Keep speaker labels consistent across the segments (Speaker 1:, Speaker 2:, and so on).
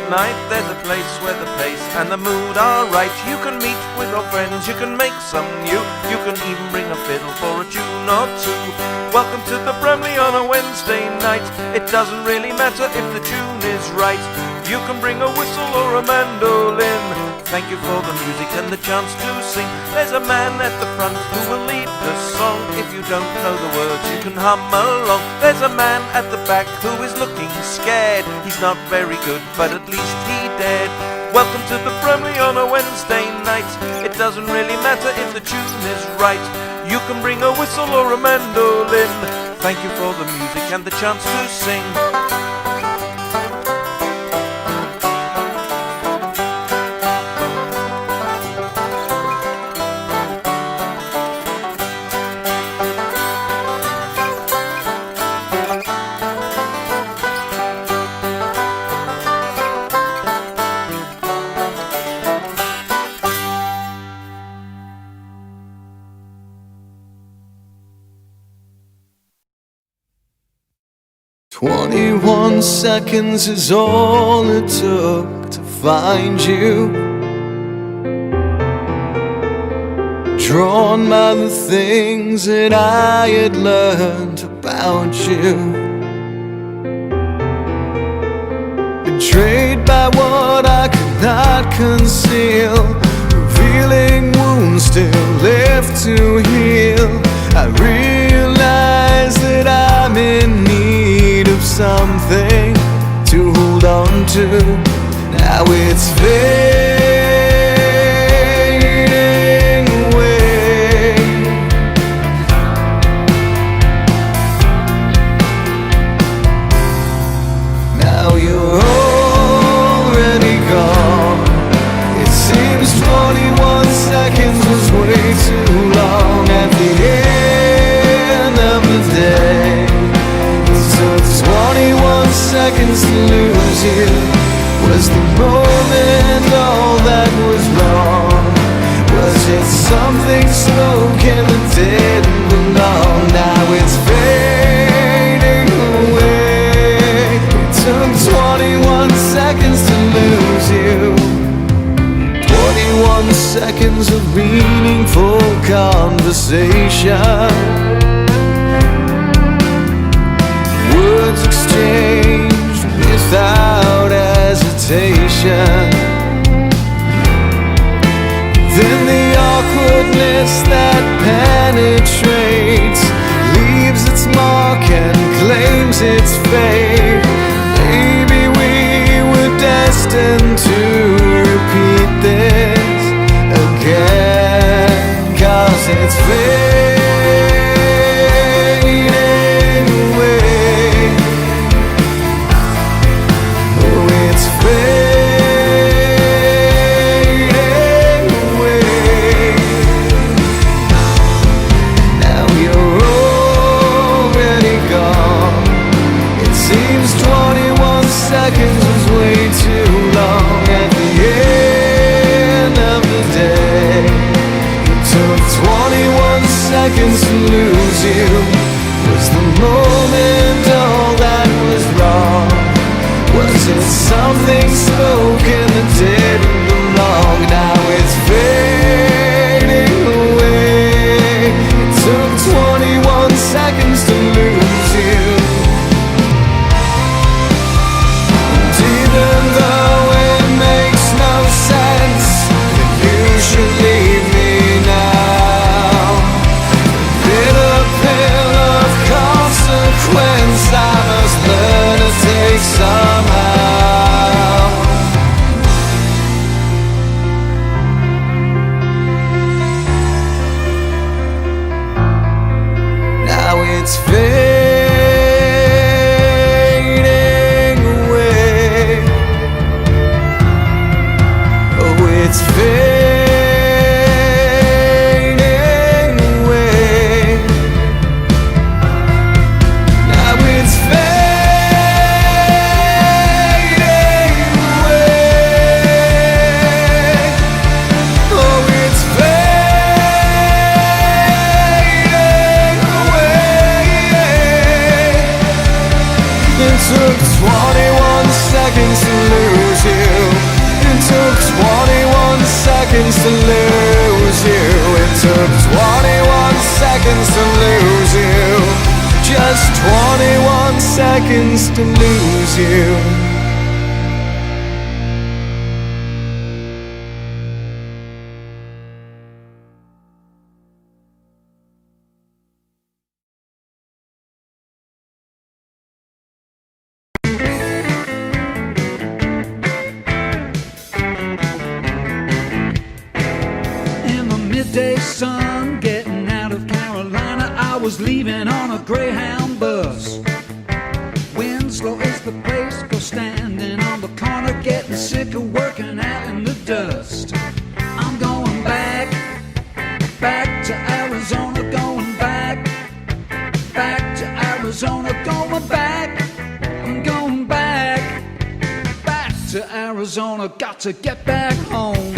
Speaker 1: night, there's a place where the pace and the mood are right. You can meet with your friends, you can make some new, you can even bring a fiddle for a tune or two. Welcome to the Bramley on a Wednesday night. It doesn't really matter if the tune is right. You can bring a whistle or a mandolin. Thank you for the music and the chance to sing. There's a man at the front who will lead the song. If you don't know the words, you can hum along. There's a man at the back who is looking scared. He's not very good, but at least he dared. Welcome to the Bramley on a Wednesday night. It doesn't really matter if the tune is right. You can bring a whistle or a mandolin. Thank you for the music and the chance to sing.
Speaker 2: 21 seconds is all it took to find you, drawn by the things that I had learned about you, betrayed by what I could not conceal, revealing wounds still left to heal. I realize that I'm in need of something to hold on to. Now it's fading away. Now you're already gone. It seems 21 seconds was way too long. At the end of the day, it took 21 seconds to lose you. Was the moment all that was wrong? Was it something spoken that didn't belong? Now it's fading away. It took 21 seconds to lose you. 21 seconds of meaningful conversation, words exchanged without hesitation. Then the awkwardness that penetrates leaves its mark and claims its fate. Maybe we were destined to repeat this again, 'cause it's fading away. Oh, it's fading away. Now you're already gone. It seems 21 seconds was way too long. At the end of the day, it took 21 seconds to lose you. Was the moment all that was wrong? Was it something spoken that didn't belong? Now it's fading away. It took 21 seconds to lose you. And even though it makes no sense that you should leave me now, bitter pill of consequence I must learn to take somehow. Now it's fading away. Oh, it's fading away. Now it's fading away. Oh, it's fading away. It took 21 seconds seconds to lose you. It took 21 seconds to lose you. It took 21 seconds to lose you. Just 21 seconds to lose you.
Speaker 3: Midday sun, getting out of Carolina. I was leaving on a Greyhound bus. Winslow is the place for standing on the corner, getting sick of working out in the dust. I'm going back, back to Arizona, going back, back to Arizona, going back, I'm going back, back to Arizona, got to get back home.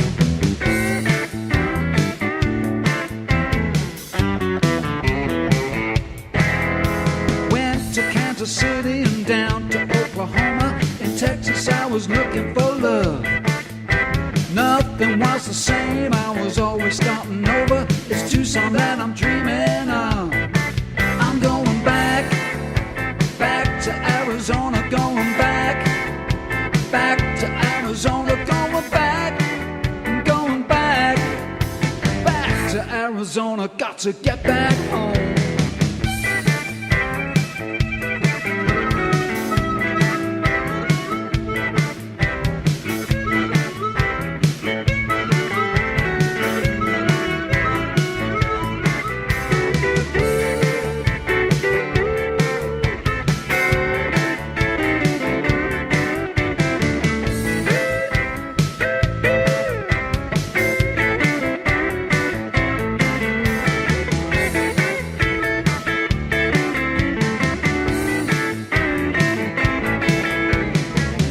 Speaker 3: City and down to Oklahoma. In Texas I was looking for love. Nothing was the same, I was always starting over. It's Tucson that I'm dreaming of. I'm going back, back to Arizona, going back, back to Arizona, going back, I'm going back, back to Arizona, got to get back home.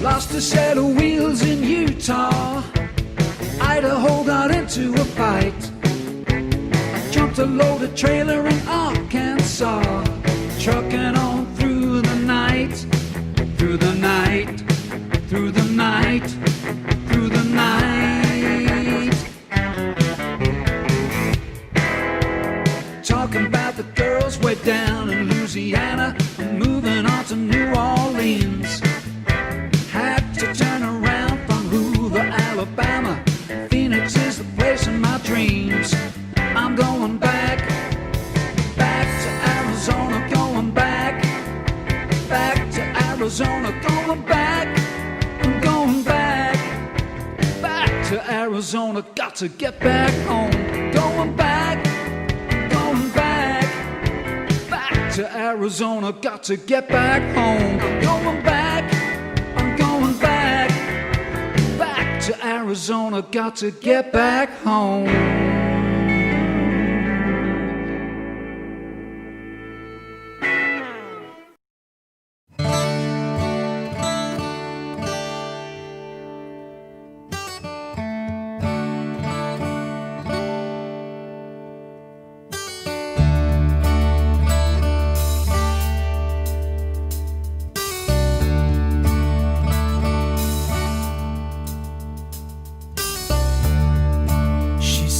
Speaker 3: Lost a set of wheels in Utah. Idaho got into a fight. I jumped a loaded trailer in Arkansas, trucking on through the night, through the night, through the night, through the night. Talking about the girls way down in Louisiana and moving on to New Orleans. To turn around from Hoover, Alabama. Phoenix is the place in my dreams. I'm going back, back to Arizona, going back, back to Arizona, going back, I'm going back, back to Arizona, got to get back home. Going back, going back, back to Arizona, got to get back home. Going back, to Arizona, got to get back home.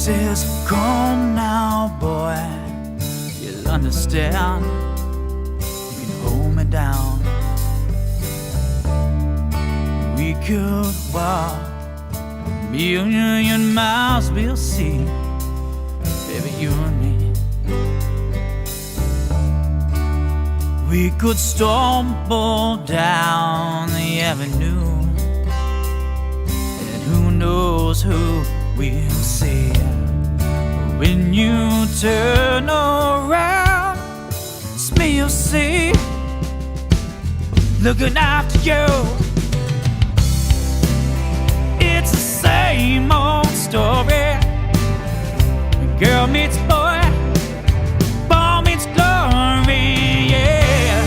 Speaker 4: Says, come now, boy, you'll understand. You can hold me down. We could walk a million miles, we'll see, baby, you and me. We could stumble down the avenue, and who knows who we'll see. When you turn around, it's me you'll see, looking after you. It's the same old story. Girl meets boy, ball meets glory, yeah.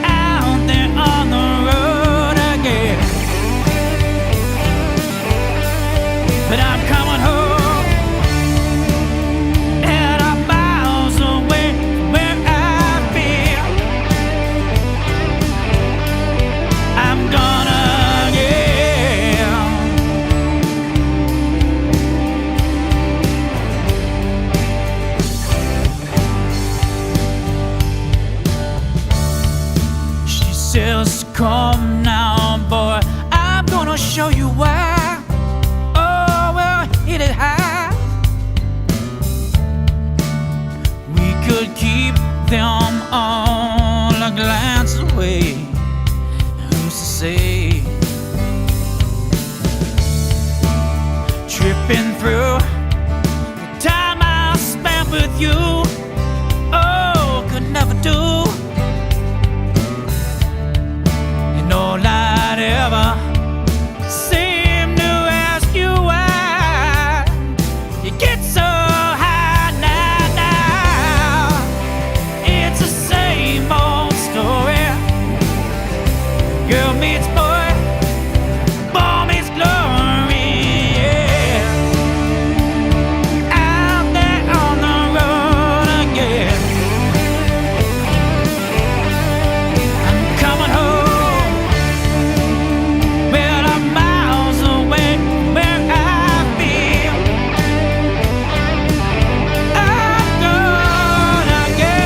Speaker 4: Out there on the road again. But I'm coming home. I'm Just come now, boy, I'm gonna show you why. Oh, well, hit it high. We could keep them all a glance away. Who's to say? Tripping through the time I spent with you, oh, could never do. And all I'd ever seem to ask you why you get so high now. It's the same old story. Girl meets boy, boy meets glory. Yeah. Out there on the road again. I'm coming home. Well, I'm miles away from where I feel. I'm gone again.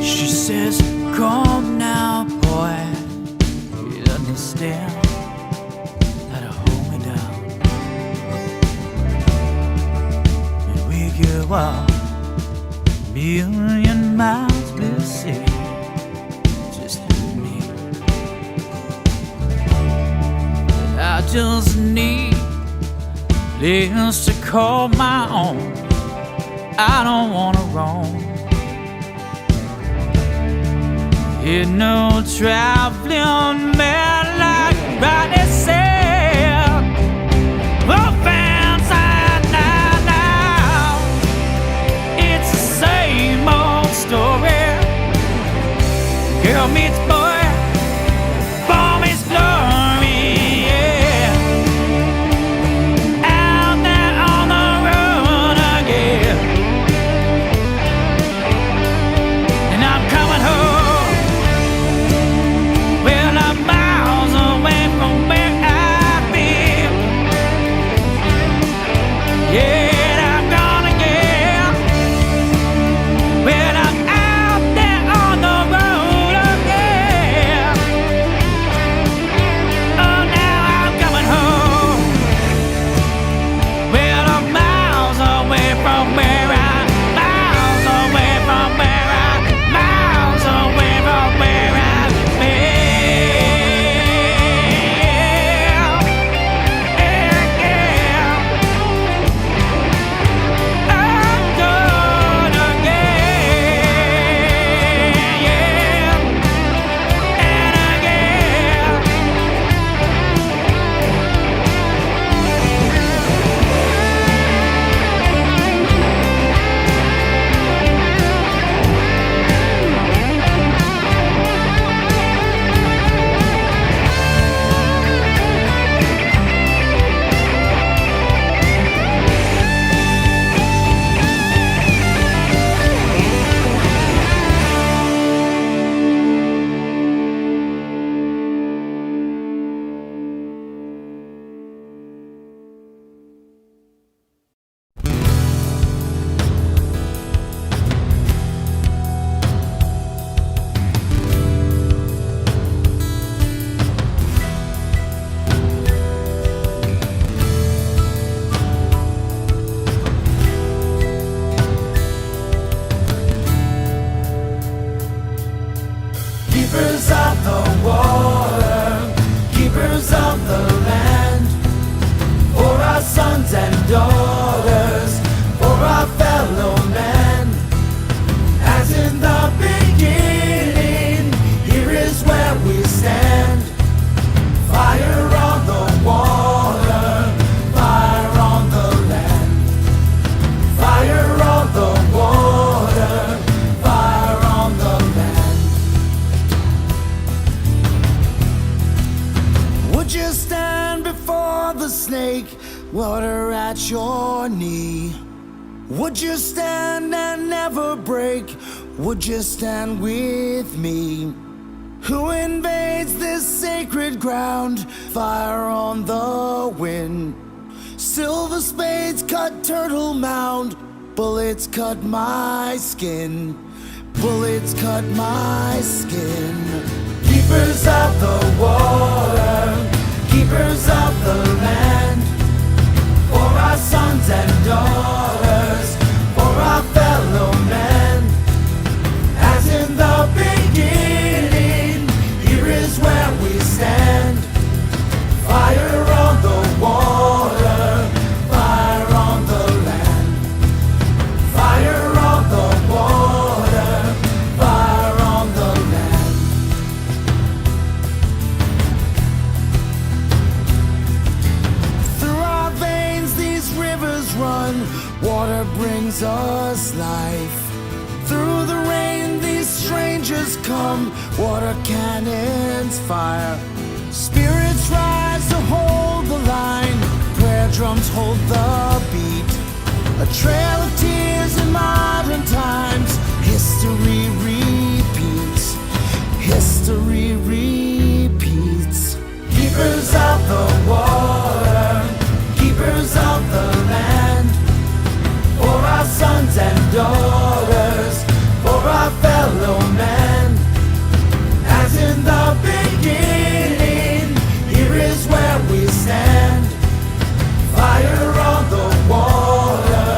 Speaker 4: She says, come now, boy. You understand how to hold me down. And we go out a million miles, we'll see. Just you and me. I just need a place to call my own. I don't wanna roam. Ain't no traveling man like Rodney said. Oh, fans, now. It's the same old story. Girl meets boy, boy meets glory. Yeah. Out there on the road again. And I'm coming home. Well, I'm
Speaker 5: Would you stand before the snake, water at your knee? Would you stand and never break? Would you stand with me? Who invades this sacred ground? Fire on the wind. Silver spades cut turtle mound. Bullets cut my skin. Bullets cut my skin. Keepers of the water, keepers of the land, for our sons and daughters, for our fellow men. As in the beginning, here is where we stand. Fire on the water, fire on the land. Fire on the water, fire on the land. Through our veins these rivers run, water brings us life. Through the rain these strangers come, water cannons fire. Spirits rise to hold the line, prayer drums hold the beat. A trail of tears in modern times, history repeats. History repeats. Keepers of the water, keepers of the land, for our sons and daughters, for our fellow men. As in the beginning, here is where we stand. Fire on the water,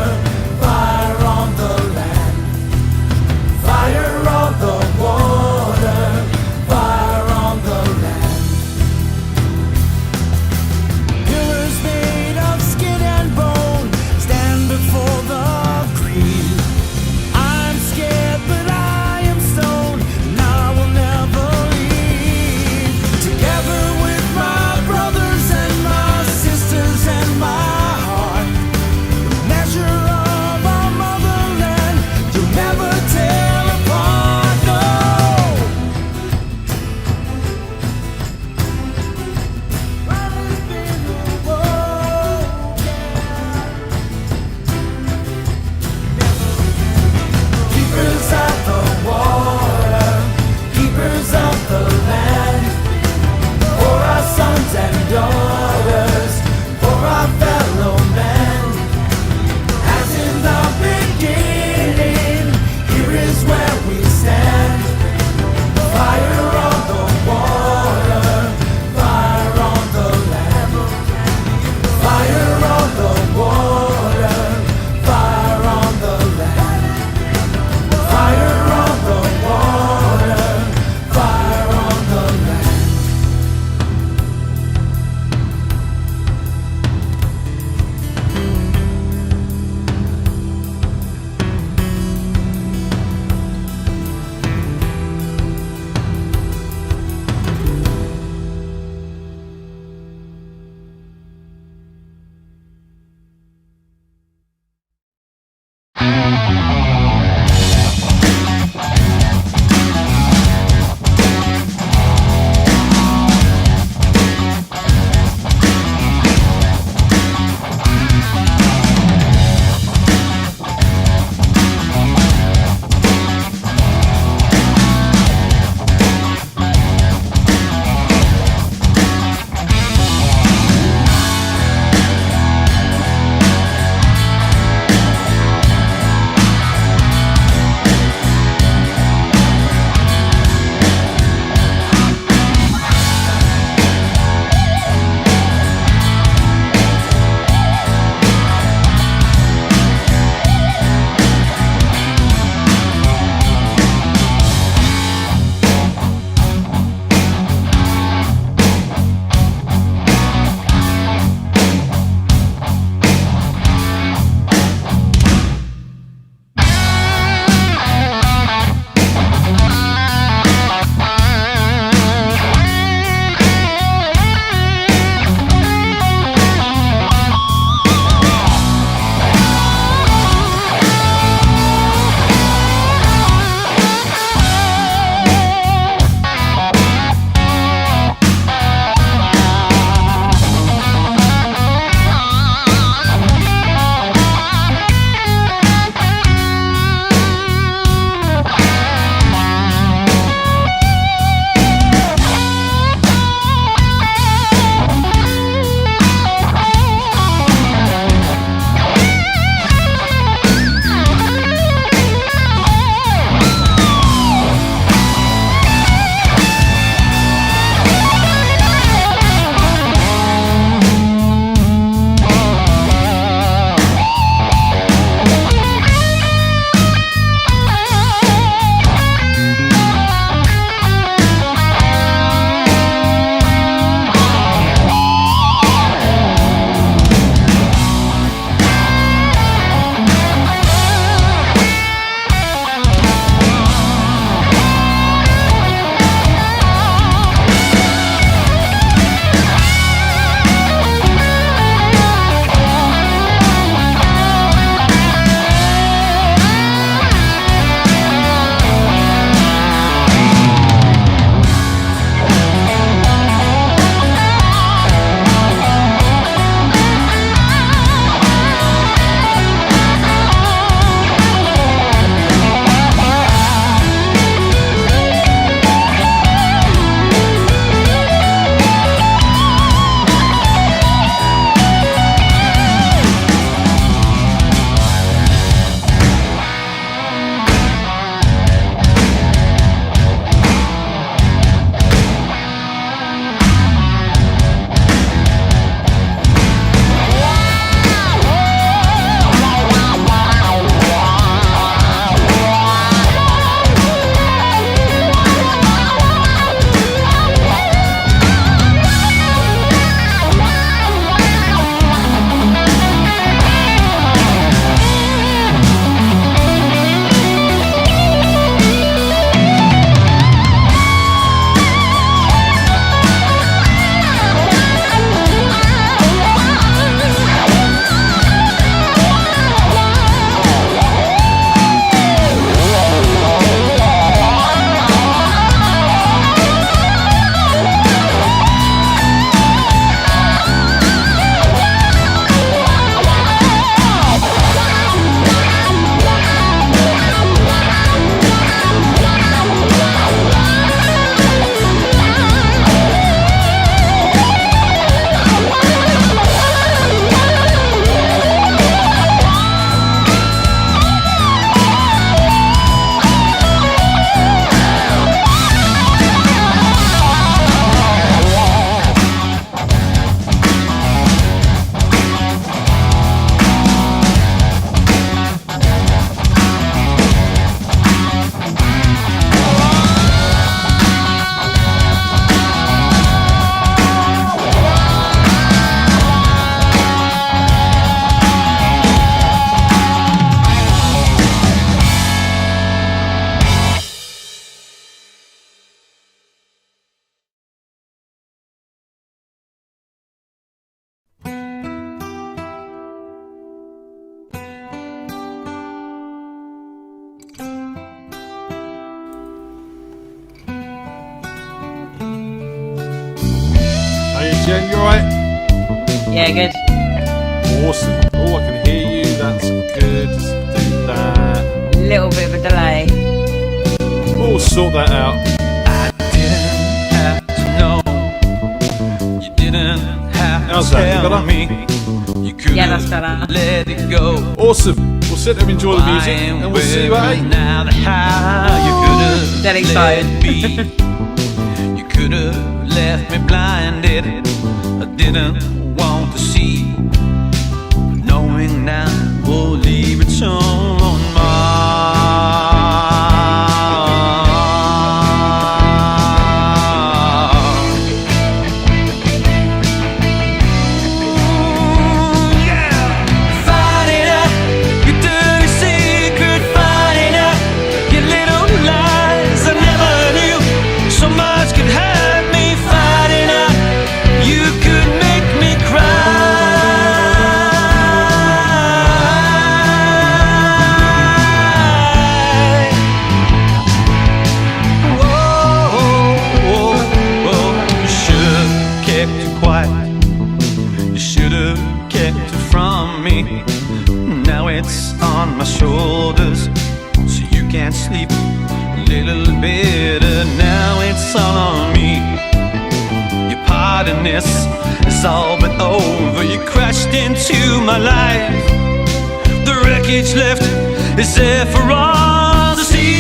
Speaker 5: fire on the land. Fire on the water, fire on
Speaker 6: Jen, you alright?
Speaker 7: Yeah, good.
Speaker 6: Awesome. Oh, I can hear you. That's good. Just do that.
Speaker 7: Little bit of a delay.
Speaker 6: We'll sort that out.
Speaker 4: I didn't have to know. You didn't have
Speaker 6: How's
Speaker 4: to
Speaker 6: that? You
Speaker 4: tell
Speaker 6: better?
Speaker 4: me. You could
Speaker 7: Yeah, that's better.
Speaker 4: let it go.
Speaker 6: Awesome. We'll sit there and enjoy the music, and we'll see you at 8.
Speaker 4: Now how you could have
Speaker 7: Dead
Speaker 4: let
Speaker 7: excited.
Speaker 4: me. You could have left me blinded. I didn't want to see. Knowing now we'll leave it on my shoulders, so you can't sleep a little better. Now it's all on me. Your part in this is all but over. You crashed into my life. The wreckage left is there for all to see.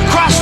Speaker 4: Cross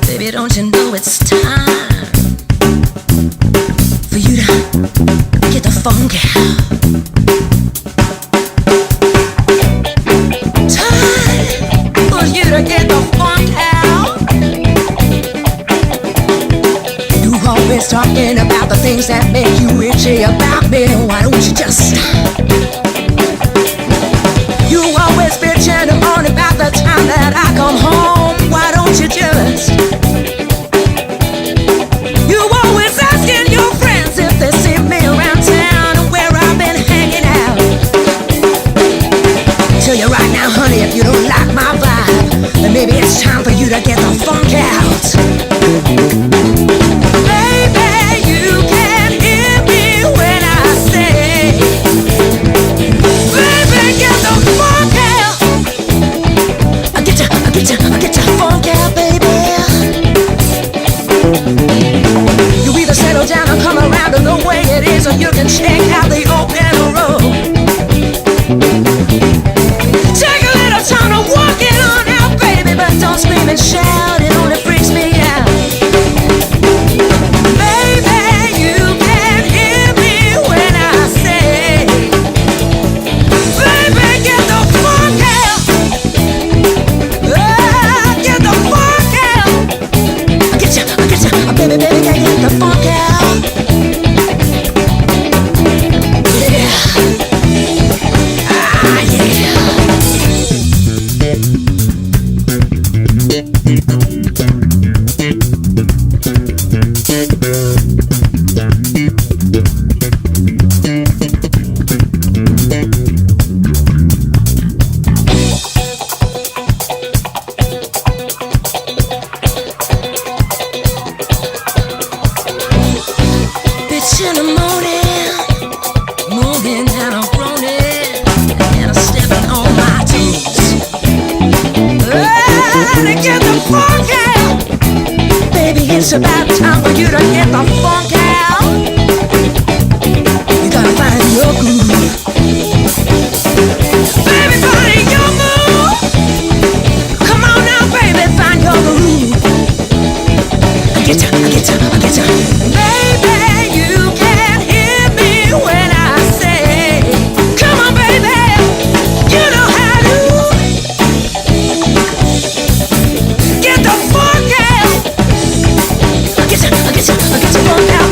Speaker 8: Baby, don't you know it's time for you to get the funk out? Time for you to get the funk out. You always talking about the things that make you itchy about me. Why don't you just stop? You always bitching on about the time that I come home. Why don't you just? You always asking your friends if they see me around town and where I've been hanging out. Tell you right now, honey, if you don't like my vibe, then maybe it's time for you to get the funk out. Baby, you can hear me when I say, baby, get the funk out. I get your funk out, baby. You either settle down or come around to the way it is, or you can check out the open road. Take a little time to walk it on out, baby, but don't scream and shout, it only freaks me out. Baby, you can hear me when I say, baby, get the funk out. Get the funk out. Baby, get the funk out. Yeah. Ah, yeah. Bitch in the morning, moving and I'm groaning, and I'm stepping on my toes. To get the funk out, baby, it's about time for you to get the funk out. You gotta find your groove, baby, find your move. Come on now, baby, find your groove. I get you. Baby, you can hear me when I say, come on, baby, you know how to get the funk out. I get you funk out.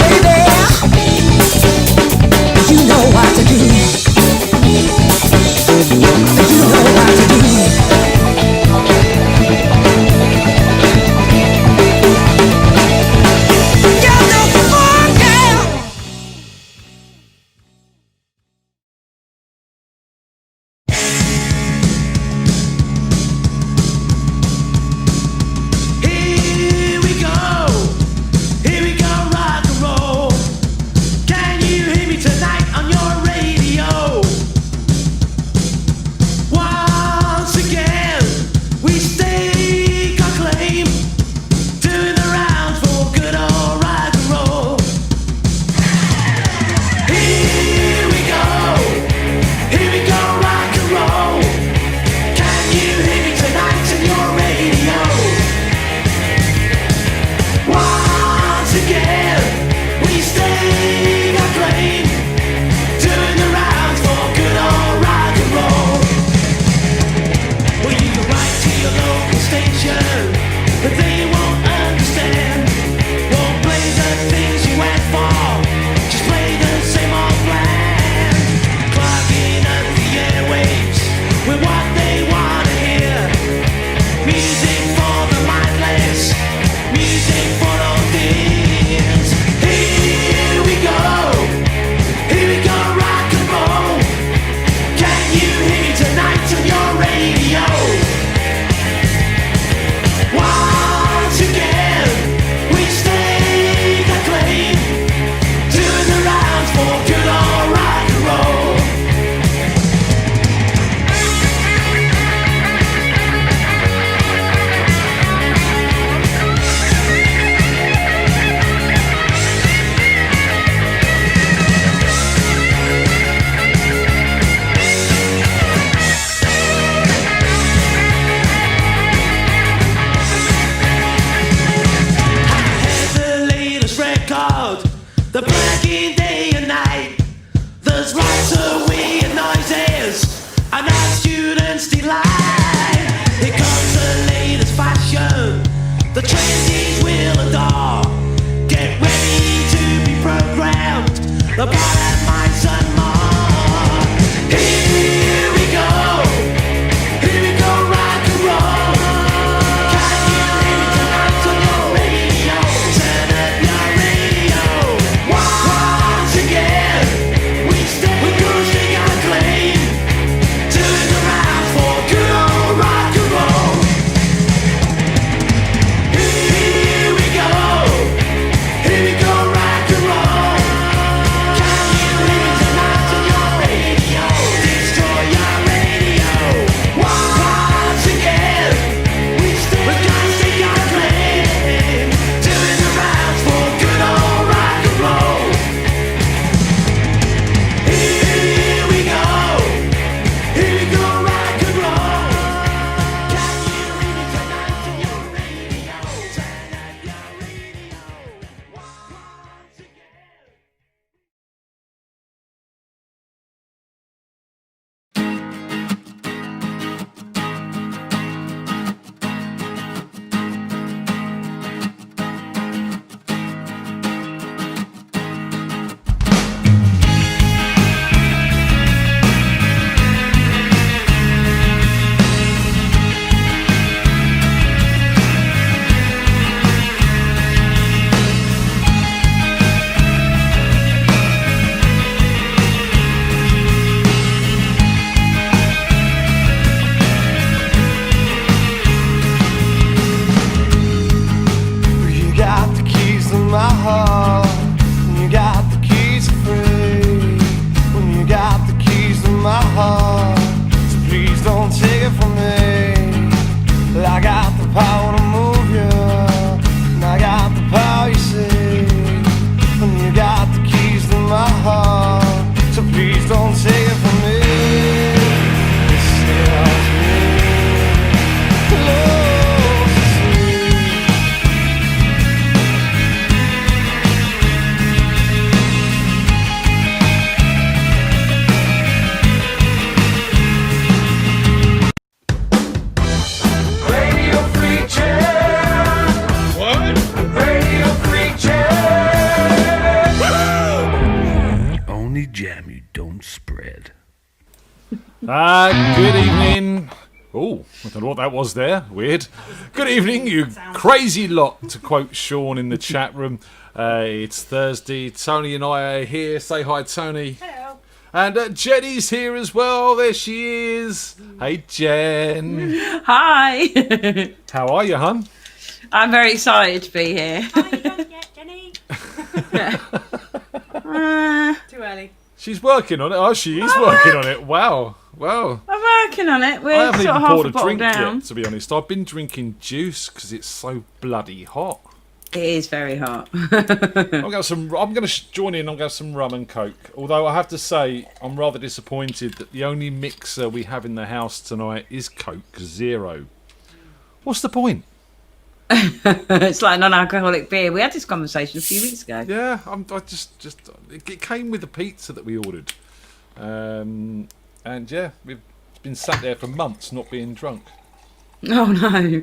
Speaker 5: the body and minds and more. Here we go. Here we go, rock and roll. Can you hear me tonight on your radio? Turn up your radio. Once again, we stay acoustic and clean, doing the rounds for good old rock and roll. Here we go. Here we go, rock and roll. Can you hear me tonight on your radio? Destroy your radio. Once again, we stay acoustic and clean, doing the rounds for good old rock and roll. Here we go. Here we go, rock and roll. Can you hear me tonight on your radio? Turn up your radio. Once again.
Speaker 2: You got the keys to my heart, and you got the keys to free. When you got the keys to my heart, so please don't take it from me. I got the power to move you, and I got the power, you see. When you got the keys to my heart, so please don't take it from me. This is me. Close to see.
Speaker 5: Radio Free Jam. What? Radio Free Jam.
Speaker 1: Only jam you don't spread.
Speaker 6: Good evening. Oh, I don't know what that was there. Weird. Good evening, you crazy lot, to quote Sean in the chat room. It's Thursday. Tony and I are here. Say hi, Tony.
Speaker 7: Hello.
Speaker 6: And Jenny's here as well. There she is. Hey, Jen.
Speaker 7: Hi.
Speaker 6: How are you, hun?
Speaker 7: I'm very excited to be here.
Speaker 9: Jenny.
Speaker 10: Too early.
Speaker 6: She's working on it. Oh, she is working on it. Wow. Well,
Speaker 7: I'm working on it.
Speaker 6: I
Speaker 7: We're
Speaker 6: haven't
Speaker 7: sort
Speaker 6: even
Speaker 7: of half
Speaker 6: poured
Speaker 7: a
Speaker 6: a
Speaker 7: bottle
Speaker 6: drink
Speaker 7: down.
Speaker 6: yet, to be honest. I've been drinking juice because it's so bloody hot.
Speaker 7: It is very hot.
Speaker 6: I'm going to join in. I'm going to have some rum and coke. Although I have to say, I'm rather disappointed that the only mixer we have in the house tonight is Coke Zero. What's the point?
Speaker 7: It's like non-alcoholic beer. We had this conversation a few weeks ago.
Speaker 6: Yeah, I just it came with the pizza that we ordered, and yeah, we've been sat there for months not being drunk.
Speaker 7: Oh no.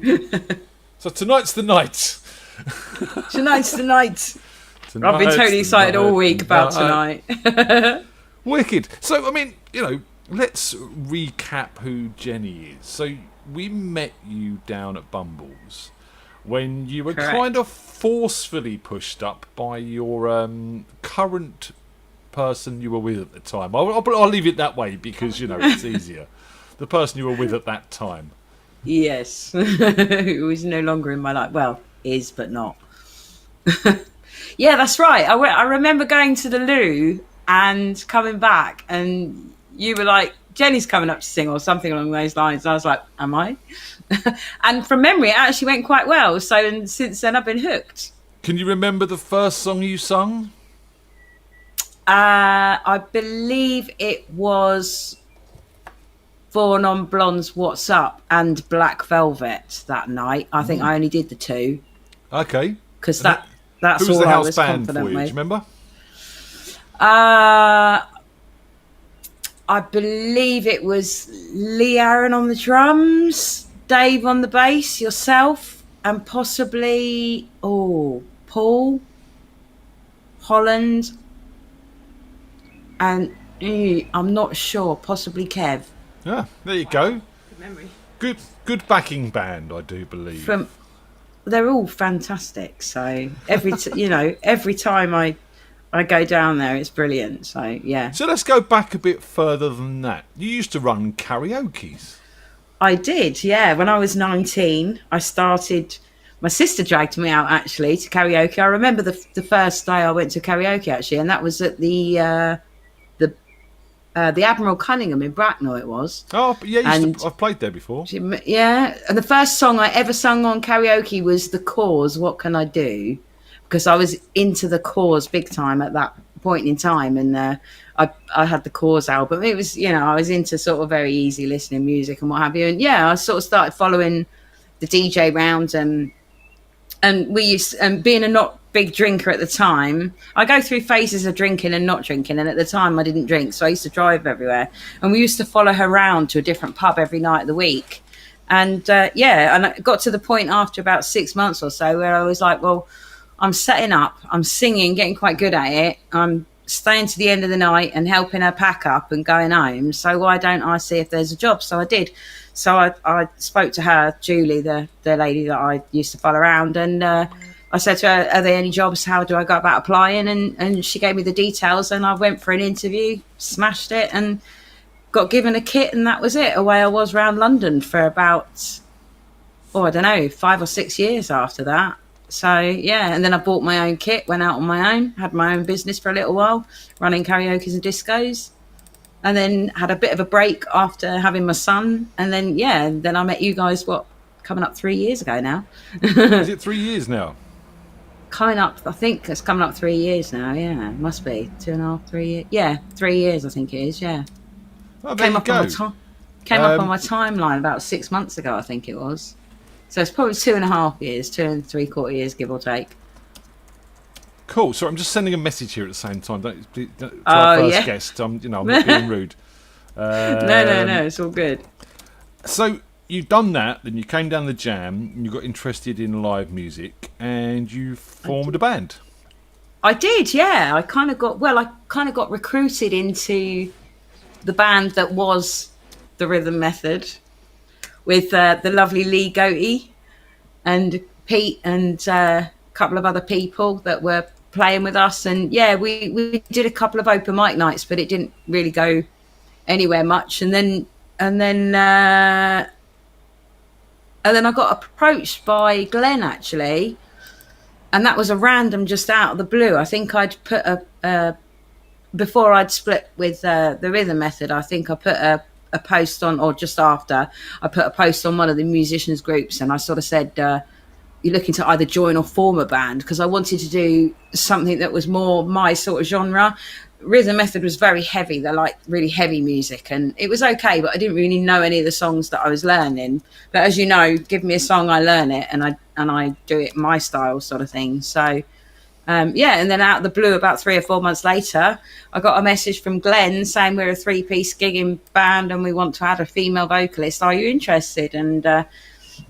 Speaker 6: So tonight's the night.
Speaker 7: Tonight's the night. I've been
Speaker 6: Tonight's
Speaker 7: totally
Speaker 6: the
Speaker 7: excited all
Speaker 6: night.
Speaker 7: week about tonight.
Speaker 6: Wicked. So, I mean, let's recap who Jenny is. So, we met you down at Bumble's when you were
Speaker 7: Correct.
Speaker 6: kind of forcefully pushed up by your current person you were with at the time. I'll leave it that way because, it's easier. The person you were with at that time.
Speaker 7: Yes. Who is no longer in my life. Well, is, but not. Yeah, that's right. I remember going to the loo and coming back, and you were like, Jenny's coming up to sing or something along those lines. And I was like, am I? And from memory, it actually went quite well. So and since then, I've been hooked.
Speaker 6: Can you remember the first song you sung?
Speaker 7: I believe it was Four Non Blondes, What's Up, and Black Velvet that night. I think I only did the two.
Speaker 6: Okay.
Speaker 7: Because that's
Speaker 6: Who was
Speaker 7: all
Speaker 6: the
Speaker 7: I
Speaker 6: house
Speaker 7: was
Speaker 6: band
Speaker 7: confident
Speaker 6: for you? Do
Speaker 7: with.
Speaker 6: you remember?
Speaker 7: I believe it was Lee Aaron on the drums, Dave on the bass, yourself, and possibly Paul Holland. and I'm not sure, possibly Kev.
Speaker 6: Yeah, there you go.
Speaker 9: Good memory.
Speaker 6: Good backing band, I do believe.
Speaker 7: From they're all fantastic. So every time I go down there, it's brilliant. So yeah,
Speaker 6: So let's go back a bit further than that. You used to run karaoke's.
Speaker 7: I did. Yeah, when I was 19, I started. My sister dragged me out actually to karaoke. I remember the first day I went to karaoke actually, and that was at the Admiral Cunningham in Bracknell. It was.
Speaker 6: Oh, yeah,
Speaker 7: And-
Speaker 6: I've played there before.
Speaker 7: Yeah, and the first song I ever sung on karaoke was The Cause, What Can I Do? Because I was into The Cause big time at that point in time, and I had The Cause album. It was, I was into sort of very easy listening music and what have you. And yeah, I sort of started following the DJ round, and we used, and being a not big drinker at the time, I go through phases of drinking and not drinking, and at the time I didn't drink, so I used to drive everywhere, and we used to follow her around to a different pub every night of the week. And and it got to the point after about 6 months or so where I was like, well, I'm setting up, I'm singing, getting quite good at it, I'm staying to the end of the night and helping her pack up and going home, so why don't I see if there's a job? So I did. So I spoke to her, Julie, the lady that I used to follow around, and I said to her, are there any jobs? How do I go about applying? And she gave me the details, and I went for an interview, smashed it, and got given a kit, and that was it. Away I was around London for about, I don't know, 5 or 6 years after that. So, yeah, and then I bought my own kit, went out on my own, had my own business for a little while, running karaoke's and discos. And then had a bit of a break after having my son. And then I met you guys, coming up 3 years ago now.
Speaker 6: Is it 3 years now?
Speaker 7: Coming up, I think it's coming up 3 years now, yeah. It must be 2.5, 3 years. Yeah, 3 years I think it is, yeah.
Speaker 6: Oh, there
Speaker 7: Came
Speaker 6: you
Speaker 7: up
Speaker 6: go.
Speaker 7: on my timeline about 6 months ago, I think it was. So it's probably 2.5 years, 2.75 years, give or take.
Speaker 6: Cool. So I'm just sending a message here at the same time. To our first guest. I'm not being rude.
Speaker 7: No, it's all good.
Speaker 6: So you've done that, then you came down the jam, and you got interested in live music, and you formed a band.
Speaker 7: I did, yeah. I kind of got recruited into the band that was the Rhythm Method with the lovely Lee Goatee and Pete and a couple of other people that were playing with us. And yeah, we did a couple of open mic nights, but it didn't really go anywhere much. And then I got approached by Glenn actually, and that was a random, just out of the blue. I think I'd put before I'd split with the Rhythm Method, I think I put a post on, or just after, I put a post on one of the musicians groups, and I sort of said, you're looking to either join or form a band, because I wanted to do something that was more my sort of genre. Rhythm Method was very heavy. They're like really heavy music, and it was okay, but I didn't really know any of the songs that I was learning. But as you know, give me a song, I learn it, and I do it my style sort of thing. So and then out of the blue, about 3 or 4 months later, I got a message from Glenn saying we're a 3-piece gigging band and we want to add a female vocalist. Are you interested? And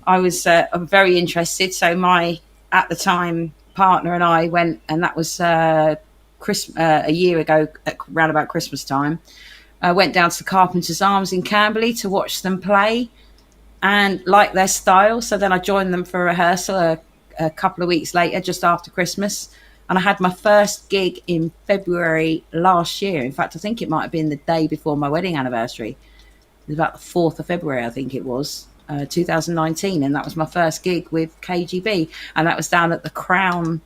Speaker 7: I was very interested. So my, at the time, partner and I went, and that was a year ago, around about Christmas time. I went down to the Carpenter's Arms in Camberley to watch them play and like their style. So then I joined them for a rehearsal a couple of weeks later, just after Christmas. And I had my first gig in February last year. In fact, I think it might have been the day before my wedding anniversary. It was about the 4th of February, I think it was, 2019. And that was my first gig with KGB. And that was down at the Crown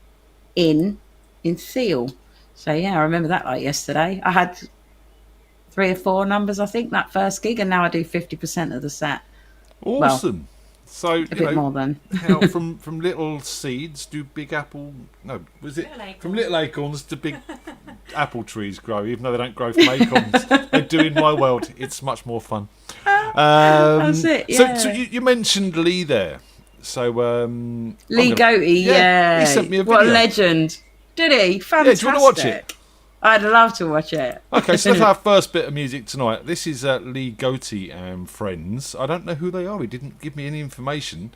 Speaker 7: Inn in Seal. So, yeah, I remember that like yesterday. I had 3 or 4 numbers, I think, that first gig. And now I do 50% of the set.
Speaker 6: Awesome.
Speaker 7: Well,
Speaker 6: so,
Speaker 7: a bit more than.
Speaker 6: how from little seeds do big apple... No, was it? From little acorns to big apple trees grow, even though they don't grow from acorns. They do in my world. It's much more fun.
Speaker 7: That's it, yeah.
Speaker 6: So you mentioned Lee there. So
Speaker 7: Lee Goatee, yeah.
Speaker 6: He sent me a video.
Speaker 7: What a legend. Did he? Fantastic.
Speaker 6: Yeah, do you want to watch it?
Speaker 7: I'd love to watch it.
Speaker 6: Okay, so that's our first bit of music tonight. This is Lee Goatee and friends. I don't know who they are. He didn't give me any information.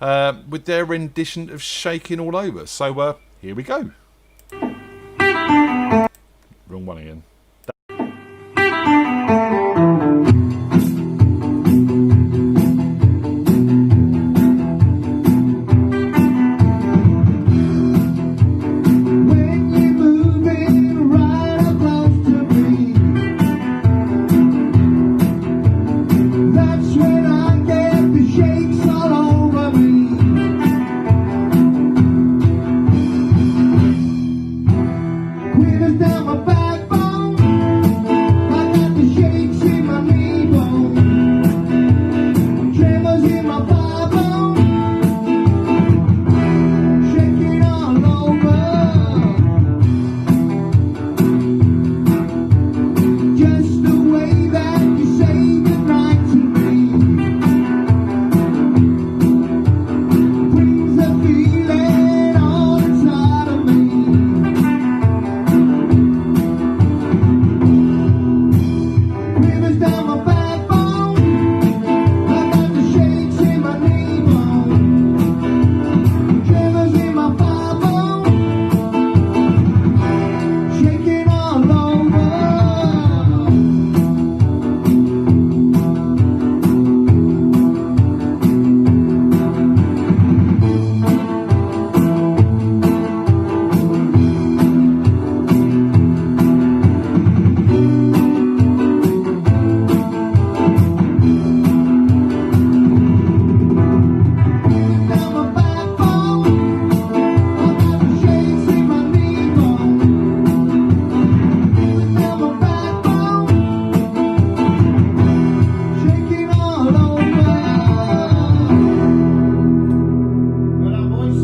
Speaker 6: With their rendition of Shaking All Over. So here we go. Wrong one again.
Speaker 2: in my Bible, shaking all over. Just the way that you say goodnight to me brings the feeling all inside of me. Rivers down my backbone, I got the shakes in my knee bone, tremors in my Bible, shaking all over. Down my backbone, I got the shakes in my knee bone. Down my backbone, shaking all over. Well, boys.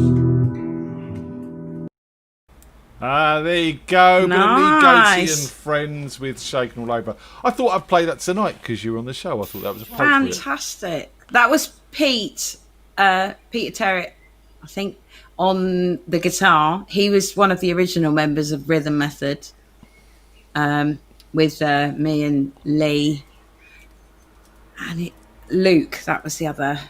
Speaker 6: There you go.
Speaker 7: Nice.
Speaker 6: Billy Goatsy and Friends with Shaking All Over. I thought I'd play that tonight because you were on the show. I thought that was appropriate.
Speaker 7: Fantastic. That was Peter Terrett, I think, on the guitar. He was one of the original members of Rhythm Method, with me and Lee, and Luke. That was the other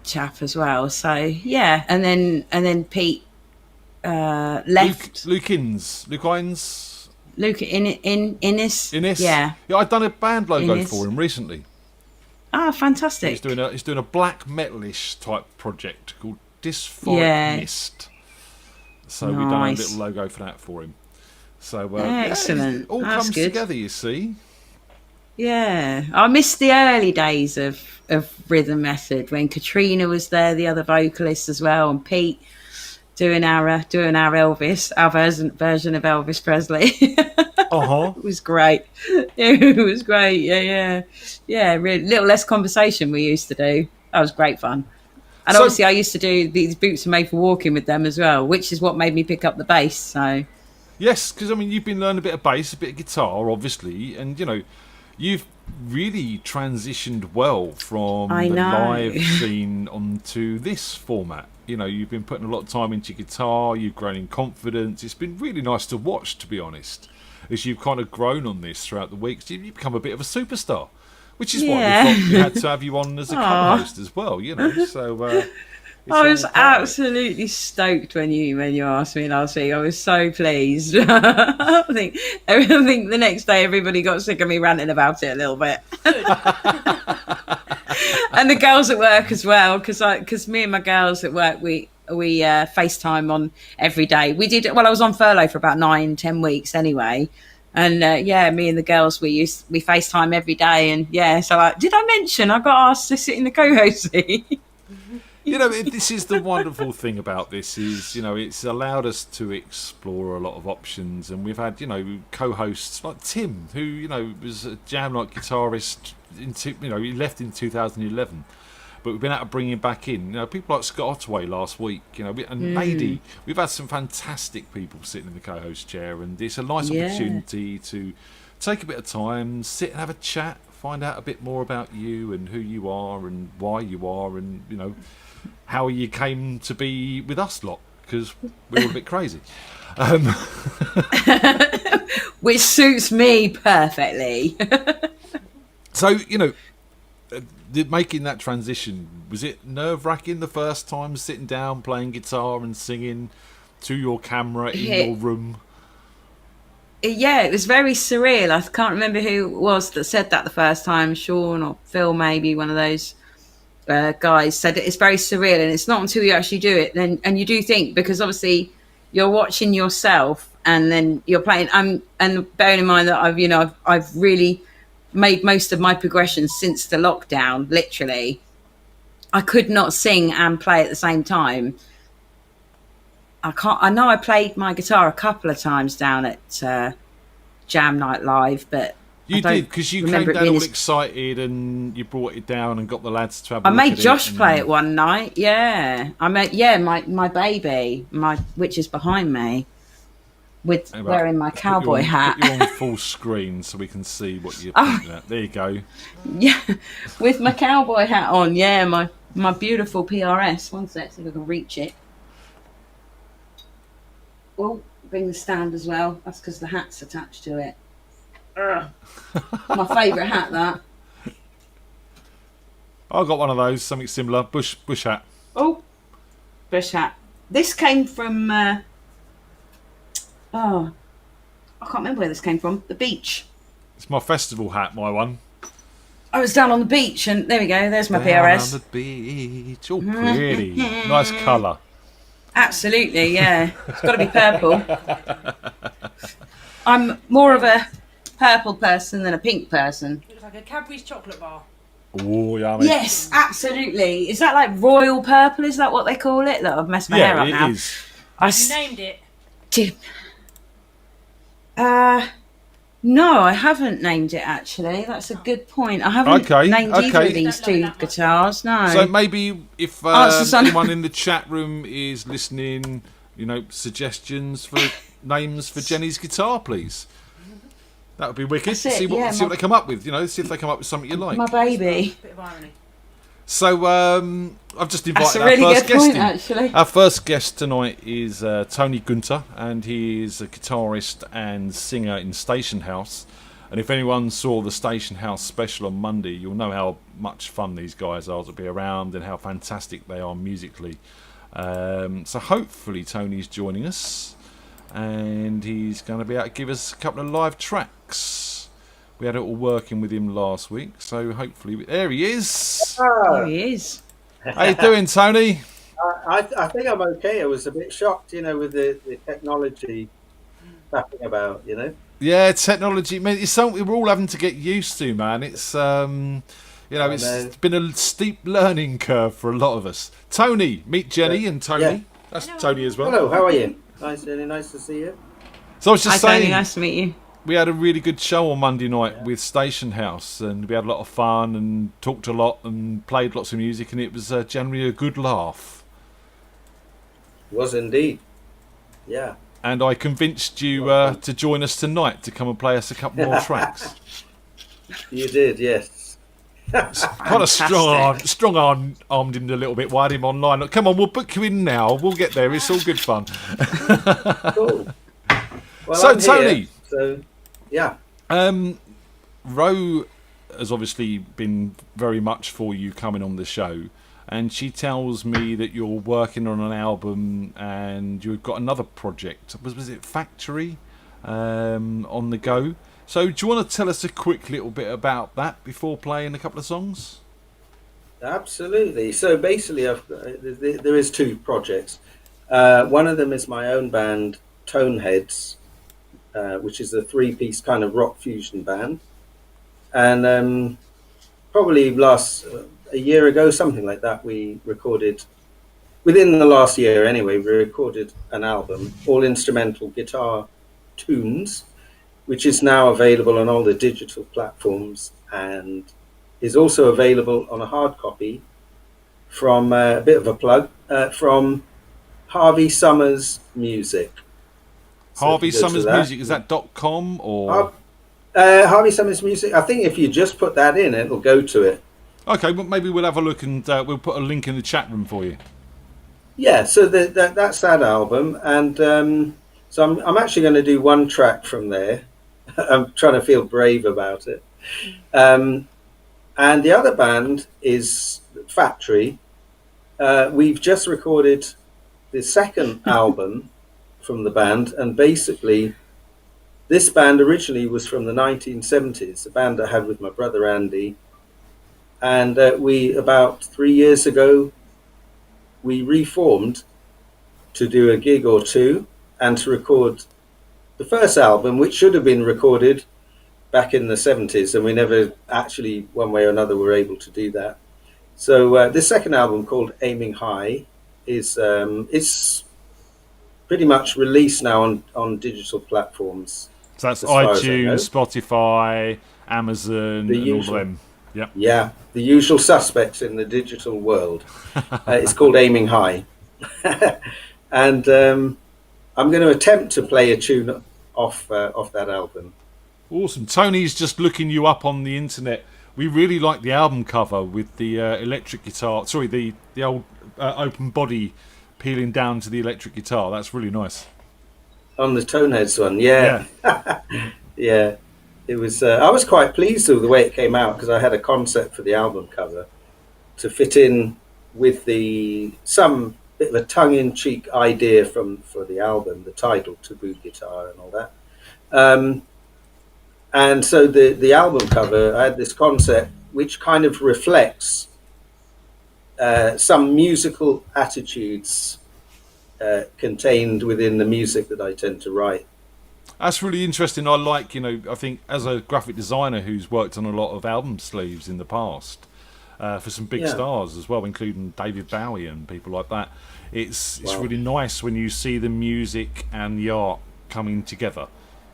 Speaker 7: chap as well. So yeah, and then Pete left.
Speaker 6: Luke Hines.
Speaker 7: Luke Innes.
Speaker 6: Innes.
Speaker 7: Yeah.
Speaker 6: I'd done a band logo
Speaker 7: Innes.
Speaker 6: for him recently.
Speaker 7: Ah, fantastic.
Speaker 6: He's doing a black metalish type project called Dysphoric Mist. So we've done a
Speaker 7: Nice.
Speaker 6: little logo for that for him. So
Speaker 7: Excellent.
Speaker 6: it all
Speaker 7: That's
Speaker 6: comes
Speaker 7: good.
Speaker 6: together, you see.
Speaker 7: Yeah, I missed the early days of Rhythm Method when Katrina was there, the other vocalist as well, and Pete doing our Elvis, our version of Elvis Presley. It was great. It was great. Yeah. Really, little less conversation we used to do. That was great fun. And
Speaker 6: So-
Speaker 7: obviously, I used to do these boots are made for walking with them as well, which is what made me pick up the bass. So
Speaker 6: Yes, because I mean you've been learning a bit of bass, a bit of guitar, obviously, and you've really transitioned well from
Speaker 7: I
Speaker 6: the
Speaker 7: know.
Speaker 6: live scene onto this format. You've been putting a lot of time into your guitar. You've grown in confidence. It's been really nice to watch, to be honest, as you've kind of grown on this throughout the weeks. You've become a bit of a superstar, which is why
Speaker 7: Yeah.
Speaker 6: we thought we had to have you on as a
Speaker 7: Aw.
Speaker 6: co-host as well. So it's
Speaker 7: I was
Speaker 6: all part of it.
Speaker 7: absolutely stoked when you asked me last week. I was so pleased. I think the next day everybody got sick of me ranting about it a little bit. And the girls at work as well, because me and my girls at work we FaceTime on every day. We did I was on furlough for about 9-10 weeks anyway. And me and the girls we FaceTime every day, and so did I mention I got asked to sit in the co-host seat?
Speaker 6: This is the wonderful thing about this is, it's allowed us to explore a lot of options, and we've had, co-hosts like Tim, who, was a jam night guitarist. He left in 2011, but we've been able to bring him back in. People like Scott Ottaway last week, and Mady. We've had some fantastic people sitting in the co-host chair, and it's a nice opportunity to take a bit of time, sit and have a chat, find out a bit more about you and who you are and why you are, and how you came to be with us lot, because we're all a bit crazy.
Speaker 7: Which suits me perfectly.
Speaker 6: So, making that transition, was it nerve-wracking the first time sitting down, playing guitar and singing to your camera in your room?
Speaker 7: Yeah, it was very surreal. I can't remember who it was that said that the first time. Sean or Phil, maybe one of those guys said it's very surreal, and it's not until you actually do it and you do think, because obviously you're watching yourself and then you're playing. And bearing in mind that I've really made most of my progressions since the lockdown. Literally, I could not sing and play at the same time. I know I played my guitar a couple of times down at Jam Night Live, but
Speaker 6: You
Speaker 7: don't
Speaker 6: did, because you
Speaker 7: remember
Speaker 6: came
Speaker 7: it
Speaker 6: down
Speaker 7: being
Speaker 6: all
Speaker 7: as-
Speaker 6: excited and you brought it down and got the lads to have a
Speaker 7: I
Speaker 6: look
Speaker 7: made
Speaker 6: at
Speaker 7: Josh
Speaker 6: it.
Speaker 7: play it one night. Yeah, I made my baby, which is behind me, with
Speaker 6: Hang about,
Speaker 7: wearing my
Speaker 6: let's put you
Speaker 7: cowboy
Speaker 6: on-
Speaker 7: hat.
Speaker 6: Put you on full screen so we can see what you're
Speaker 7: Oh.
Speaker 6: pointing at. There you go.
Speaker 7: Yeah, with my cowboy hat on. Yeah, my beautiful PRS. One sec, see if I can reach it. Oh, bring the stand as well. That's because the hat's attached to it. Ugh. My favourite hat, that.
Speaker 6: I got one of those, something similar. Bush hat.
Speaker 7: Oh, bush hat. This came from. I can't remember where this came from. The beach.
Speaker 6: It's my festival hat, my one.
Speaker 7: I was down on the beach, and there we go. There's my
Speaker 6: Down
Speaker 7: PRS.
Speaker 6: on the beach. Oh, pretty. Nice colour.
Speaker 7: Absolutely, yeah. It's got to be purple. I'm more of a purple person than a pink person.
Speaker 9: It looks like a Cadbury's chocolate bar.
Speaker 6: Oh, yummy.
Speaker 7: Yes, absolutely. Is that like royal purple? Is that what they call it? Look, I've messed my hair
Speaker 6: Yeah,
Speaker 7: up
Speaker 6: it
Speaker 7: now.
Speaker 6: is.
Speaker 9: You named it.
Speaker 7: Did. No, I haven't named it actually. That's a good point. I haven't
Speaker 6: Okay,
Speaker 7: named either
Speaker 6: okay.
Speaker 7: of these
Speaker 9: Don't love it
Speaker 7: two
Speaker 9: that much.
Speaker 7: guitars. No.
Speaker 6: So maybe if
Speaker 7: Answer, son.
Speaker 6: anyone in the chat room is listening, suggestions for names for Jenny's guitar, please. That would be wicked.
Speaker 7: That's it,
Speaker 6: See what
Speaker 7: yeah,
Speaker 6: see what they come up with. See if they come up with something you like.
Speaker 7: My baby.
Speaker 9: Bit of irony.
Speaker 6: So I've just
Speaker 7: That's
Speaker 6: invited
Speaker 7: a really
Speaker 6: our first
Speaker 7: good
Speaker 6: guest
Speaker 7: point,
Speaker 6: in.
Speaker 7: actually.
Speaker 6: Our first guest tonight is Tony Gunter, and he is a guitarist and singer in Station House. And if anyone saw the Station House special on Monday, you'll know how much fun these guys are to be around and how fantastic they are musically. So hopefully Tony's joining us, and he's going to be able to give us a couple of live tracks. We had it all working with him last week, so hopefully... There he is!
Speaker 7: There he is.
Speaker 6: How you doing, Tony?
Speaker 10: I think I'm okay. I was a bit shocked, with the technology fapping about,
Speaker 6: Yeah, technology, man, it's something we're all having to get used to, man. It's it's been a steep learning curve for a lot of us. Tony, meet Jenny and Tony.
Speaker 10: Yeah.
Speaker 6: That's Tony as well.
Speaker 10: Hello, how are you? Nice, really nice to see you.
Speaker 6: So I was
Speaker 7: Hi,
Speaker 6: just
Speaker 7: Tony.
Speaker 6: saying,
Speaker 7: Nice to meet you.
Speaker 6: we had a really good show on Monday night with Station House, and we had a lot of fun and talked a lot and played lots of music, and it was generally a good laugh.
Speaker 10: Was indeed. Yeah.
Speaker 6: And I convinced you to join us tonight to come and play us a couple more tracks.
Speaker 10: You did, yes.
Speaker 6: Quite a strong-armed him a little bit, wired him online. Look, come on, we'll book you in now. We'll get there. It's all good fun.
Speaker 10: Cool. Well,
Speaker 6: So,
Speaker 10: I'm here,
Speaker 6: Tony.
Speaker 10: So, yeah.
Speaker 6: Ro has obviously been very much for you coming on the show, and she tells me that you're working on an album and you've got another project. Was it Factory on the go? So do you want to tell us a quick little bit about that before playing a couple of songs?
Speaker 10: Absolutely. So basically, there is two projects. One of them is my own band, Toneheads, which is a three-piece kind of rock fusion band. And probably a year ago, something like that, we recorded, within the last year anyway, we recorded an album, all instrumental guitar tunes, which is now available on all the digital platforms and is also available on a hard copy from a bit of a plug from Harvey Summers Music. So
Speaker 6: Harvey
Speaker 10: if you go to
Speaker 6: Summers
Speaker 10: that-
Speaker 6: Music, is that .com or?
Speaker 10: Harvey Summers Music. I think if you just put that in, it'll go to it.
Speaker 6: Okay, well, maybe we'll have a look and we'll put a link in the chat room for you.
Speaker 10: Yeah, so that's that album, and so I'm actually going to do one track from there. I'm trying to feel brave about it. And the other band is Factory. We've just recorded the second album from the band, and basically this band originally was from the 1970s, a band I had with my brother Andy. And we, about 3 years ago, we reformed to do a gig or two and to record the first album, which should have been recorded back in the 70s, and we never actually, one way or another, were able to do that. So this second album, called Aiming High, is it's pretty much released now on digital platforms.
Speaker 6: So that's
Speaker 10: as far as I know.
Speaker 6: iTunes, Spotify, Amazon,
Speaker 10: The
Speaker 6: and
Speaker 10: usual.
Speaker 6: all of them. Yep.
Speaker 10: Yeah, the usual suspects in the digital world. It's called Aiming High. And I'm going to attempt to play a tune off that album.
Speaker 6: Awesome. Tony's just looking you up on the internet. We really like the album cover with the electric guitar. Sorry, the old open body peeling down to the electric guitar. That's really nice.
Speaker 10: On the Toneheads one, yeah. Yeah. It was. I was quite pleased with the way it came out because I had a concept for the album cover to fit in with some bit of a tongue-in-cheek idea for the album, the title "Taboo Guitar" and all that. And so the album cover, I had this concept which kind of reflects some musical attitudes contained within the music that I tend to write.
Speaker 6: That's really interesting. I like, I think as a graphic designer who's worked on a lot of album sleeves in the past for some big stars as well, including David Bowie and people like that. It's really nice when you see the music and the art coming together.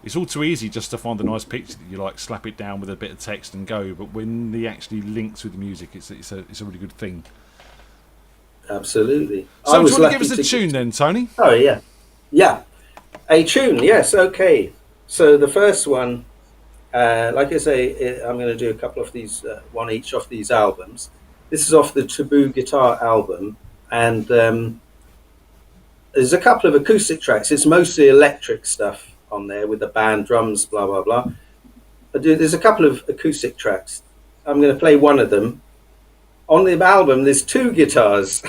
Speaker 6: It's all too easy just to find a nice picture that you like, slap it down with a bit of text and go. But when the actually links with the music, it's a really good thing.
Speaker 10: Absolutely.
Speaker 6: So, do you want to give us a tune then, Tony?
Speaker 10: Oh yeah. A tune, yes, okay. So the first one, like I say, I'm going to do a couple of these, one each of these albums. This is off the Taboo Guitar album, and there's a couple of acoustic tracks. It's mostly electric stuff on there with the band, drums, blah, blah, blah. But there's a couple of acoustic tracks. I'm going to play one of them. On the album, there's two guitars,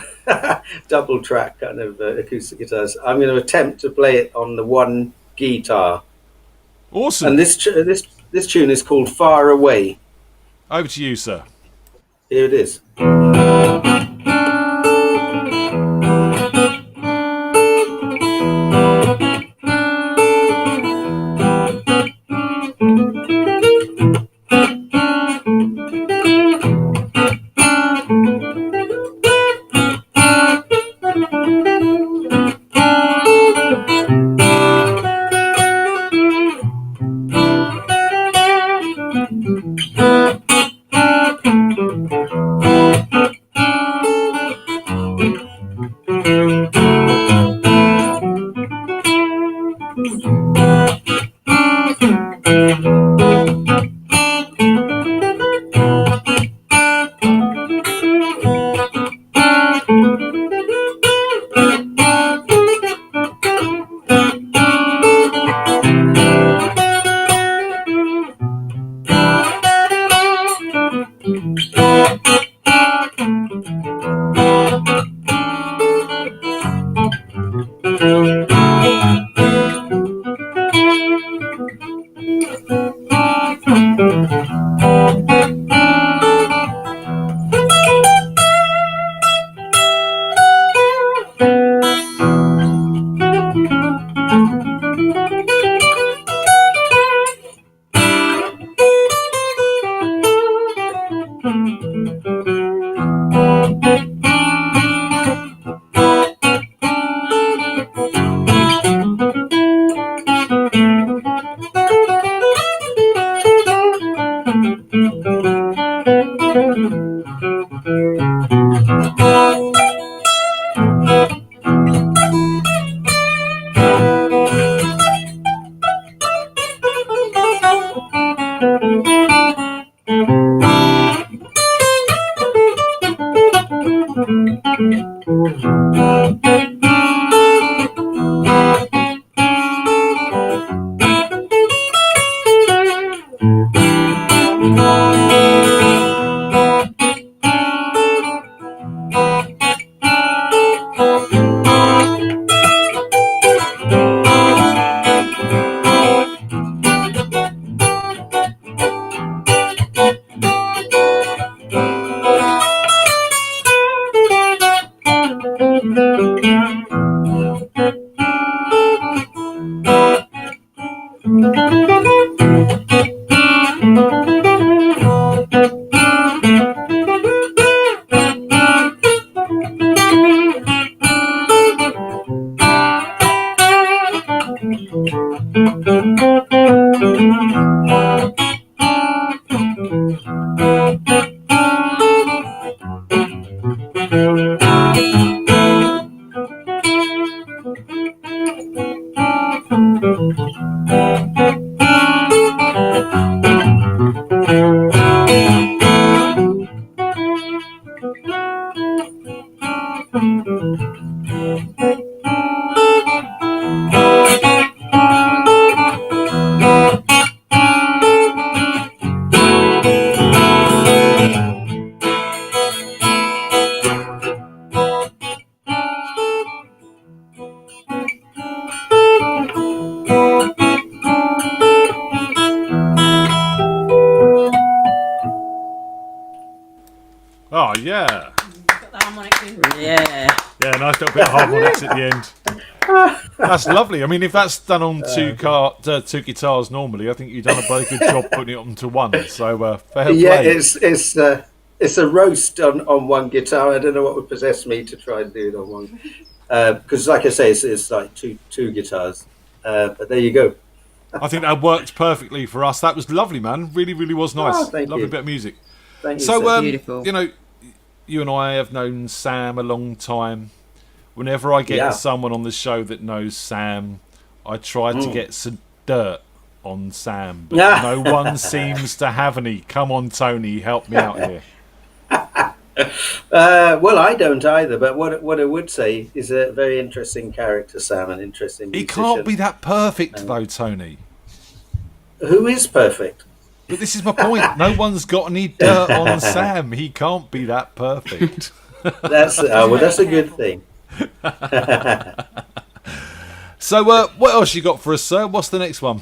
Speaker 10: double track kind of acoustic guitars. I'm going to attempt to play it on the one guitar.
Speaker 6: Awesome.
Speaker 10: And this tune is called Far Away.
Speaker 6: Over to you, sir.
Speaker 10: Here it is.
Speaker 6: Oh, yeah.
Speaker 9: Got the harmonics in.
Speaker 7: Yeah.
Speaker 6: Yeah, nice little bit of harmonics at the end. That's lovely. I mean, if that's done on two guitars normally, I think you've done a very good job putting it onto one. So, fair play.
Speaker 10: Yeah, it's a roast on one guitar. I don't know what would possess me to try and do it on one. Because, like I say, it's like two guitars. But there you go.
Speaker 6: I think that worked perfectly for us. That was lovely, man. Really, really was nice.
Speaker 10: Oh, thank
Speaker 6: lovely
Speaker 10: you.
Speaker 6: bit of music.
Speaker 10: Thank you.
Speaker 6: So,
Speaker 10: sir.
Speaker 7: Beautiful.
Speaker 6: you know, you and I have known Sam a long time. Whenever I get someone on the show that knows Sam, I try to get some dirt on Sam, but no one seems to have any. Come on, Tony, help me out here.
Speaker 10: Well, I don't either. But what I would say is a very interesting character, Sam, an interesting
Speaker 6: He
Speaker 10: musician.
Speaker 6: can't be that perfect, though, Tony.
Speaker 10: Who is perfect?
Speaker 6: But this is my point. No one's got any dirt on Sam. He can't be that perfect.
Speaker 10: That's a good thing.
Speaker 6: So, what else you got for us, sir? What's the next one?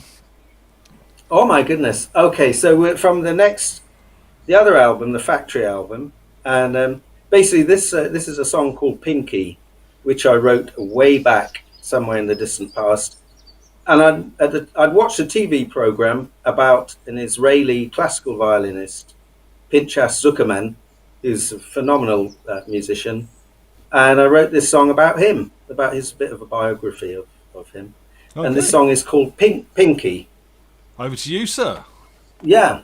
Speaker 10: Oh my goodness. Okay, so we're from the other album, the Factory album, and basically this is a song called Pinky, which I wrote way back somewhere in the distant past. And I'd watched a TV program about an Israeli classical violinist, Pinchas Zuckerman, who's a phenomenal musician. And I wrote this song about him, about his bit of a biography of him.
Speaker 6: Okay.
Speaker 10: And this song is called Pinky.
Speaker 6: Over to you, sir.
Speaker 10: Yeah.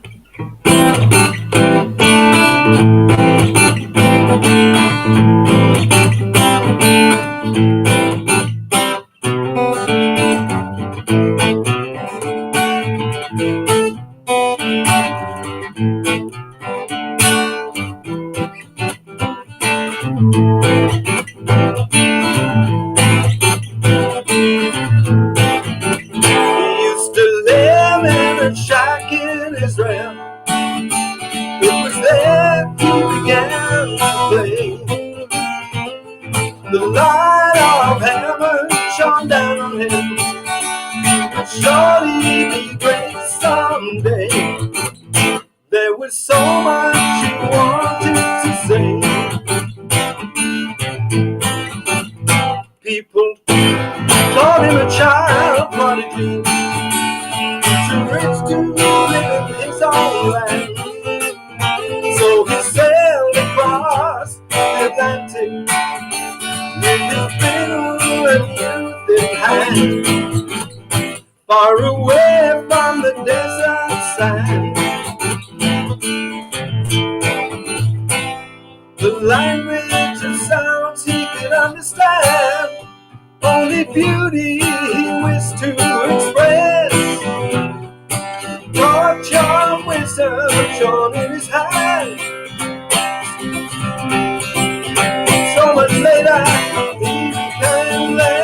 Speaker 10: Far away from the desert sand, the language of sounds he could understand, only beauty he wished to express. Brought your wisdom shone in his hand. So much later he became less.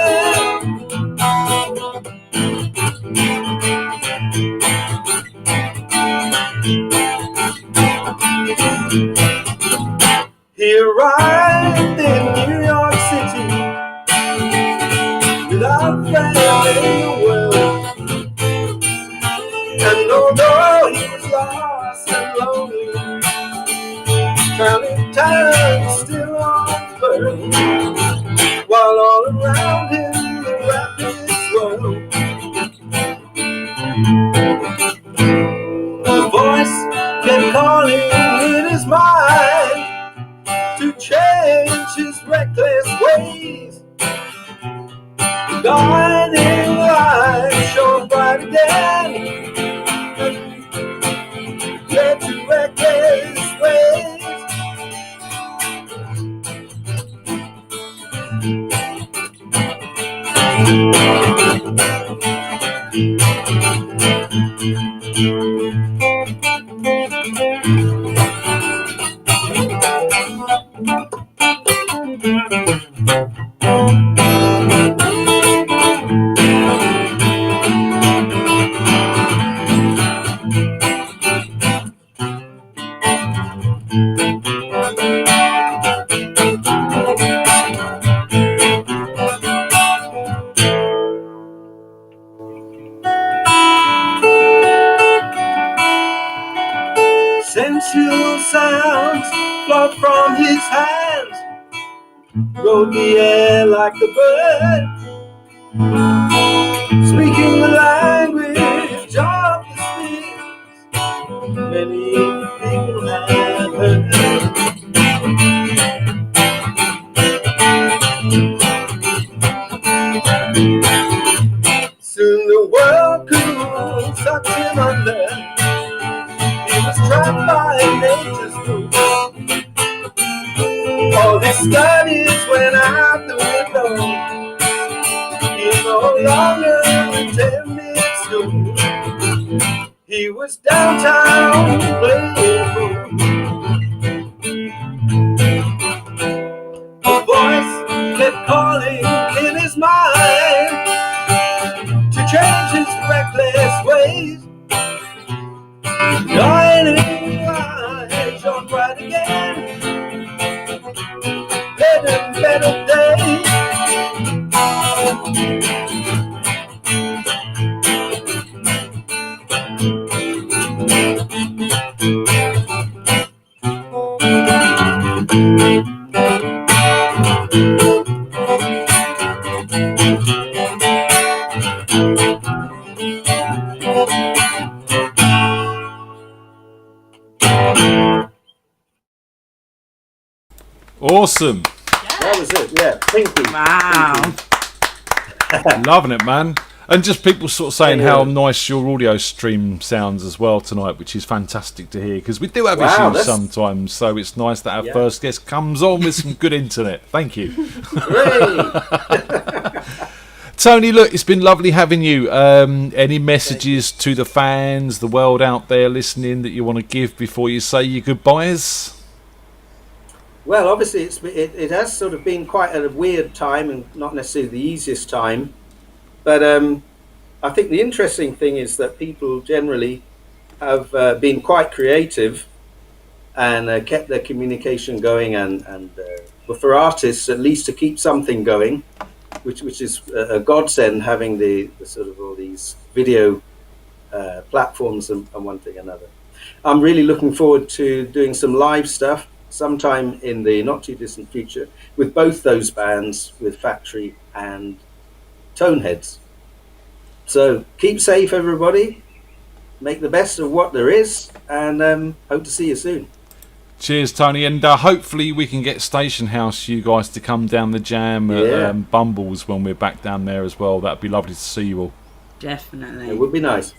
Speaker 10: He arrived in New York City without a friend in the world. And although he was lost and lonely, counting time still on burn, while all around him the rapids roll. The voice kept calling in his mind to change his reckless ways. The guiding light shone bright again, led to reckless ways. Sensual sounds float from his hands, rode the air like a bird, speaking the language of the spheres many people have heard. Soon the world could suck him under. He was trapped by nature's rules. All his studies went out the window. He no longer attended school. He was downtown playing pool. A voice kept calling in his mind to change his reckless ways. Shining light shone bright again. Better days.
Speaker 6: Awesome.
Speaker 10: That was it, yeah. Pinky.
Speaker 7: Wow.
Speaker 6: Loving it, man. And just people sort of saying how nice your audio stream sounds as well tonight, which is fantastic to hear, because we do have issues sometimes, so it's nice that our first guest comes on with some good internet. Thank you. Tony, look, it's been lovely having you. Any messages to the fans, the world out there listening that you want to give before you say your goodbyes?
Speaker 10: Well, obviously, it has sort of been quite a weird time and not necessarily the easiest time. But I think the interesting thing is that people generally have been quite creative and kept their communication going. And for artists, at least to keep something going, which is a godsend, having the sort of all these video platforms and one thing another. I'm really looking forward to doing some live stuff sometime in the not too distant future with both those bands, with Factory and Toneheads. So keep safe, everybody. Make the best of what there is, and hope to see you soon.
Speaker 6: Cheers, Tony, and hopefully we can get Station House, you guys, to come down the jam at Bumbles when we're back down there as well. That'd be lovely to see you all.
Speaker 7: Definitely.
Speaker 10: It would be nice.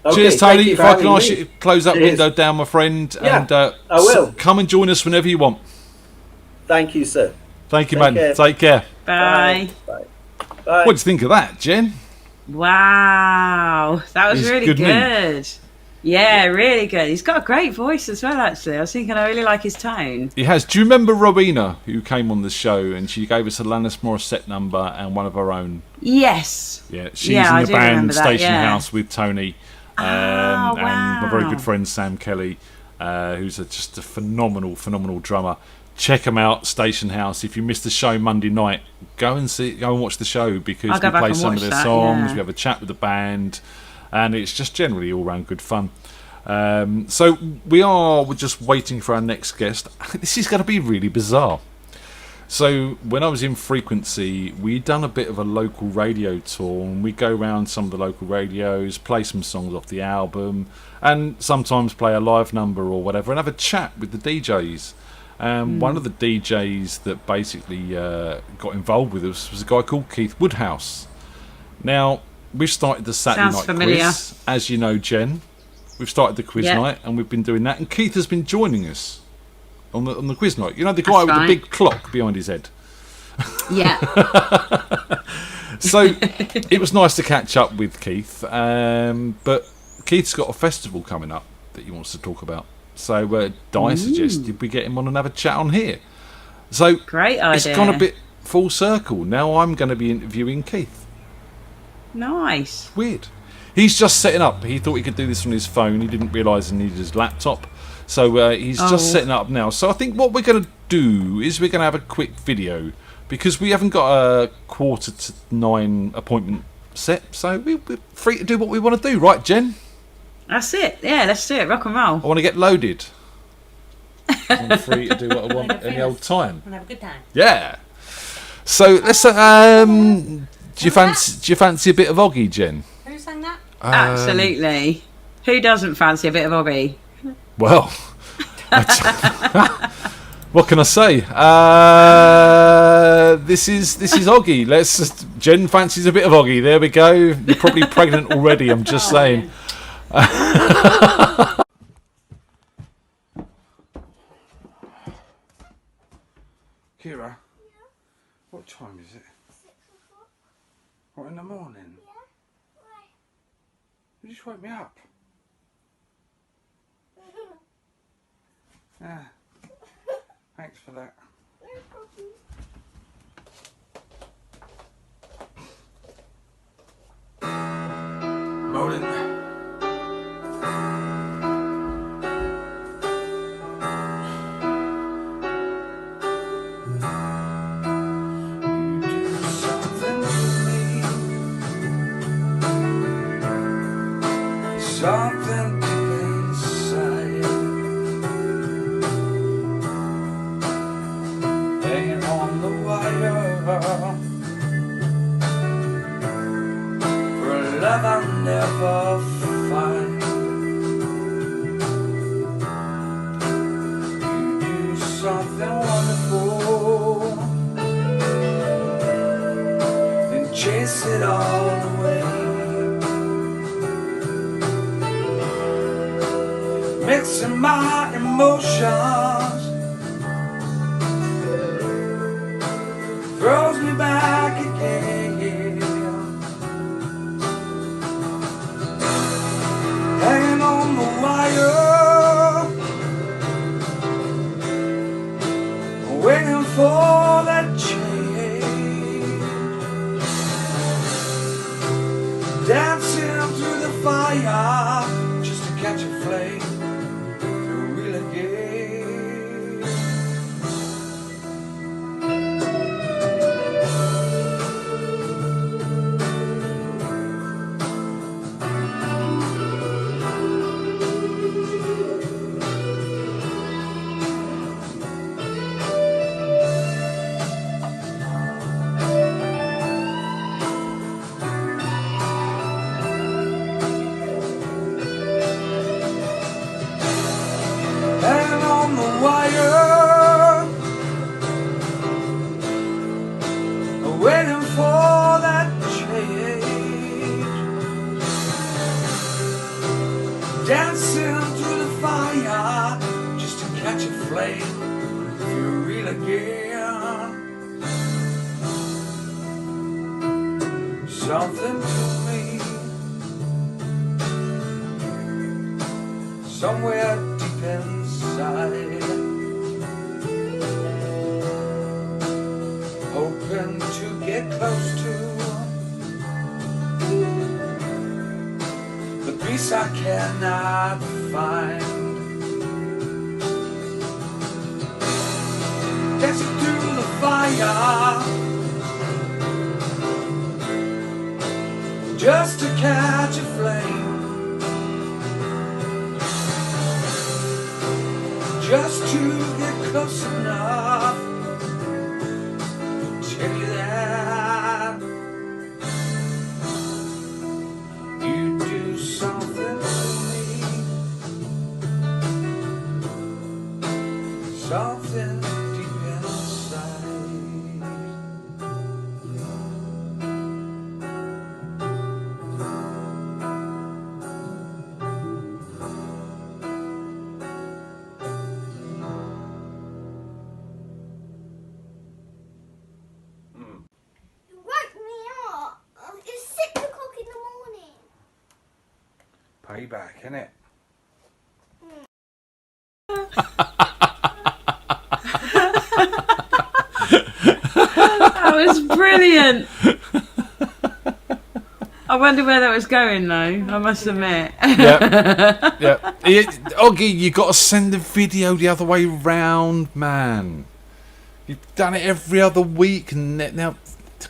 Speaker 10: Okay,
Speaker 6: cheers, Tony. If I can ask
Speaker 10: me.
Speaker 6: you to close that window down, my friend, and
Speaker 10: I will.
Speaker 6: come and join us whenever you want.
Speaker 10: Thank you, sir.
Speaker 6: Thank you, man. Take care.
Speaker 7: Bye.
Speaker 10: Bye. Bye.
Speaker 6: What do you think of that, Jen?
Speaker 7: Wow, that was
Speaker 6: He's
Speaker 7: really
Speaker 6: good,
Speaker 7: good. Yeah, really good. He's got a great voice as well, actually. I was thinking I really like his tone.
Speaker 6: He has. Do you remember Robina, who came on the show and she gave us a Alanis Morissette number and one of her own?
Speaker 7: Yes.
Speaker 6: Yeah, she's in the band Station House with Tony
Speaker 7: wow.
Speaker 6: and my very good friend Sam Kelly, who's just a phenomenal drummer. Check them out, Station House. If you missed the show Monday night, go and watch the show, because we play some of their songs, we have a chat with the band, and it's just generally all round good fun. So we're just waiting for our next guest. This is going to be really bizarre. So when I was in Frequency, we'd done a bit of a local radio tour, and we go around some of the local radios, play some songs off the album, and sometimes play a live number or whatever, and have a chat with the DJs. One of the DJs that basically got involved with us was a guy called Keith Woodhouse. Now, we've started the Saturday night quiz, as you know, Jen. We've started the quiz night, and we've been doing that, and Keith has been joining us on the quiz night. You know, the guy with the big clock behind his head.
Speaker 7: Yeah.
Speaker 6: So it was nice to catch up with Keith, but Keith's got a festival coming up that he wants to talk about. So Di suggested we get him on and have a chat on here. So
Speaker 7: Great idea.
Speaker 6: it's gone a bit full circle. Now I'm going to be interviewing Keith.
Speaker 7: Nice.
Speaker 6: Weird. He's just setting up. He thought he could do this on his phone. He didn't realise he needed his laptop. So he's just setting up now. So I think what we're going to do is we're going to have a quick video because we haven't got a 8:45 appointment set. So we're free to do what we want to do. Right, Jen?
Speaker 7: That's it. Yeah, let's do it. Rock and roll.
Speaker 6: I want to get loaded. I'm free to do what I want any old time.
Speaker 9: And have a good time.
Speaker 6: Yeah. So let's. Do you fancy a bit of Oggy, Jen?
Speaker 9: Who sang that?
Speaker 7: Absolutely. Who doesn't fancy a bit of Oggy?
Speaker 6: Well, what can I say? This is Oggy. Jen fancies a bit of Oggy. There we go. You're probably pregnant already. I'm just saying.
Speaker 11: Kira, what time is it?
Speaker 12: 6:00.
Speaker 11: What, in the morning?
Speaker 12: Yeah. Why?
Speaker 11: You just woke me up. Yeah. Thanks for that.
Speaker 12: No problem.
Speaker 11: Morning. Something deep inside, hanging on the wire for a love I'll never find. You do something wonderful and chase it all away. Mixing my emotions throws me back again, hanging on the wire, waiting for that change, dancing through the fire just to catch a flame. Waiting for that change, dancing through the fire just to catch a flame, feel real again. Something to me, somewhere deep inside, hoping to get close to the peace I cannot find. Dancing through the fire just to catch a flame, just to get close enough. Tell you that you do something to me, something deep inside. Payback, innit?
Speaker 7: That was brilliant. I wonder where that was going, though. I must admit.
Speaker 6: Yeah. Oggy, you got to send the video the other way round, man. You've done it every other week, and now,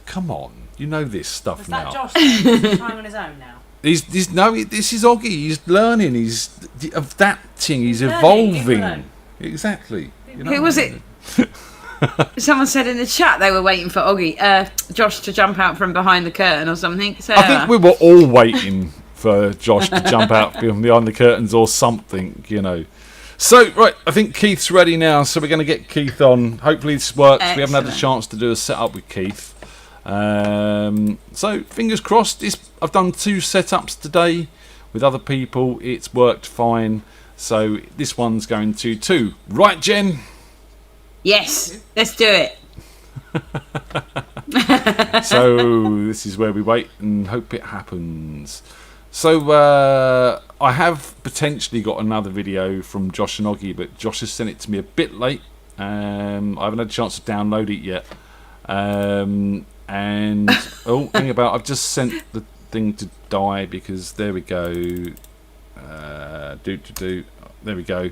Speaker 6: come on, you know this stuff
Speaker 9: Was
Speaker 6: now.
Speaker 9: that Josh then? Trying on his own now?
Speaker 6: This is Oggy. He's learning. He's adapting. He's
Speaker 9: Learning,
Speaker 6: evolving.
Speaker 9: learn.
Speaker 6: Exactly. You know
Speaker 7: Who was
Speaker 6: what I
Speaker 7: it?
Speaker 6: mean?
Speaker 7: Someone said in the chat they were waiting for Josh to jump out from behind the curtain or something. So,
Speaker 6: I think we were all waiting for Josh to jump out from behind the curtains or something, you know. So, right, I think Keith's ready now, so we're going to get Keith on. Hopefully this works. We haven't had a
Speaker 7: Excellent.
Speaker 6: chance to do a setup with Keith. So, fingers crossed. I've done 2 setups today with other people. It's worked fine. So, this one's going to 2. Right, Jen?
Speaker 7: yes, let's do it.
Speaker 6: So this is where we wait and hope it happens. So I have potentially got another video from Josh and Oggy, but Josh has sent it to me a bit late. I haven't had a chance to download it yet. And hang about, I've just sent the thing to die because there we go. There we go.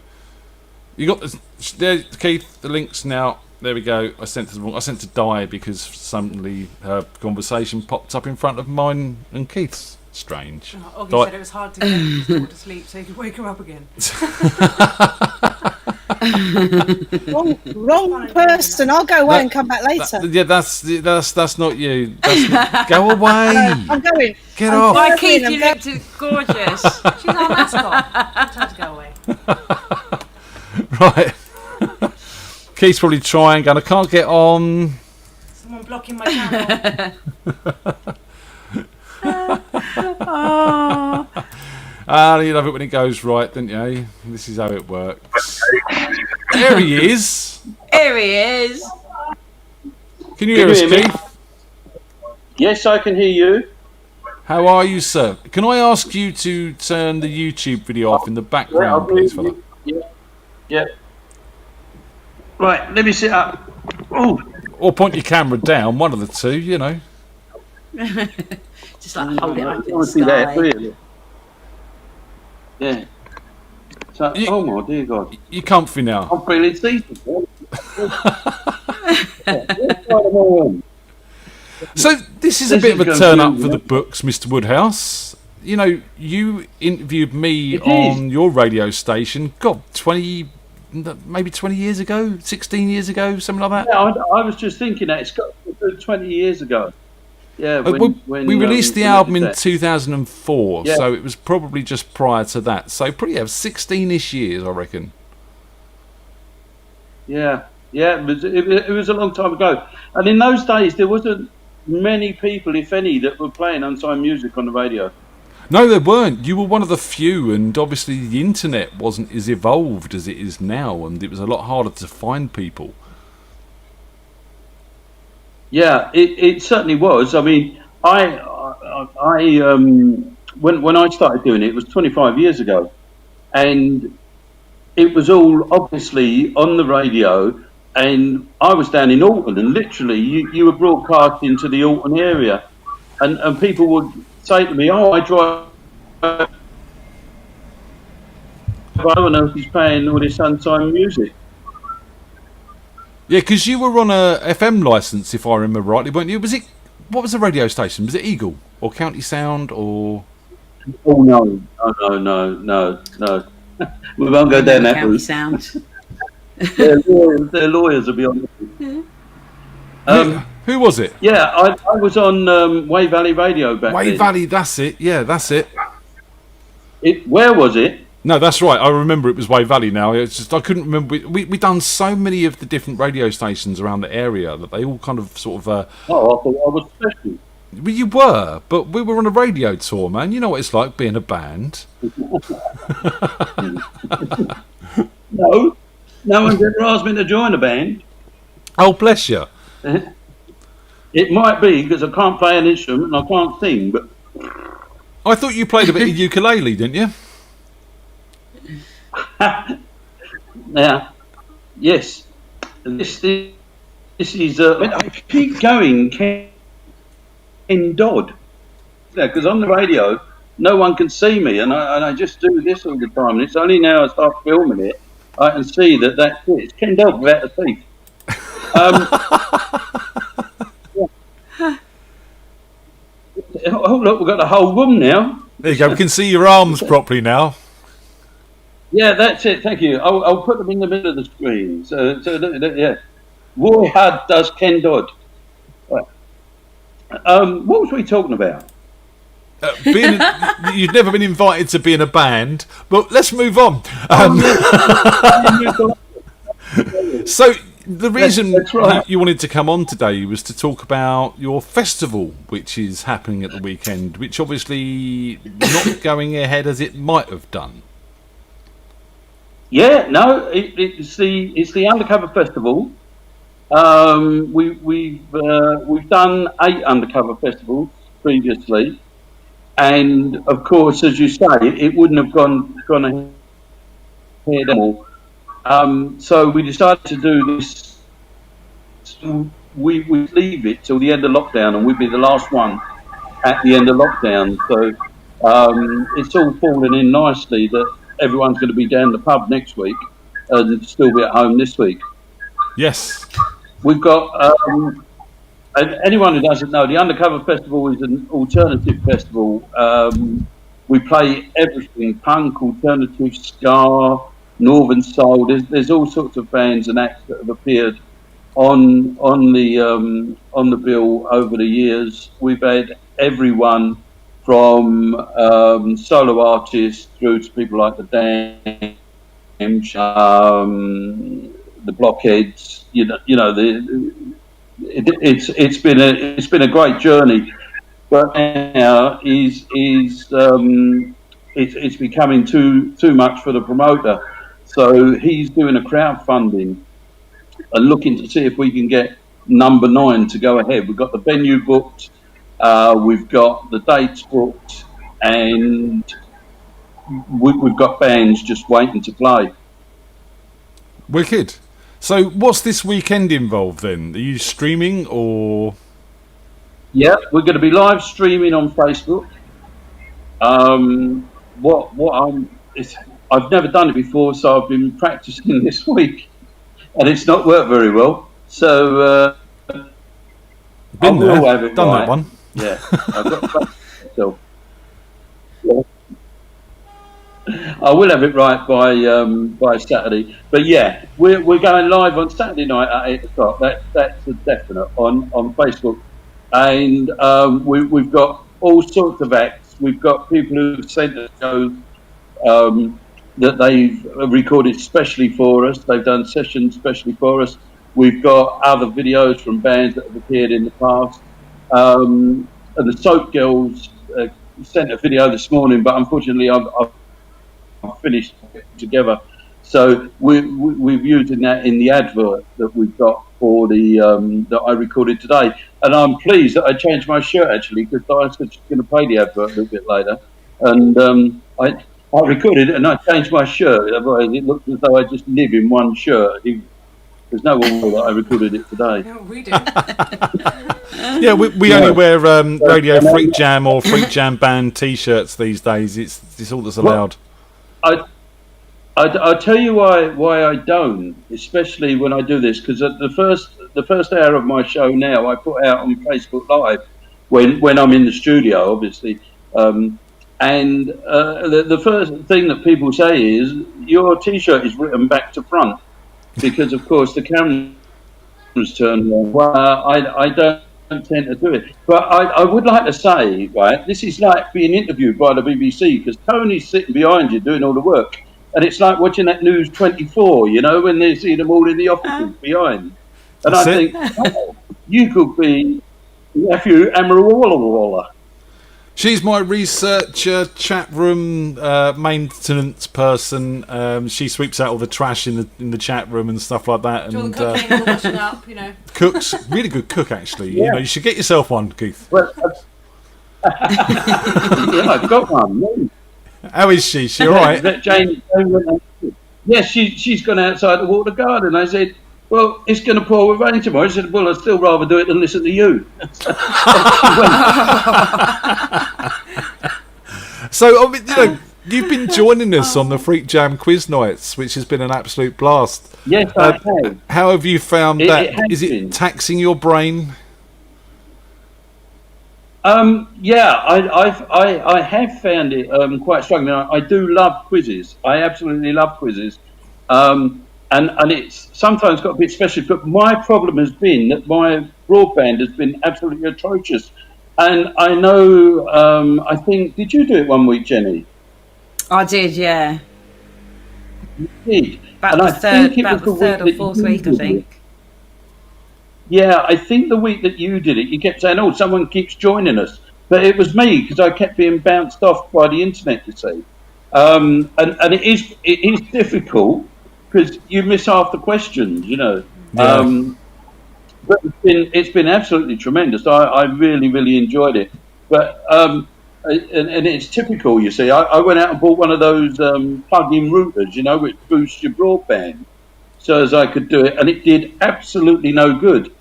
Speaker 6: You got there, Keith. The links now. There we go. I sent to die because suddenly her conversation popped up in front of mine and Keith's. Strange.
Speaker 9: Oh, Oggy said it was hard to get him to to sleep so he could wake her up again.
Speaker 13: Wrong person. I'll go away and come back later.
Speaker 6: That's not you. Go away.
Speaker 13: I'm going.
Speaker 6: Get off.
Speaker 7: Why, Keith, you looked gorgeous.
Speaker 9: She's our mascot. Time to go away.
Speaker 6: Right. Keith's probably trying, going, I can't get on.
Speaker 9: Someone blocking my channel.
Speaker 6: You love it when it goes right, don't you? This is how it works. There he is.
Speaker 7: Here he is.
Speaker 6: Can you hear us, Keith?
Speaker 14: Yes, I can hear you.
Speaker 6: How are you, sir? Can I ask you to turn the YouTube video off in the background, please, fella?
Speaker 14: Yeah. Right, let me sit up. Oh.
Speaker 6: Or point your camera down, one of the two, you know.
Speaker 7: Just like hold it up in
Speaker 14: I
Speaker 7: the
Speaker 14: see that,
Speaker 7: sky.
Speaker 14: really. Yeah. So, oh my dear God.
Speaker 6: You're comfy now.
Speaker 14: I'm feeling seated.
Speaker 6: So this is a bit of a turn up for the books, Mr. Woodhouse. You know, you interviewed me on your radio station, God, 20 years ago, 16 years ago, something like that.
Speaker 14: Yeah, I was just thinking that it's got 20 years ago. Yeah, when
Speaker 6: we released the album in 2004,
Speaker 14: yeah.
Speaker 6: So it was probably just prior to that. So pretty 16-ish years, I reckon.
Speaker 14: Yeah, it was a long time ago. And in those days, there wasn't many people, if any, that were playing unsigned music on the radio.
Speaker 6: No, there weren't. You were one of the few, and obviously the internet wasn't as evolved as it is now, and it was a lot harder to find people.
Speaker 14: Yeah, it certainly was. I mean, when I started doing it was 25 years ago, and it was all obviously on the radio. And I was down in Alton, and literally you were broadcasting to the Alton area, and people would say to me, "Oh, I drive. No one else is playing all this unsigned music."
Speaker 6: Yeah, because you were on a FM licence, if I remember rightly, weren't you? What was the radio station? Was it Eagle or County Sound or?
Speaker 14: Oh no! We won't go down that
Speaker 7: County
Speaker 14: route.
Speaker 7: Sound.
Speaker 14: Their lawyers will be on.
Speaker 6: Who was it?
Speaker 14: Yeah, I was on Way Valley Radio back then.
Speaker 6: Way Valley, that's it. Yeah, that's it.
Speaker 14: Where was it?
Speaker 6: No, that's right. I remember it was Way Valley now. It's just I couldn't remember. We'd done so many of the different radio stations around the area that they all kind of sort of...
Speaker 14: Oh, I thought I was special.
Speaker 6: Well, you were, but we were on a radio tour, man. You know what it's like being a band.
Speaker 14: No. No one's ever asked me to join a band.
Speaker 6: Oh, bless you.
Speaker 14: It might be because I can't play an instrument and I can't sing, but...
Speaker 6: I thought you played a bit of ukulele, didn't you?
Speaker 14: Yeah. Yes. this is. I keep going, Ken Dodd. Because on the radio, no one can see me, and I just do this all the time. And it's only now I start filming it, I can see that's it. It's Ken Dodd without the teeth. Oh look, we've got the whole room now.
Speaker 6: There you go. We can see your arms properly now.
Speaker 14: Yeah, that's it. Thank you. I'll put them in the middle of the screen. So yeah. Roy Hudd does Ken Dodd. Right. What was we talking about?
Speaker 6: You've never been invited to be in a band, but let's move on. So the reason you wanted to come on today was to talk about your festival, which is happening at the weekend, which obviously not going ahead as it might have done.
Speaker 14: Yeah, no, it's the Undercover Festival. We've done 8 Undercover festivals previously, and of course, as you say, it wouldn't have gone ahead at all. So we decided to do this. We leave it till the end of lockdown, and we'd be the last one at the end of lockdown. So it's all fallen in nicely that everyone's going to be down the pub next week and still be at home this week.
Speaker 6: Yes.
Speaker 14: We've got, anyone who doesn't know, the Undercover Festival is an alternative festival. We play everything, punk, alternative, ska, Northern Soul. There's all sorts of bands and acts that have appeared on the bill over the years. We've had everyone from solo artists through to people like the Dams, the Blockheads. It's been a great journey, but now it's becoming too much for the promoter. So he's doing a crowdfunding and looking to see if we can get number 9 to go ahead. We've got the venue booked, we've got the dates booked, and we've got bands just waiting to play.
Speaker 6: Wicked. So what's this weekend involved then? Are you streaming or...?
Speaker 14: Yeah, we're going to be live streaming on Facebook. I've never done it before, so I've been practicing this week, and it's not worked very well. So
Speaker 6: been there,
Speaker 14: have it
Speaker 6: done
Speaker 14: right.
Speaker 6: that one.
Speaker 14: Yeah, I've got to practice myself. Yeah. I will have it right by Saturday. But yeah, we're going live on Saturday night at 8 o'clock. That's a definite on Facebook, and we've got all sorts of acts. We've got people who've sent us shows that they've recorded specially for us. They've done sessions specially for us. We've got other videos from bands that have appeared in the past. And the Soap Girls sent a video this morning, but unfortunately I've finished it together. So we're using that in the advert that we've got for the that I recorded today. And I'm pleased that I changed my shirt actually, because I was going to play the advert a little bit later. And I recorded it and I changed my shirt. Otherwise, it looked as though I just live in one shirt. There's no one that I recorded it today.
Speaker 9: No, we do.
Speaker 6: Yeah, we only wear Radio FreakJam or FreakJam band T-shirts these days. It's all that's allowed.
Speaker 14: I'll tell you why I don't, especially when I do this, because the first hour of my show now I put out on Facebook Live when I'm in the studio, obviously. And the first thing that people say is, your T-shirt is written back to front, because of course the camera's turned on. Well, I don't tend to do it, but I would like to say, right, this is like being interviewed by the BBC, because Tony's sitting behind you doing all the work, and it's like watching that News 24, you know, when they see them all in the offices behind. And I think, oh, you could be nephew Amarawalla.
Speaker 6: She's my researcher, chat room maintenance person. She sweeps out all the trash in the chat room and stuff like that.
Speaker 9: Do all
Speaker 6: And
Speaker 9: the cooking, all washing up, you know.
Speaker 6: cooks, really good cook actually.
Speaker 14: Yeah.
Speaker 6: You know, you should get yourself one, Keith.
Speaker 14: Well, yeah, I've got one.
Speaker 6: How is she? All right?
Speaker 14: Jane went, yes, she's gone outside to water the garden. I said, well, it's going to pour with rain tomorrow. He said, well, I'd still rather do it than listen to you.
Speaker 6: So, I mean, you know, you've been joining us on the FreakJam quiz nights, which has been an absolute blast.
Speaker 14: Yes, I have.
Speaker 6: How have you found that? Is it
Speaker 14: been
Speaker 6: taxing your brain?
Speaker 14: Yeah, I have found it quite struggling. I do love quizzes. I absolutely love quizzes. And it's sometimes got a bit special, but my problem has been that my broadband has been absolutely atrocious. And I know, I think, did you do it one week, Jenny?
Speaker 7: I did, yeah.
Speaker 14: You did.
Speaker 7: About
Speaker 14: And
Speaker 7: the
Speaker 14: I
Speaker 7: third,
Speaker 14: think it
Speaker 7: about
Speaker 14: was
Speaker 7: the third
Speaker 14: week
Speaker 7: or fourth
Speaker 14: that you
Speaker 7: week, I
Speaker 14: did
Speaker 7: think.
Speaker 14: it. Yeah, I think the week that you did it, you kept saying, oh, someone keeps joining us. But it was me, because I kept being bounced off by the internet, you see. And it is difficult, because you miss half the questions, you know.
Speaker 6: Yeah.
Speaker 14: But it's been absolutely tremendous. I really, really enjoyed it. But and it's typical, you see. I went out and bought one of those plug-in routers, you know, which boosts your broadband, so as I could do it, and it did absolutely no good.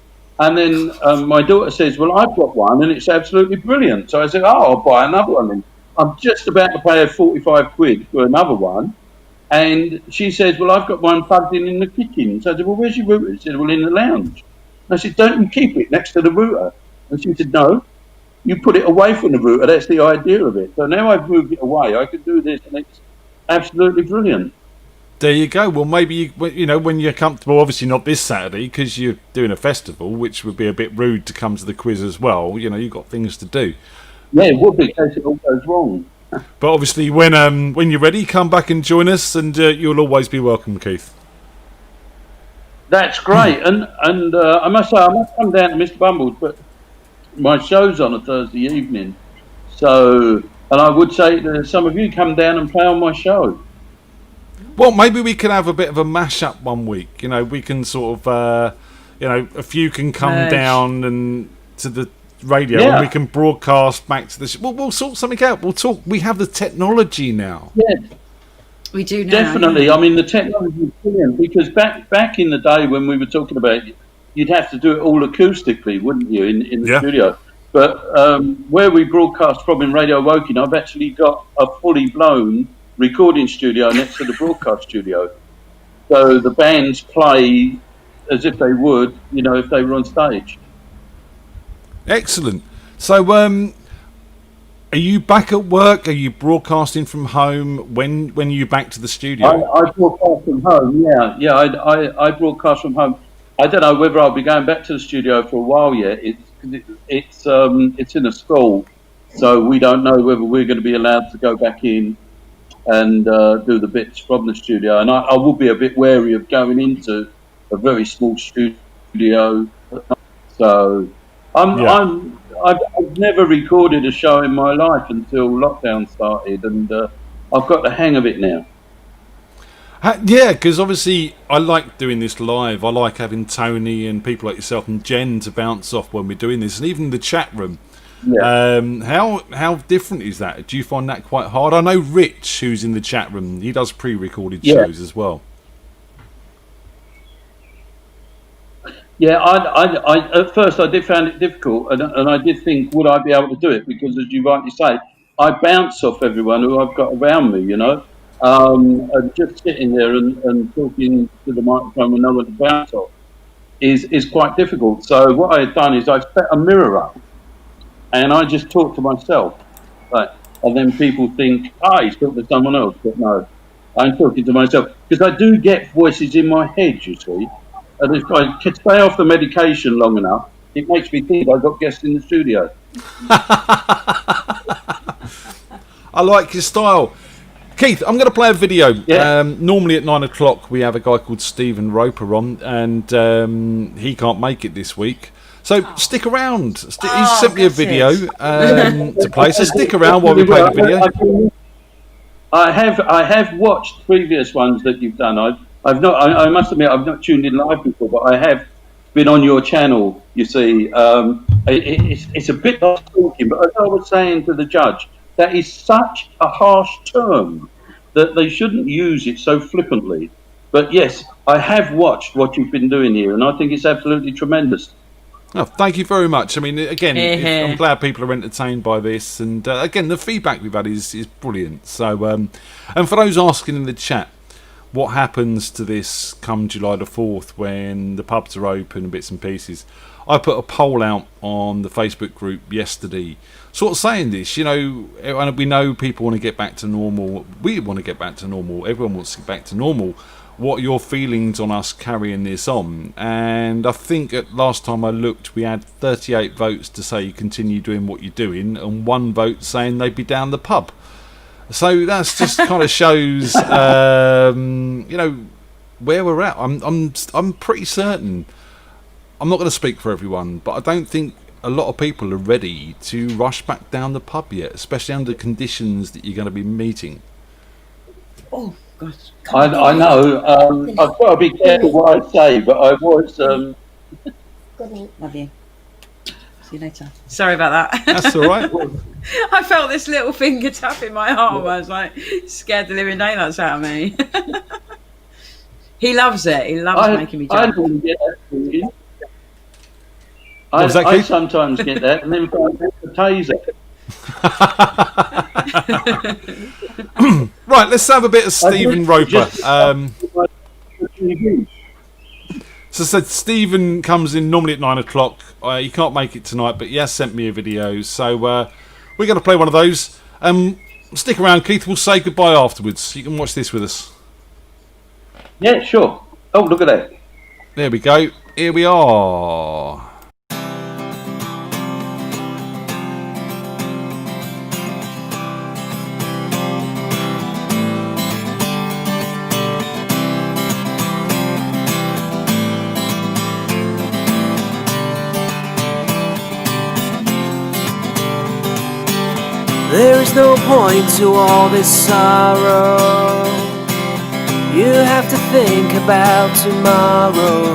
Speaker 14: And then my daughter says, well, I've got one, and it's absolutely brilliant. So I said, oh, I'll buy another one. And I'm just about to pay her 45 quid for another one. And she says, well, I've got one plugged in the kitchen. So I said, well, where's your router? She said, well, in the lounge. And I said, don't you keep it next to the router? And she said, no, you put it away from the router. That's the idea of it. So now I've moved it away. I can do this, and it's absolutely brilliant.
Speaker 6: There you go. Well, maybe you know, when you're comfortable. Obviously, not this Saturday because you're doing a festival, which would be a bit rude to come to the quiz as well. You know, you've got things to do.
Speaker 14: Yeah, it would be in case it all goes wrong.
Speaker 6: But obviously, when you're ready, come back and join us, and you'll always be welcome, Keith.
Speaker 14: That's great, and I must say I must come down to Mr. Bumble's, but my show's on a Thursday evening, so and I would say that some of you come down and play on my show.
Speaker 6: Well, maybe we can have a bit of a mash-up one week. You know, we can sort of, you know, a few can come
Speaker 7: Merge.
Speaker 6: down and to the radio,
Speaker 14: Yeah.
Speaker 6: and we can broadcast back to the. We'll sort something out. We'll talk. We have the technology now.
Speaker 14: Yeah,
Speaker 7: We do now.
Speaker 14: definitely.
Speaker 7: yeah.
Speaker 14: I mean, the technology is brilliant because back in the day when we were talking about it, you'd have to do it all acoustically, wouldn't you, in the
Speaker 6: Yeah.
Speaker 14: studio? But where we broadcast from in Radio Woking, I've actually got a fully blown recording studio next to the broadcast studio. So the bands play as if they would, you know, if they were on stage.
Speaker 6: Excellent. So, are you back at work? Are you broadcasting from home? When are you back to the studio?
Speaker 14: I broadcast from home, yeah. I broadcast from home. I don't know whether I'll be going back to the studio for a while yet. It's in a school, so we don't know whether we're going to be allowed to go back in and do the bits from the studio. And I will be a bit wary of going into a very small studio. So I've never recorded a show in my life until lockdown started, and I've got the hang of it now.
Speaker 6: Yeah, because obviously I like doing this live. I like having Tony and people like yourself and Jen to bounce off when we're doing this, and even the chat room.
Speaker 14: Yeah.
Speaker 6: How different is that? Do you find that quite hard? I know Rich, who's in the chat room, he does pre-recorded shows as well.
Speaker 14: Yeah, I at first I did find it difficult, and I did think, would I be able to do it? Because as you rightly say, I bounce off everyone who I've got around me, you know, and just sitting there and talking to the microphone with no one to bounce off is quite difficult. So what I had done is I set a mirror up, and I just talk to myself, right? And then people think, he's talking to someone else, but no, I'm talking to myself because I do get voices in my head, you see. And if I can stay off the medication long enough, it makes me think I've got guests in the studio.
Speaker 6: I like your style. Keith, I'm going to play a video.
Speaker 14: Yeah.
Speaker 6: Normally at 9 o'clock we have a guy called Stephen Roper on, and he can't make it this week. So stick around. He's sent me a video to play, so stick around while we play the video.
Speaker 14: I have watched previous ones that you've done. I've not. I must admit, I've not tuned in live before, but I have been on your channel. You see, it's a bit like talking, but as I was saying to the judge, that is such a harsh term that they shouldn't use it so flippantly. But yes, I have watched what you've been doing here, and I think it's absolutely tremendous.
Speaker 6: Oh, thank you very much. I mean, again, I'm glad people are entertained by this, and again, the feedback we've had is brilliant. So, and for those asking in the chat, what happens to this come July the 4th when the pubs are open and bits and pieces? I put a poll out on the Facebook group yesterday, sort of saying this. You know, and we know people want to get back to normal. We want to get back to normal. Everyone wants to get back to normal. What are your feelings on us carrying this on? And I think at last time I looked, we had 38 votes to say you continue doing what you're doing, and 1 vote saying they'd be down the pub. So that's just kind of shows, you know, where we're at. I'm pretty certain. I'm not going to speak for everyone, but I don't think a lot of people are ready to rush back down the pub yet, especially under conditions that you're going to be meeting.
Speaker 13: Oh gosh.
Speaker 14: I know. I've got to be careful what I say, but I was.
Speaker 13: Good night. Love you. See you later.
Speaker 7: Sorry about that.
Speaker 6: That's all right.
Speaker 7: I felt this little finger tapping my arm. I was like, scared the living daylights out of me. He loves it. He loves making me jump.
Speaker 14: I sometimes get that, and then we go and get the taser.
Speaker 6: Right, let's have a bit of Stephen Roper. So said Stephen comes in normally at 9 o'clock. He can't make it tonight, but he has sent me a video. So we're going to play one of those. Stick around, Keith. We'll say goodbye afterwards. You can watch this with us.
Speaker 14: Yeah, sure. Oh, look at that.
Speaker 6: There we go. Here we are.
Speaker 15: There is no point to all this sorrow. You have to think about tomorrow.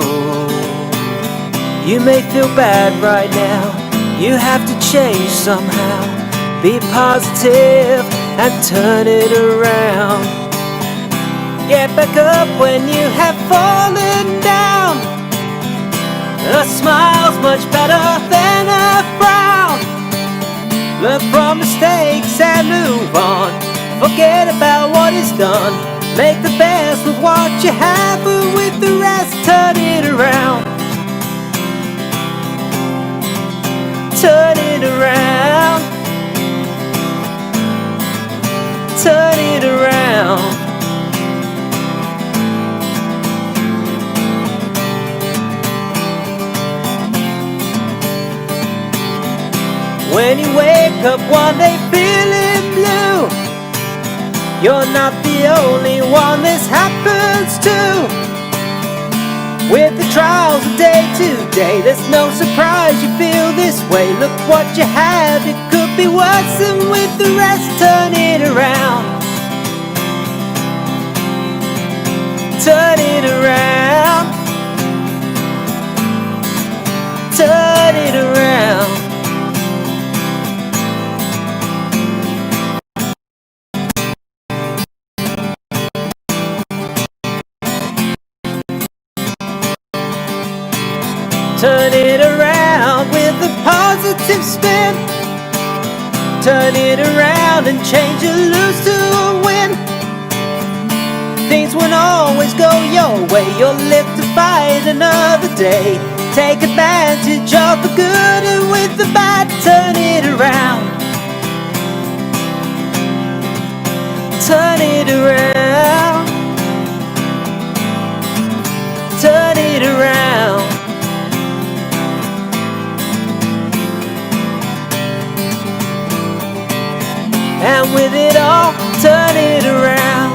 Speaker 15: You may feel bad right now. You have to change somehow. Be positive and turn it around. Get back up when you have fallen down. A smile's much better than a frown. Learn from mistakes and move on. Forget about what is done. Make the best with what you have, but with the rest, turn it around. Turn it around. Turn it around. When you wake up one day feeling blue, you're not the only one this happens to. With the trials of day to day, there's no surprise you feel this way. Look what you have, it could be worse, and with the rest, turn it around. Turn it around. Turn it around. Turn it around with a positive spin. Turn it around and change a lose to a win. Things won't always go your way. You'll live to fight another day. Take advantage of the good, and with the bad, turn it around. Turn it around. Turn it around. And with it all, turn it around.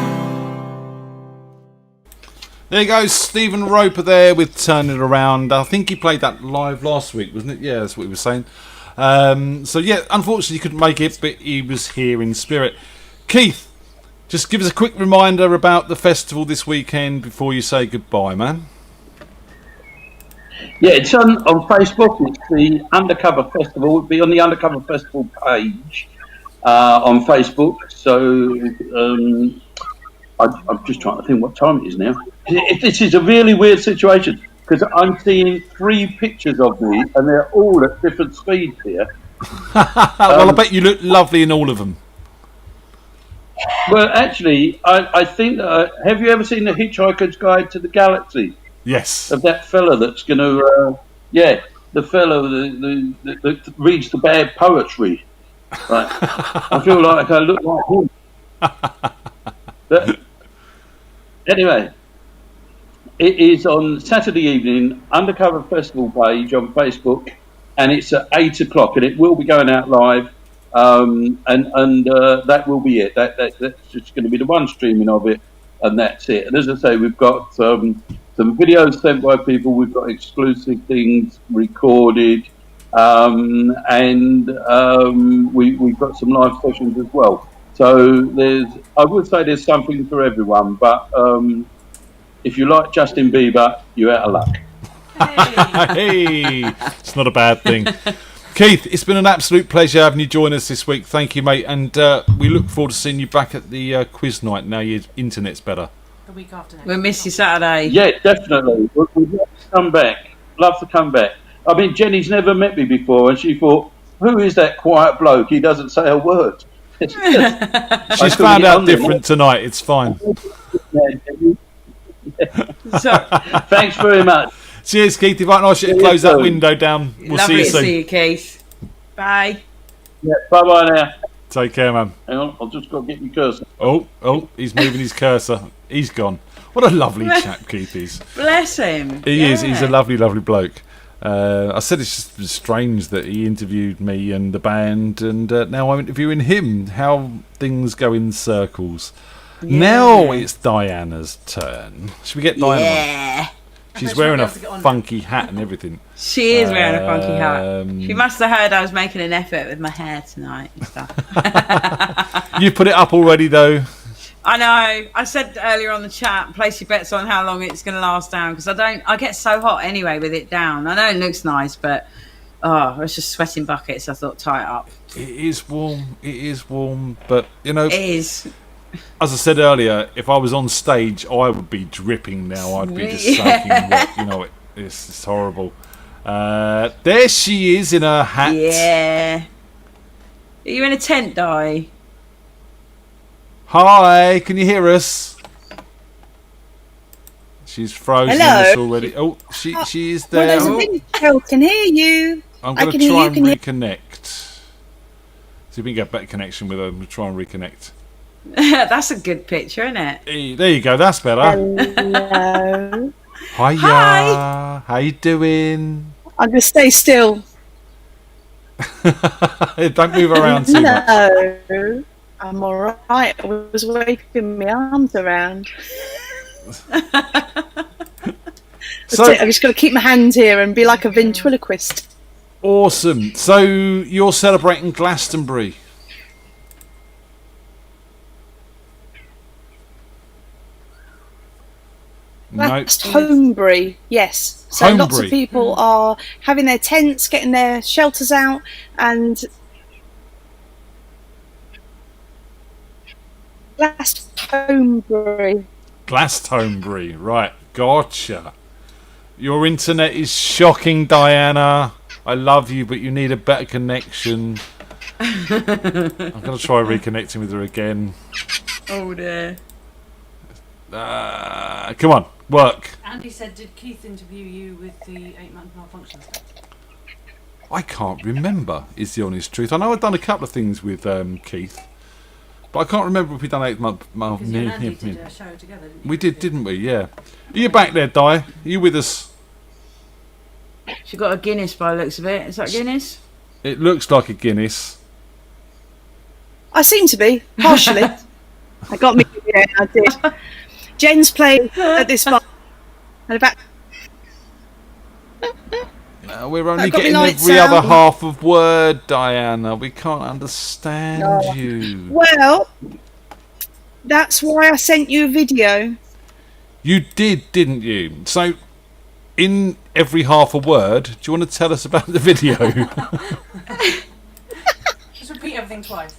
Speaker 6: There you go, Stephen Roper there with Turn It Around. I think he played that live last week, wasn't it? Yeah, that's what he was saying. So yeah, unfortunately he couldn't make it, but he was here in spirit. Keith, just give us a quick reminder about the festival this weekend before you say goodbye, man.
Speaker 14: Yeah, it's on Facebook. It's the Undercover Festival. It'll be on the Undercover Festival page on Facebook. So I'm just trying to think what time it is now. This is a really weird situation because I'm seeing 3 pictures of me and they're all at different speeds here.
Speaker 6: Well, I bet you look lovely in all of them.
Speaker 14: Well, actually, I think. Have you ever seen The Hitchhiker's Guide to the Galaxy?
Speaker 6: Yes.
Speaker 14: Of that fella that's going to, the fellow that reads the bad poetry. Right. I feel like I look like him. But anyway, it is on Saturday evening, Undercover Festival page on Facebook, and it's at 8 o'clock, and it will be going out live. And that will be it. That's just going to be the one streaming of it, and that's it. And as I say, we've got some videos sent by people. We've got exclusive things recorded, and we've got some live sessions as well. So I would say there's something for everyone. But if you like Justin Bieber, you're out of luck.
Speaker 6: Hey, it's not a bad thing. Keith, it's been an absolute pleasure having you join us this week. Thank you, mate. And we look forward to seeing you back at the quiz night now your internet's better.
Speaker 9: The week after next.
Speaker 7: We'll miss you Saturday.
Speaker 14: Yeah, definitely. We'd love to come back. Love to come back. I mean, Jenny's never met me before, and she thought, who is that quiet bloke? He doesn't say a word.
Speaker 6: She's found out different tonight. It's fine.
Speaker 14: Thanks very much.
Speaker 6: Cheers, Keith. If I should close that window down, we'll
Speaker 7: Lovely
Speaker 6: see you soon.
Speaker 7: to see you, Keith. Bye.
Speaker 14: Yeah, bye now.
Speaker 6: Take care, man.
Speaker 14: Hang on, I'll just go get your cursor.
Speaker 6: Oh, he's moving his cursor. He's gone. What a lovely chap Keith is.
Speaker 7: Bless him.
Speaker 6: He is. He's a lovely, lovely bloke. I said it's just strange that he interviewed me and the band, and now I'm interviewing him. How things go in circles.
Speaker 7: Yeah.
Speaker 6: Now it's Diana's turn. Should we get Diana?
Speaker 7: Yeah.
Speaker 6: She's wearing a funky hat and everything.
Speaker 7: She is wearing a funky hat. She must have heard I was making an effort with my hair tonight and stuff.
Speaker 6: You put it up already, though.
Speaker 7: I know. I said earlier on the chat, place your bets on how long it's going to last down, because I get so hot anyway with it down. I know it looks nice, but I was just sweating buckets. I thought, tie it up.
Speaker 6: It is warm. It is warm, but you know,
Speaker 7: it is.
Speaker 6: As I said earlier, if I was on stage, I would be dripping now. I'd be just soaking wet. You know, it's horrible. There she is in her hat.
Speaker 7: Yeah. Are you in a tent, Di?
Speaker 6: Hi, can you hear us? She's frozen us already. Oh, she is there.
Speaker 16: Well, there's a thing. I can hear you.
Speaker 6: I'm going to try and reconnect. See if we can get a better connection with her. I'm going to try and reconnect.
Speaker 7: That's a good picture, isn't it?
Speaker 6: Hey, there you go. That's better.
Speaker 16: Hello.
Speaker 6: Hiya.
Speaker 7: Hi.
Speaker 6: How you doing?
Speaker 16: I'm going to stay still.
Speaker 6: Don't move around too much.
Speaker 16: No, I'm all right. I was waving my arms around.
Speaker 6: So
Speaker 16: I'm just going to keep my hands here and be like a ventriloquist.
Speaker 6: Awesome. So you're celebrating Glastonbury.
Speaker 16: Glastonbury, yes. So lots of people are having their tents, getting their shelters out, and
Speaker 6: Glastonbury, right? Gotcha. Your internet is shocking, Diana. I love you, but you need a better connection. I'm gonna try reconnecting with her again.
Speaker 7: Oh dear.
Speaker 6: Come on, work.
Speaker 9: Andy said, did Keith interview you with the 8-month malfunction?
Speaker 6: I can't remember, is the honest truth. I know I've done a couple of things with Keith, but I can't remember if we've done 8-month
Speaker 9: Because you and Andy did a show together, didn't you?
Speaker 6: We did, didn't we? Yeah. Are you back there, Di? Are you with us?
Speaker 7: She got a Guinness by the looks of it. Is that Guinness?
Speaker 6: It looks like a Guinness.
Speaker 16: I seem to be, partially. I got me, yeah, I did. Jen's playing at this bar. And about
Speaker 6: we're only getting every other half of word, Diana. We can't understand you.
Speaker 16: Well, that's why I sent you a video.
Speaker 6: You did, didn't you? So, in every half a word, do you want to tell us about the video?
Speaker 9: Just repeat everything twice.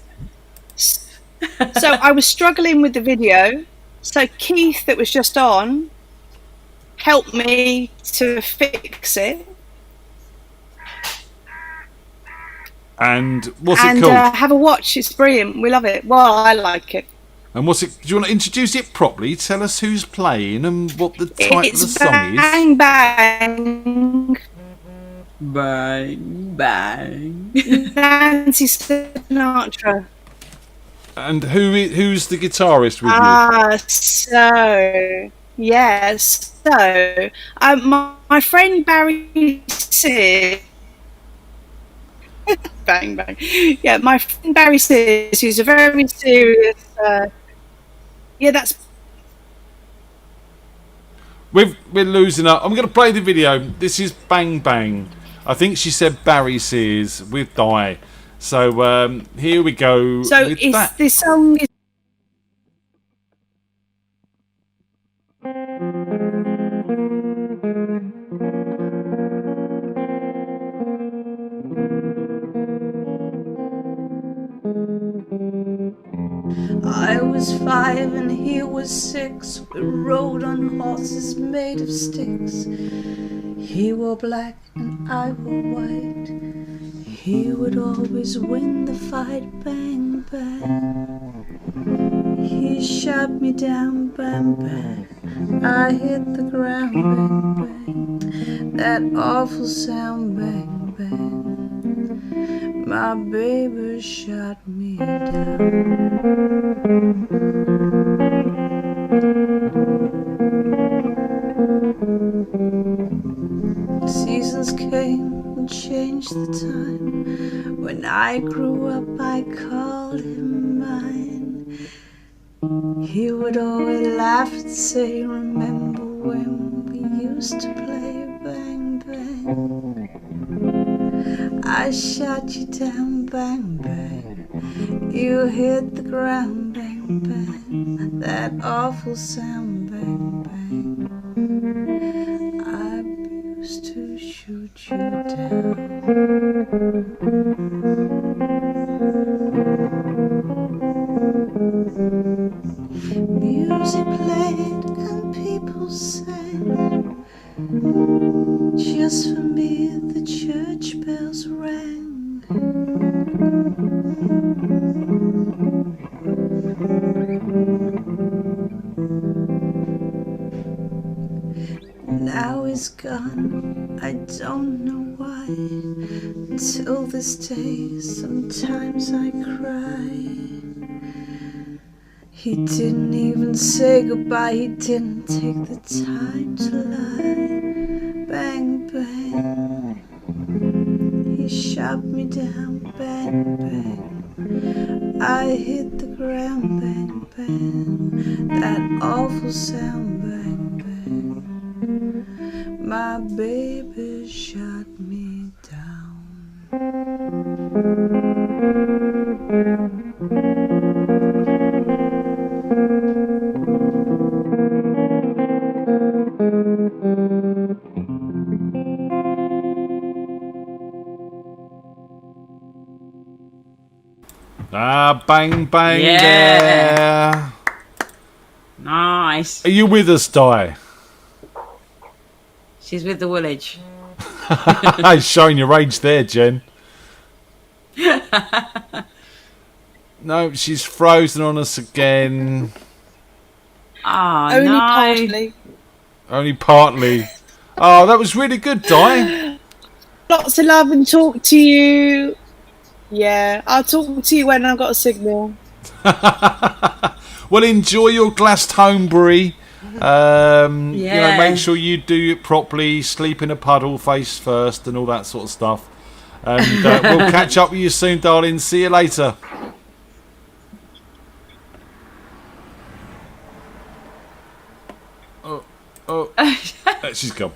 Speaker 16: So I was struggling with the video. So Keith, that was just on, help me to fix it.
Speaker 6: And what's
Speaker 16: And
Speaker 6: it called?
Speaker 16: have a watch. It's brilliant. We love it. Well, I like it.
Speaker 6: And what's it? Do you want to introduce it properly? Tell us who's playing and what the title
Speaker 16: It's
Speaker 6: of the song is.
Speaker 16: Bang Bang.
Speaker 7: Bang bang.
Speaker 16: Nancy Sinatra.
Speaker 6: And who's the guitarist with
Speaker 16: My friend Barry Sears. Bang bang. Yeah, my friend Barry Sears, who's a very serious. That's.
Speaker 6: you? We're losing up. I'm going to play the video. This is Bang Bang. I think she said Barry Sears with Di. So here we go.
Speaker 16: So
Speaker 6: with
Speaker 16: is
Speaker 6: that.
Speaker 16: this song?
Speaker 17: I was 5 and he was 6. We rode on horses made of sticks. He wore black and I wore white. He would always win the fight. Bang, bang. He shot me down. Bang, bang. I hit the ground. Bang, bang. That awful sound. Bang, bang. My baby shot me down. Seasons came and changed the time. When I grew up, I called him mine. He would always laugh and say, remember when we used to play bang, bang. I shot you down, bang, bang. You hit the ground, bang, bang. That awful sound, bang, bang. I used to shoot you down. Music played and people sang. Just for me the church bells rang. Now he's gone, I don't know why. Till this day, sometimes I cry. He didn't even say goodbye, he didn't take the time to lie. Bang, bang. He shot me down, bang, bang. I hit the ground, bang, bang. That awful sound, bang, bang. My baby shot me down.
Speaker 6: Bang bang
Speaker 7: Yeah.
Speaker 6: there.
Speaker 7: Nice.
Speaker 6: Are you with us, Di?
Speaker 7: She's with the Woolwich.
Speaker 6: Showing your age there, Jen. No, she's frozen on us again.
Speaker 7: Oh,
Speaker 16: Only
Speaker 7: no.
Speaker 16: partially.
Speaker 6: Only partly. Oh, that was really good, Di.
Speaker 16: Lots of love and talk to you. Yeah, I'll talk to you when I've got a signal.
Speaker 6: Well, enjoy your glassed homebrew.
Speaker 7: Yeah.
Speaker 6: Make sure you do it properly. Sleep in a puddle face first and all that sort of stuff. And we'll catch up with you soon, darling. See you later. Oh, she's gone.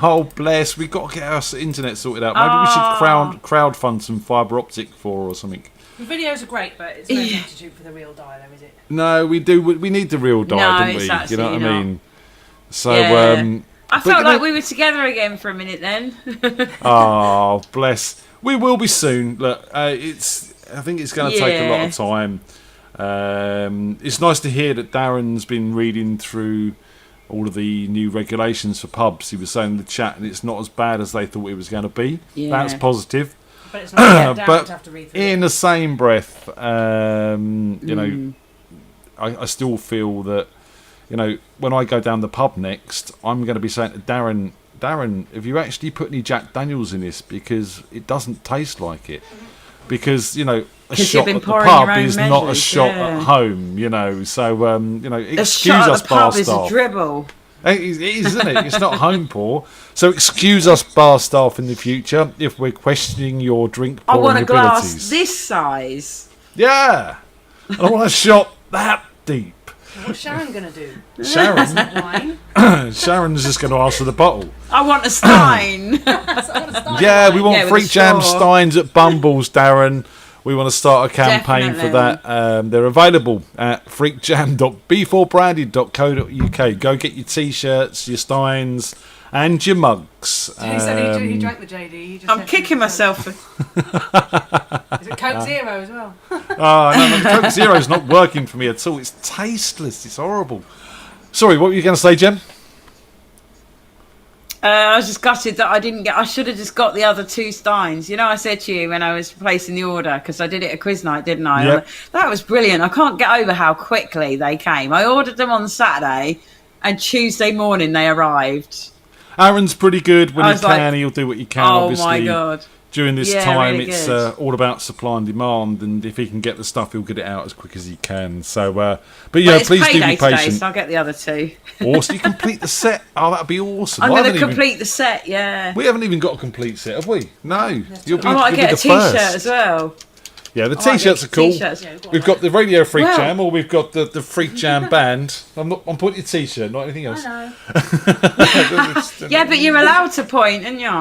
Speaker 6: Oh, bless. We've got to get our internet sorted out. Maybe we should crowdfund some fibre optic for her or something.
Speaker 9: The videos are great, but it's no substitute for the real die, though, is it?
Speaker 6: No, we do. We need the real die,
Speaker 7: No,
Speaker 6: don't
Speaker 7: it's
Speaker 6: we? You know what I
Speaker 7: absolutely
Speaker 6: mean? So,
Speaker 7: Yeah. I
Speaker 6: but,
Speaker 7: felt like we were together again for a minute then.
Speaker 6: Oh, bless. We will be soon. Look, I think it's going to take a lot of time. It's nice to hear that Darren's been reading through all of the new regulations for pubs. He was saying in the chat, and it's not as bad as they thought it was going to be.
Speaker 7: Yeah.
Speaker 6: That's positive.
Speaker 9: But it's not down
Speaker 6: But
Speaker 9: to have to read through
Speaker 6: in the same breath, you know, I still feel that, you know, when I go down the pub next, I'm going to be saying to Darren, have you actually put any Jack Daniels in this? Because it doesn't taste like it. Because, you know, a shot at the pub is not a shot at home, you know. So, you know, excuse us, bar staff.
Speaker 7: A shot at the pub is a dribble.
Speaker 6: It is, isn't it? It's not home pour. So excuse us, bar staff, in the future if we're questioning your drink pouring
Speaker 7: I want a glass
Speaker 6: abilities.
Speaker 7: this size.
Speaker 6: Yeah. And I want a shot that deep.
Speaker 9: What's Sharon going to do?
Speaker 6: Sharon?
Speaker 9: Wine?
Speaker 6: Sharon's just going to ask for the bottle.
Speaker 7: I want a Stein.
Speaker 6: Yeah, we want
Speaker 7: Yeah, with
Speaker 6: Freak
Speaker 7: a
Speaker 6: Jam
Speaker 7: straw.
Speaker 6: Steins at Bumbles, Darren. We want to start a campaign for that. They're available at freakjam.b4branded.co.uk. Go get your T-shirts, your Steins, and your mugs.
Speaker 9: He said he drank the JD. He just
Speaker 7: I'm kicking myself.
Speaker 9: Is it Coke Zero as well?
Speaker 6: Oh, no, the Coke Zero's not working for me at all. It's tasteless. It's horrible. Sorry, what were you going to say, Jem?
Speaker 7: I was just gutted that I didn't get. I should have just got the other 2 Steins. You know, I said to you when I was placing the order, because I did it at quiz night, didn't I?
Speaker 6: Yep.
Speaker 7: That was brilliant. I can't get over how quickly they came. I ordered them on Saturday, and Tuesday morning they arrived.
Speaker 6: Aaron's pretty good when
Speaker 7: I
Speaker 6: he
Speaker 7: was
Speaker 6: can.
Speaker 7: like,
Speaker 6: He'll do what he can.
Speaker 7: oh
Speaker 6: Obviously,
Speaker 7: my God.
Speaker 6: During this
Speaker 7: Yeah,
Speaker 6: time,
Speaker 7: really
Speaker 6: it's
Speaker 7: good.
Speaker 6: all about supply and demand, and if he can get the stuff, he'll get it out as quick as he can. So, but
Speaker 7: Well,
Speaker 6: yeah,
Speaker 7: it's
Speaker 6: please do
Speaker 7: payday
Speaker 6: be
Speaker 7: today,
Speaker 6: patient.
Speaker 7: so I'll get the other 2.
Speaker 6: Or you complete the set. Oh, that'd be awesome.
Speaker 7: I'm
Speaker 6: I
Speaker 7: going
Speaker 6: haven't
Speaker 7: to
Speaker 6: even-
Speaker 7: complete the set, yeah.
Speaker 6: We haven't even got a complete set, have we? No. You'll be,
Speaker 7: I might
Speaker 6: you'll
Speaker 7: get
Speaker 6: be
Speaker 7: a
Speaker 6: the
Speaker 7: T-shirt
Speaker 6: first.
Speaker 7: as well.
Speaker 6: Yeah, the
Speaker 7: I might
Speaker 6: T-shirts
Speaker 7: get
Speaker 6: are cool.
Speaker 7: T-shirts. Yeah,
Speaker 6: We've got the Radio Freak
Speaker 7: Well-
Speaker 6: Jam, or we've got the Freak Jam band. I'm putting your T-shirt, not anything else.
Speaker 7: Yeah, but you're allowed to point, and you're.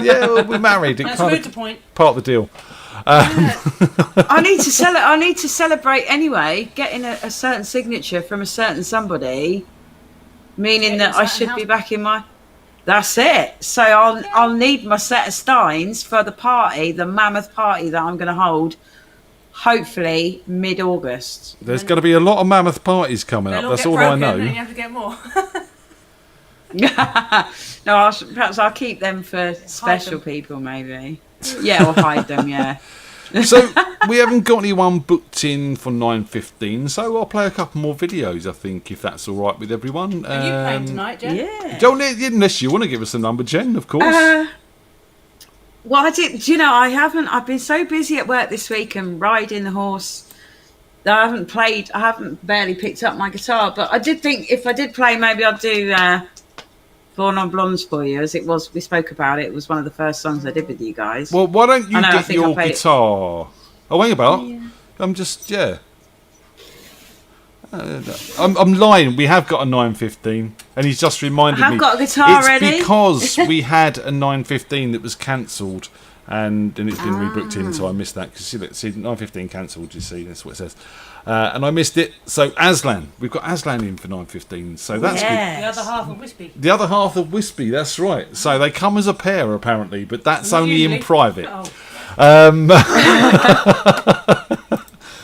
Speaker 6: Yeah, well, we're married. It
Speaker 9: That's
Speaker 6: kind
Speaker 9: rude
Speaker 6: of
Speaker 9: to point.
Speaker 6: part of the deal.
Speaker 7: I need to celebrate anyway. Getting a certain signature from a certain somebody, meaning that I should be back in my. That's it. So I'll need my set of Steins for the party, the mammoth party that I'm going to hold. Hopefully mid-August.
Speaker 6: There's going to be a lot of mammoth parties coming up. That's all I know.
Speaker 9: And you have to get more.
Speaker 7: No, perhaps I'll keep them for special people, maybe. Yeah, or hide them. Yeah.
Speaker 6: So we haven't got anyone booked in for 9:15, so I'll play a couple more videos, I think, if that's all right with everyone.
Speaker 9: Are you playing tonight, Jen?
Speaker 7: Yeah.
Speaker 6: Unless you want to give us a number, Jen, of course.
Speaker 7: Well, I did. Do you know, I haven't. I've been so busy at work this week and riding the horse that I haven't played. I haven't barely picked up my guitar. But I did think if I did play, maybe I'd do Born on Blondes for you, as it was. We spoke about it. It was one of the first songs I did with you guys.
Speaker 6: Well, why don't you
Speaker 7: I know, I
Speaker 6: get
Speaker 7: think I
Speaker 6: your
Speaker 7: played it.
Speaker 6: guitar? Oh, hang about. I'm just, yeah. I'm lying. We have got a 9:15, and he's just reminded me.
Speaker 7: I have got a guitar
Speaker 6: it's
Speaker 7: ready.
Speaker 6: because we had a 9:15 that was cancelled, and it's been rebooked in, so I missed that. Because see, 9:15 cancelled. You see, that's what it says, and I missed it. So Aslan, we've got Aslan in for 9:15, so that's good.
Speaker 9: The other half of Wispy.
Speaker 6: The other half of Wispy, that's right. So they come as a pair, apparently, but that's only
Speaker 9: Usually.
Speaker 6: in private.
Speaker 9: Oh.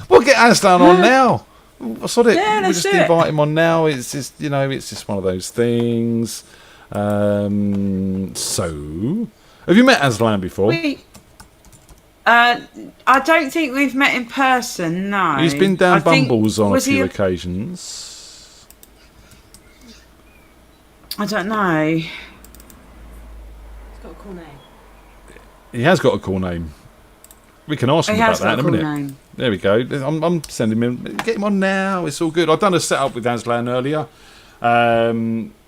Speaker 6: We'll get Aslan on now. What's it?
Speaker 7: Yeah,
Speaker 6: We'll
Speaker 7: let's
Speaker 6: just
Speaker 7: do it.
Speaker 6: invite him on now. It's just, it's just one of those things. So, have you met Aslan before?
Speaker 7: I don't think we've met in person. No.
Speaker 6: He's been down
Speaker 7: I think-
Speaker 6: Bumbles on a
Speaker 7: was he
Speaker 6: few occasions.
Speaker 7: I don't know.
Speaker 9: He's got a cool name.
Speaker 6: He has got a cool name. We can ask him
Speaker 7: He
Speaker 6: about
Speaker 7: has
Speaker 6: that
Speaker 7: got
Speaker 6: in
Speaker 7: a
Speaker 6: a
Speaker 7: cool
Speaker 6: minute.
Speaker 7: name.
Speaker 6: There we go. I'm sending him. Get him on now. It's all good. I've done a setup with Aslan earlier.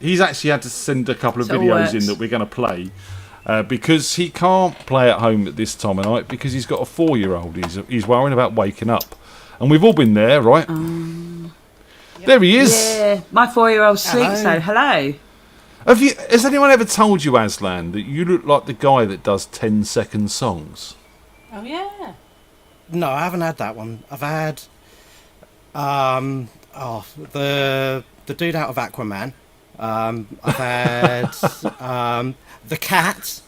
Speaker 6: He's actually had to send a couple of
Speaker 7: So it
Speaker 6: videos
Speaker 7: works.
Speaker 6: in that we're going to play because he can't play at home at this time of night because he's got a 4-year-old. He's worrying about waking up, and we've all been there, right? There he is.
Speaker 7: Yeah, my 4-year-old sleeps. So hello.
Speaker 6: Has anyone ever told you, Aslan, that you look like the guy that does 10-second songs?
Speaker 9: Oh yeah.
Speaker 18: No, I haven't had that one. I've had the dude out of Aquaman. I've had the cat.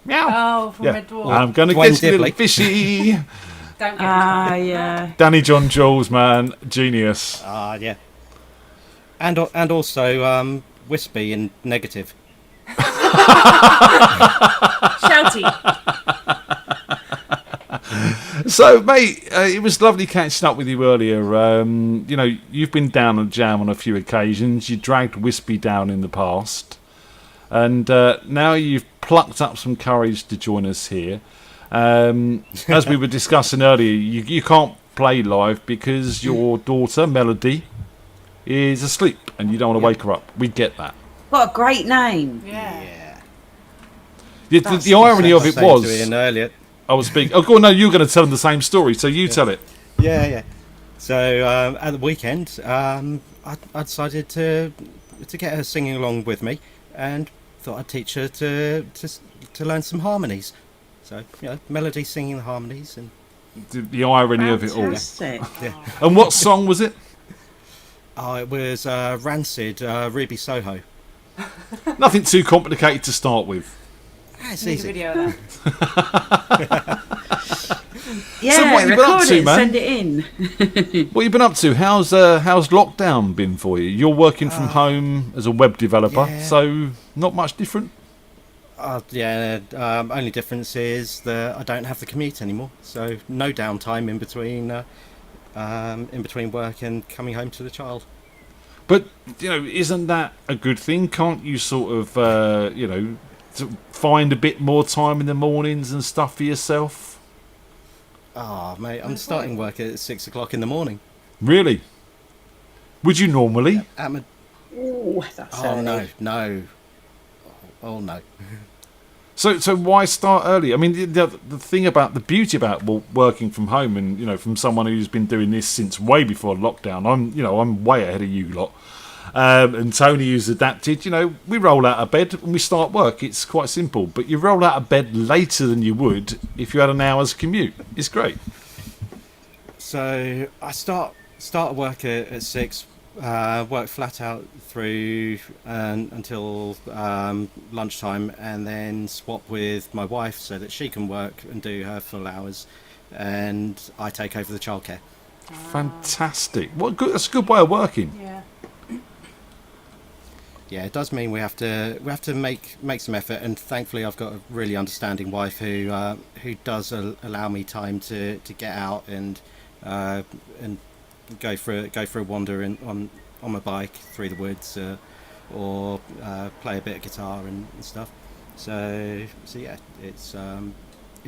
Speaker 6: Meow.
Speaker 9: Oh, from Red Dwarf.
Speaker 6: I'm gonna
Speaker 18: Dwayne
Speaker 6: get you, little
Speaker 18: Dibley.
Speaker 6: fishy.
Speaker 9: Don't get me started.
Speaker 7: Yeah.
Speaker 6: Danny John Jules, man, genius.
Speaker 18: Yeah. And also wispy and negative.
Speaker 9: Shouty.
Speaker 6: So, mate, it was lovely catching up with you earlier. You know, you've been down at Jam on a few occasions. You dragged Wispy down in the past. And now you've plucked up some courage to join us here. As we were discussing earlier, you can't play live because your daughter, Melody, is asleep and you don't want to wake her up. We get that.
Speaker 7: What a great name.
Speaker 9: Yeah.
Speaker 6: The irony of it was...
Speaker 18: Ian earlier.
Speaker 6: I was speaking... Oh, go on, no, you were going to tell them the same story, so you tell it.
Speaker 18: Yeah. So at the weekend, I decided to get her singing along with me, and thought I'd teach her to learn some harmonies. So Melody singing the harmonies and
Speaker 6: the irony of it all.
Speaker 18: Yeah.
Speaker 6: And what song was it?
Speaker 18: Oh, it was Rancid, Ruby Soho.
Speaker 6: Nothing too complicated to start with.
Speaker 18: It's
Speaker 9: Need a
Speaker 18: easy.
Speaker 9: video of that.
Speaker 7: Yeah,
Speaker 6: So what have you been up
Speaker 7: record
Speaker 6: to,
Speaker 7: it,
Speaker 6: man?
Speaker 7: send it in.
Speaker 6: What have you been up to? How's lockdown been for you? You're working from home as a web developer, so not much different.
Speaker 18: Only difference is that I don't have the commute anymore, so no downtime in between work and coming home to the child.
Speaker 6: But isn't that a good thing? Can't you sort of to find a bit more time in the mornings and stuff for yourself?
Speaker 18: Oh, mate, I'm starting work at 6 o'clock in the morning.
Speaker 6: Really? Would you normally?
Speaker 7: Ooh, that's
Speaker 18: Oh,
Speaker 7: early.
Speaker 18: no. Oh, no.
Speaker 6: So why start early? I mean, the thing about the beauty about working from home, and from someone who's been doing this since way before lockdown, I'm way ahead of you lot. And Tony, who's adapted, we roll out of bed and we start work. It's quite simple, but you roll out of bed later than you would if you had an hour's commute. It's great.
Speaker 18: So I start work at 6, work flat out through until lunchtime, and then swap with my wife so that she can work and do her full hours, and I take over the childcare.
Speaker 6: Fantastic. That's a good way of working.
Speaker 9: Yeah.
Speaker 18: Yeah, it does mean we have to make some effort, and thankfully I've got a really understanding wife who does allow me time to get out and go for a wander on my bike through the woods, or play a bit of guitar and stuff. So yeah, it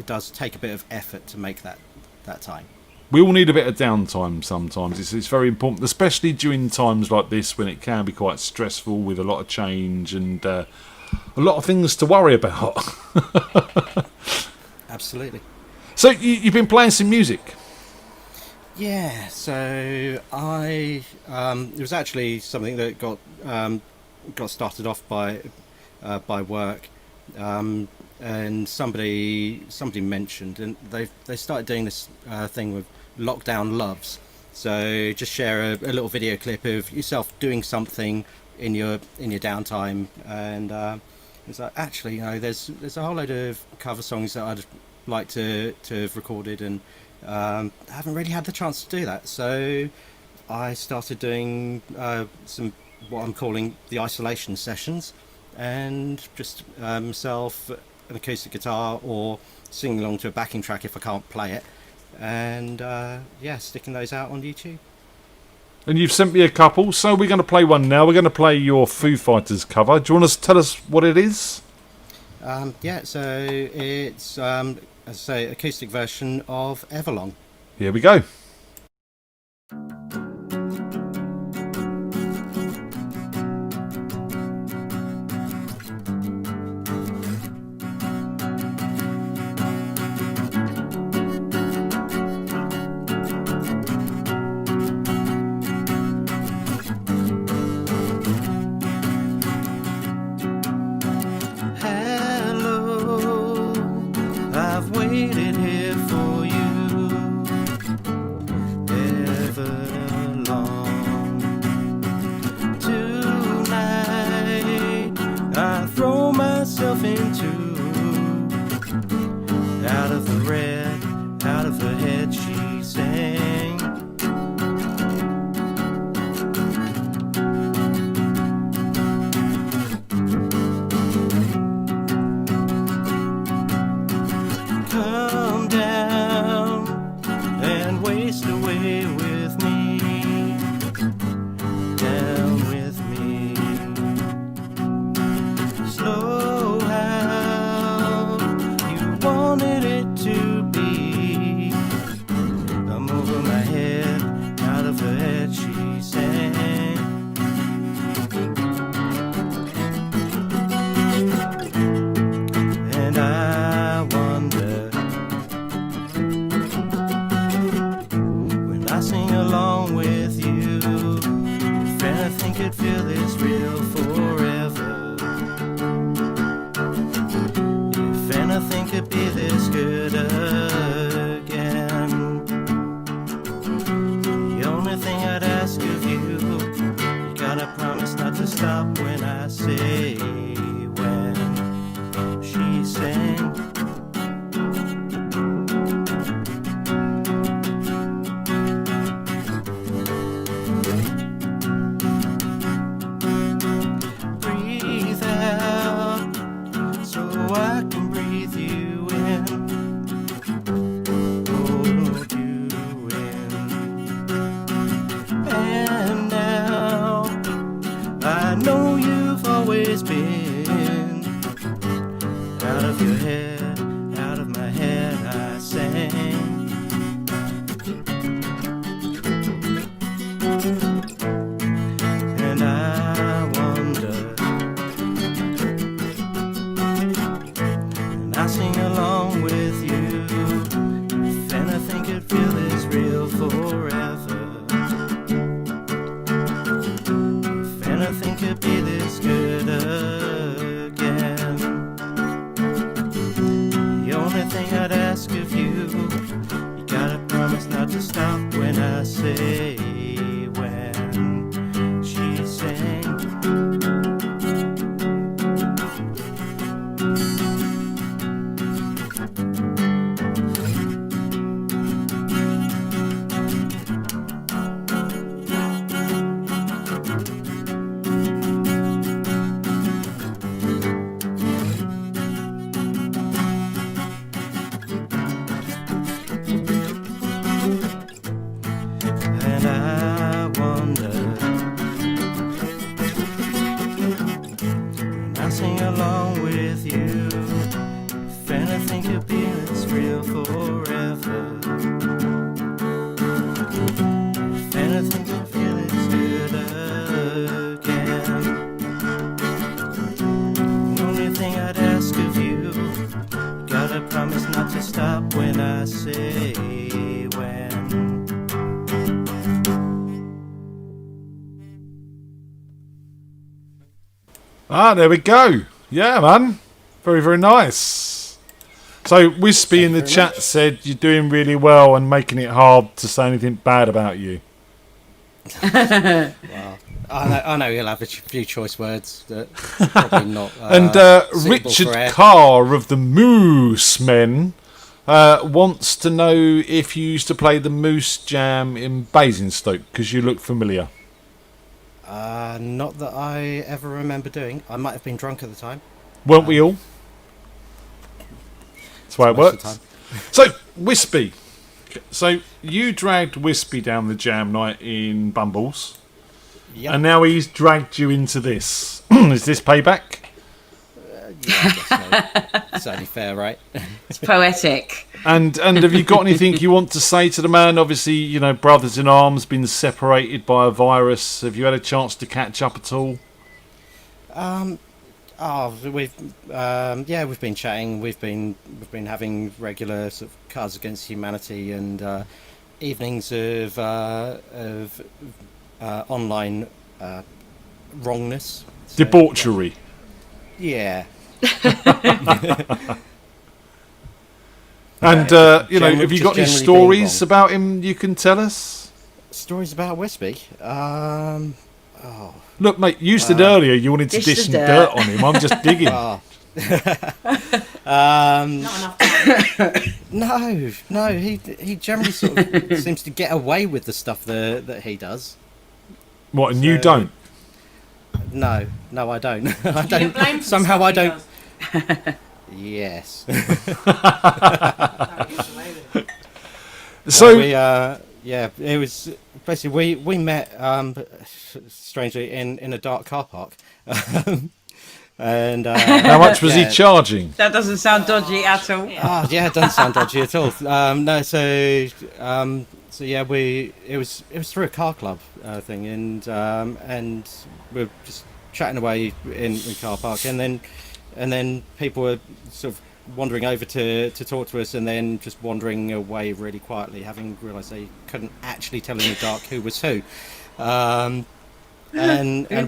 Speaker 18: does take a bit of effort to make that time.
Speaker 6: We all need a bit of downtime sometimes. It's very important, especially during times like this when it can be quite stressful with a lot of change and a lot of things to worry about.
Speaker 18: Absolutely.
Speaker 6: So you've been playing some music?
Speaker 18: Yeah, so it was actually something that got started off by work, and somebody mentioned, and they started doing this thing with lockdown loves. So just share a little video clip of yourself doing something in your downtime, and it's like, actually, there's a whole load of cover songs that I'd like to have recorded, and I haven't really had the chance to do that. So I started doing some what I'm calling the isolation sessions, and just myself, an acoustic guitar, or singing along to a backing track if I can't play it, and sticking those out on YouTube.
Speaker 6: And you've sent me a couple, so we're going to play one now. We're going to play your Foo Fighters cover. Do you want to tell us what it is?
Speaker 18: So it's, as I say, acoustic version of Everlong.
Speaker 6: Here we go.
Speaker 4: I've waited here for you ever long. Tonight I throw myself into out of the red, out of her head she sang.
Speaker 18: to stop when I say when she sings. And I wonder when I sing along with you if anything could be that's real forever. If anything could feel it's good again. The only thing I'd ask of you, gotta promise not to stop when I say when.
Speaker 6: Ah, there we go. Yeah, man. Very, very nice. So, Wispy in the chat said you're doing really well and making it hard to say anything bad about you.
Speaker 18: Well, I know he'll have a few choice words that probably not.
Speaker 6: And
Speaker 18: suitable
Speaker 6: Richard
Speaker 18: for air.
Speaker 6: Carr of the Moose Men wants to know if you used to play the Moose Jam in Basingstoke because you look familiar.
Speaker 18: Not that I ever remember doing. I might have been drunk at the time.
Speaker 6: Weren't we all? That's the way it
Speaker 18: Most of the
Speaker 6: works. So, Wispy. So, you dragged Wispy down the jam night in Bumbles.
Speaker 18: Yep.
Speaker 6: And now he's dragged you into this. Is this payback?
Speaker 18: Yeah, I guess so. It's only fair, right?
Speaker 7: It's poetic.
Speaker 6: And have you got anything you want to say to the man? Obviously, you know, brothers in arms, been separated by a virus. Have you had a chance to catch up at all?
Speaker 18: We've been chatting. We've been having regular sort of Cards Against Humanity and evenings of online wrongness. So,
Speaker 6: Debauchery.
Speaker 18: Yeah.
Speaker 6: And have you got any stories about him you can tell us?
Speaker 18: Stories about Wispy?
Speaker 6: Look, mate, you said earlier you wanted to dish some dirt on him. I'm just digging.
Speaker 9: Not enough time.
Speaker 18: No. He generally sort of seems to get away with the stuff that he does.
Speaker 6: What? And you don't?
Speaker 18: No, I don't. I
Speaker 9: Do you get blamed
Speaker 18: don't.
Speaker 9: for the
Speaker 18: Somehow
Speaker 9: stuff
Speaker 18: I
Speaker 9: he
Speaker 18: don't.
Speaker 9: does?
Speaker 18: Yes.
Speaker 9: No, he gets away with it.
Speaker 6: So
Speaker 18: it was basically we met strangely in a dark car park. And
Speaker 6: how much was he charging?
Speaker 7: That doesn't sound dodgy at all.
Speaker 18: It doesn't sound dodgy at all. So yeah, it was through a car club thing, and we were just chatting away in car park, and then people were sort of wandering over to talk to us, and then just wandering away really quietly, having realised they couldn't actually tell in the dark who was who. And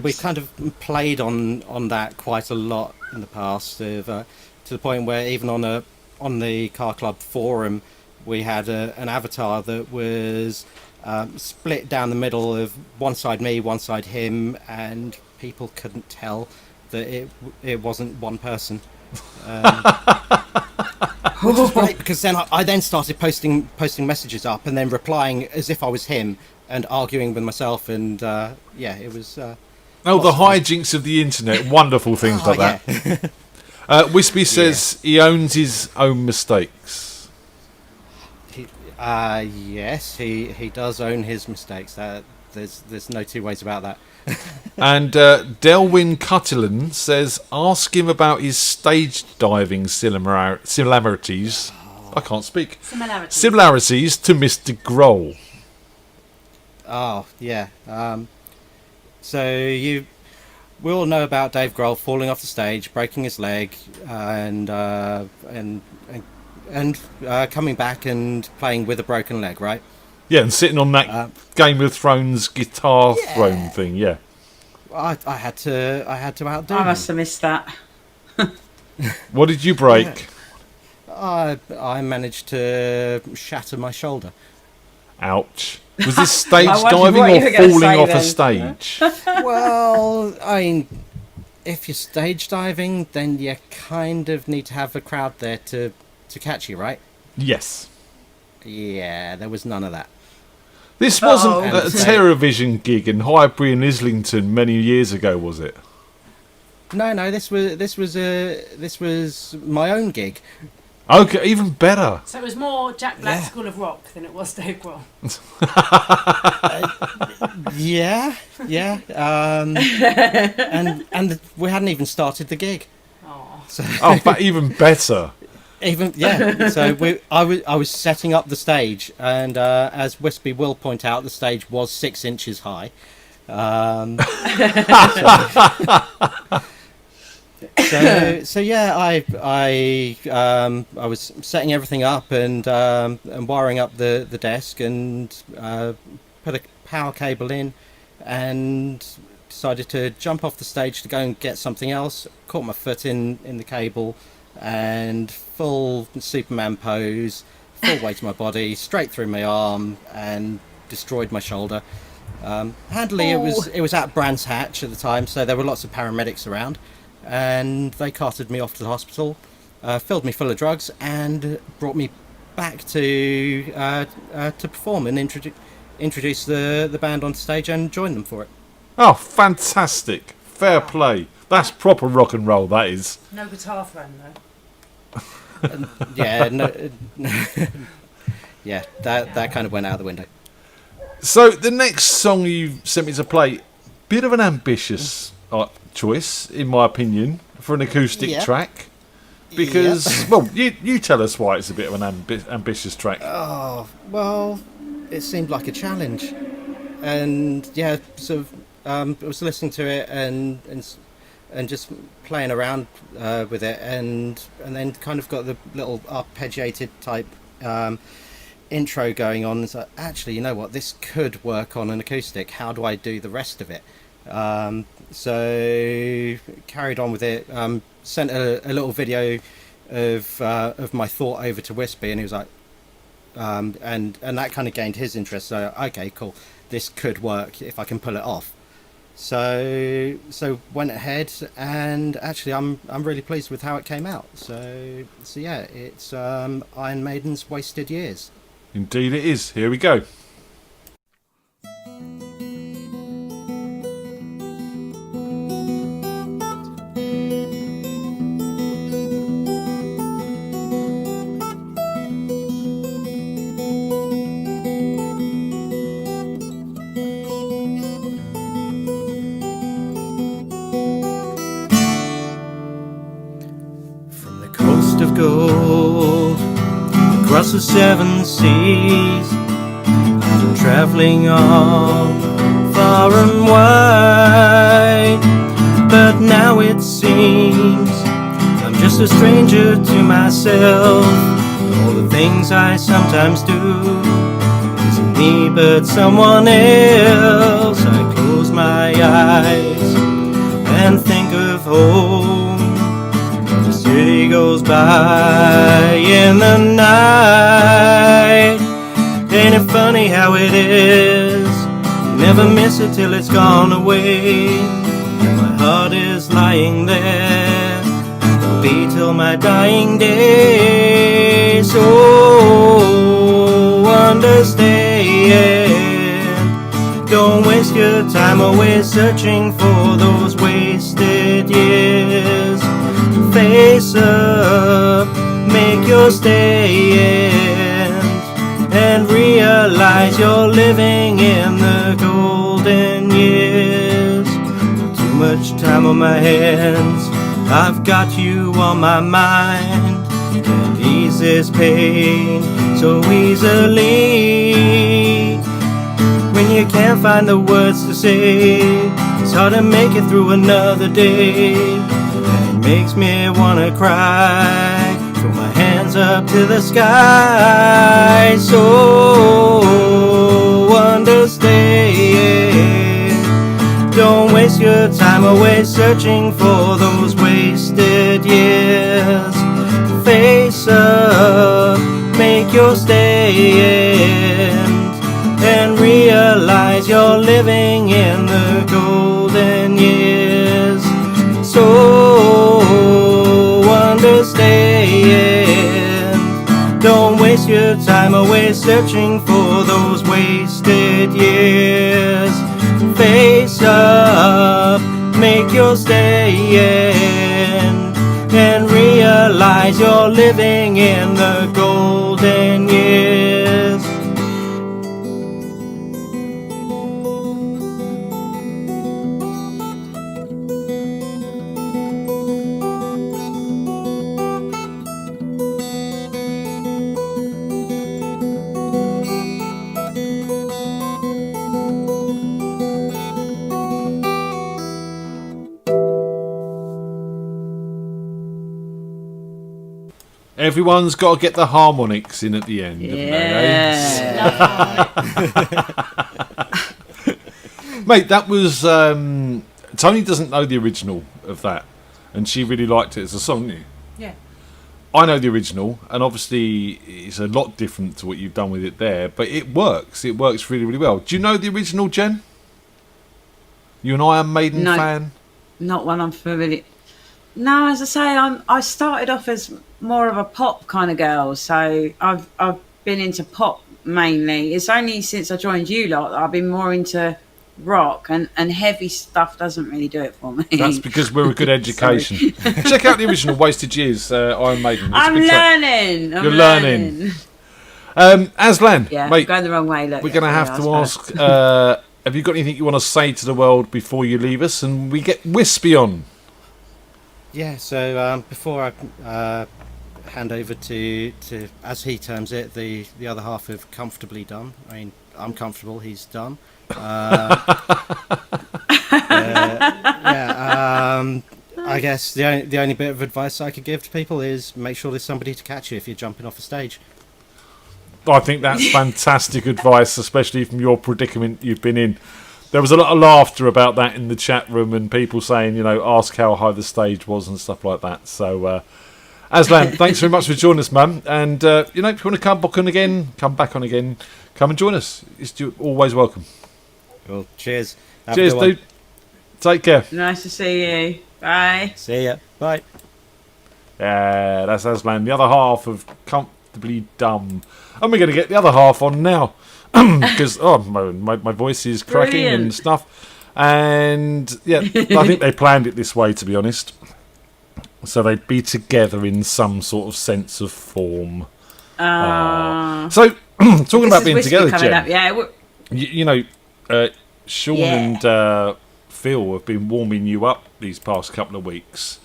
Speaker 18: we kind of played on that quite a lot in the past, to the point where even on the car club forum, we had an avatar that was split down the middle of one side me, one side him, and people couldn't tell that it wasn't one person. Which is great, because then I then started posting messages up and then replying as if I was him and arguing with myself, and it was.
Speaker 6: The hijinks of the internet, wonderful things like that. Wispy says he owns his own mistakes.
Speaker 18: Yes, he does own his mistakes. There's no two ways about that.
Speaker 6: And Delwyn Cuttilan says, ask him about his stage diving similarities. I can't speak. Similarities to Mr. Grohl.
Speaker 18: Oh yeah. We all know about Dave Grohl falling off the stage, breaking his leg, and coming back and playing with a broken leg, right?
Speaker 6: Yeah, and sitting on that Game of Thrones guitar throne thing. Yeah.
Speaker 18: I had to outdo.
Speaker 7: I must have missed that.
Speaker 6: What did you break?
Speaker 18: I managed to shatter my shoulder.
Speaker 6: Ouch. Was this stage
Speaker 7: I wondered
Speaker 6: diving
Speaker 7: what you
Speaker 6: or
Speaker 7: were gonna
Speaker 6: falling
Speaker 7: say
Speaker 6: off a
Speaker 7: then.
Speaker 6: stage?
Speaker 18: Well, I mean, if you're stage diving, then you kind of need to have a crowd there to catch you, right?
Speaker 6: Yes.
Speaker 18: Yeah, there was none of that.
Speaker 6: This wasn't
Speaker 18: Oh.
Speaker 6: a TerraVision gig in Highbury and Islington many years ago, was it?
Speaker 18: No, this was my own gig.
Speaker 6: Okay, even better.
Speaker 9: So it was more Jack Black School of Rock than it was Dave Grohl.
Speaker 18: Yeah. And we hadn't even started the gig. So,
Speaker 6: but even better.
Speaker 18: So I was setting up the stage, and as Wispy will point out, the stage was 6 inches high. So yeah, I was setting everything up and wiring up the desk and put a power cable in, and decided to jump off the stage to go and get something else. Caught my foot in the cable, and full Superman pose, full weight of my body, straight through my arm, and destroyed my shoulder. Handily, it was at Brands Hatch at the time, so there were lots of paramedics around. And they carted me off to the hospital, filled me full of drugs, and brought me back to perform and introduce the band on stage and join them for it.
Speaker 6: Oh, fantastic! Fair play. That's proper rock and roll. That is.
Speaker 9: No guitar friend though.
Speaker 18: Yeah, yeah, that kind of went out the window.
Speaker 6: So the next song you sent me to play, bit of an ambitious choice, in my opinion, for an acoustic track. Because, well, you tell us why it's a bit of an ambitious track.
Speaker 18: Oh, well, it seemed like a challenge. And, yeah, sort of, I was listening to it and just playing around with it, and then kind of got the little arpeggiated type intro going on. So, actually, you know what, this could work on an acoustic. How do I do the rest of it? So carried on with it, sent a little video of my thought over to Wispy, and he was like, and that kind of gained his interest. So okay, cool, this could work if I can pull it off. So went ahead, and actually I'm really pleased with how it came out. So yeah, it's Iron Maiden's Wasted Years.
Speaker 6: Indeed it is. Here we go.
Speaker 15: Of gold across the 7 seas, I'm traveling on far and wide, but now it seems I'm just a stranger to myself. All the things I sometimes do isn't me but someone else. I close my eyes and think of home. The city goes by in the night. Ain't it funny how it is? You never miss it till it's gone away. And my heart is lying there, will be till my dying day. So understand, don't waste your time away searching for those wasted years. Face up, make your stand, and realize you're living in the golden years. Too much time on my hands, I've got you on my mind. Can't ease this pain so easily. When you can't find the words to say, it's hard to make it through another day. Makes me wanna cry, throw my hands up to the sky. So understand, don't waste your time away searching for those wasted years. Face up, make your stand, and realize you're living in the golden years. So understand, don't waste your time away searching for those wasted years. Face up, make your stand, and realize you're living in the golden years.
Speaker 6: Everyone's got to get the harmonics in at the end, haven't they? Mate, that was... Tony doesn't know the original of that, and she really liked it as a song, didn't you?
Speaker 9: Yeah.
Speaker 6: I know the original, and obviously it's a lot different to what you've done with it there, but it works. It works really, really well. Do you know the original, Jen? You an Iron Maiden fan?
Speaker 7: Not one I'm familiar. No, as I say, I started off as more of a pop kind of girl, so I've been into pop mainly. It's only since I joined you lot that I've been more into rock, and heavy stuff doesn't really do it for me.
Speaker 6: That's because we're a good education. Check out the original Wasted Years, Iron Maiden. It's
Speaker 7: I'm
Speaker 6: a good track.
Speaker 7: learning.
Speaker 6: You're learning. Aslan,
Speaker 7: Yeah,
Speaker 6: mate,
Speaker 7: going the wrong way. Look,
Speaker 6: we're going to have to ask, have you got anything you want to say to the world before you leave us? And we get Wispy on.
Speaker 18: Yeah, so before I hand over to, as he terms it, the other half of Comfortably Dumb. I mean, I'm comfortable, he's dumb. I guess the only bit of advice I could give to people is make sure there's somebody to catch you if you're jumping off a stage.
Speaker 6: I think that's fantastic advice, especially from your predicament you've been in. There was a lot of laughter about that in the chat room, and people saying, ask how high the stage was and stuff like that. So, Aslan, thanks very much for joining us, man. And, if you want to come back on again, come and join us. You're always welcome.
Speaker 18: Cool. Cheers.
Speaker 6: Cheers, dude. Take care.
Speaker 7: Nice to see you. Bye.
Speaker 18: See ya. Bye.
Speaker 6: Yeah, that's Aslan, the other half of Comfortably Dumb. And we're going to get the other half on now. Because my voice is cracking and stuff, and yeah, I think they planned it this way, to be honest, so they'd be together in some sort of sense of form. So talking about being together, Jen,
Speaker 7: up, yeah.
Speaker 6: Sean and Phil have been warming you up these past couple of weeks.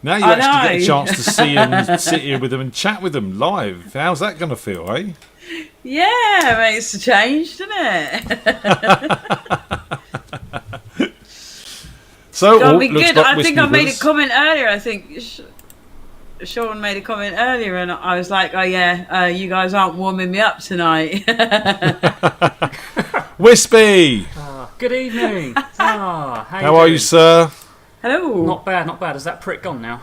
Speaker 6: Now you actually get a chance to see them, sit here with them and chat with them live. How's that going to feel, eh?
Speaker 7: Yeah, it makes a change, doesn't it?
Speaker 6: So,
Speaker 7: that'll be good.
Speaker 6: Like
Speaker 7: I think I made a
Speaker 6: Wispy
Speaker 7: comment earlier. I think Sean made a comment earlier, and I was like, "Oh yeah, you guys aren't warming me up tonight."
Speaker 6: Wispy.
Speaker 19: Good evening.
Speaker 6: How are you, sir?
Speaker 7: Hello.
Speaker 19: Not bad, not bad. Is that prick gone now?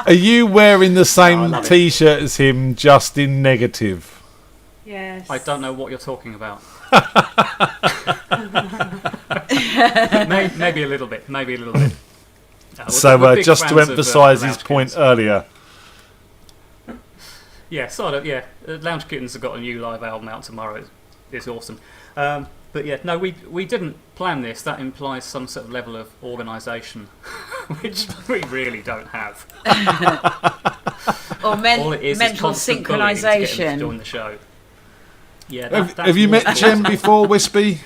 Speaker 6: Are you wearing the same T-shirt as him, just in negative?
Speaker 7: Yes.
Speaker 19: I don't know what you're talking about. maybe a little bit. Maybe a little bit.
Speaker 6: So, just to emphasise his point earlier.
Speaker 19: Yeah, sort of. Yeah, Lounge Kittens have got a new live album out tomorrow. It's awesome. But yeah, no, we didn't plan this. That implies some sort of level of organisation, which we really don't have.
Speaker 7: Or
Speaker 19: All it is
Speaker 7: mental
Speaker 19: constant bullying to get them to
Speaker 7: synchronisation.
Speaker 19: join the show. Yeah, that's
Speaker 6: Have you met Jen before, Wispy?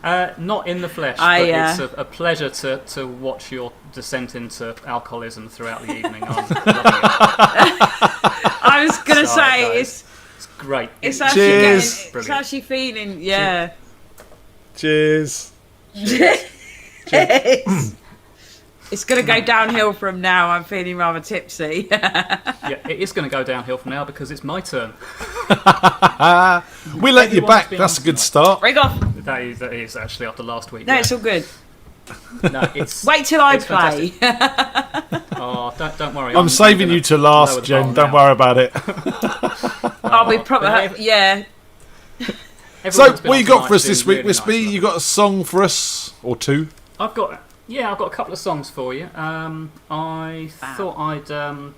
Speaker 19: Not in the flesh, but it's a pleasure to watch your descent into alcoholism throughout the evening. I'm loving it.
Speaker 7: I was going to say, it's
Speaker 19: great.
Speaker 7: It's actually
Speaker 6: Cheers.
Speaker 7: it's actually feeling, yeah.
Speaker 6: Cheers.
Speaker 7: Yes. It's going to go downhill from now. I'm feeling rather tipsy.
Speaker 19: Yeah, it is going to go downhill from now because it's my turn.
Speaker 6: We let you back. That's a good start.
Speaker 7: Break off.
Speaker 19: That is actually after last week.
Speaker 7: No,
Speaker 19: yeah.
Speaker 7: it's all good.
Speaker 19: No, it's.
Speaker 7: Wait till I
Speaker 19: it's
Speaker 7: play.
Speaker 19: Oh, don't worry.
Speaker 6: I'm saving you to last, Jen. Don't worry about it.
Speaker 7: I'll be proper. Yeah.
Speaker 6: So, what you got for us this week, Wispy? You got a song for us or two?
Speaker 19: I've got a couple of songs for you. I thought I'd.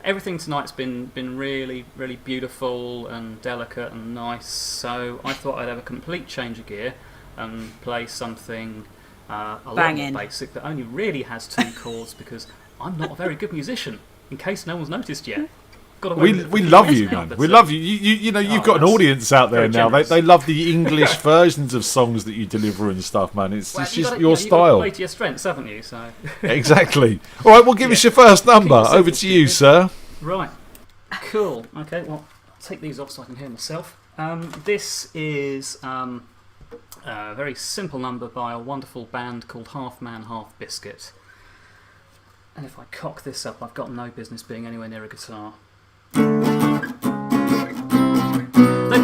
Speaker 19: Everything tonight's been really, really beautiful and delicate and nice. So I thought I'd have a complete change of gear and play something a lot more basic that only really has 2 chords because I'm not a very good musician. In case no one's noticed yet.
Speaker 6: We love you, man. We love you. You know, you've got an audience out there now. They love the English versions of songs that you deliver and stuff, man. It's just your style.
Speaker 19: You've got to play to your strengths, haven't you? So
Speaker 6: exactly. All right, well, give us your first number. Over to you, sir.
Speaker 19: Right. Cool. Okay. Well, I'll take these off so I can hear myself. This is a very simple number by a wonderful band called Half Man, Half Biscuit. And if I cock this up, I've got no business being anywhere near a guitar. They've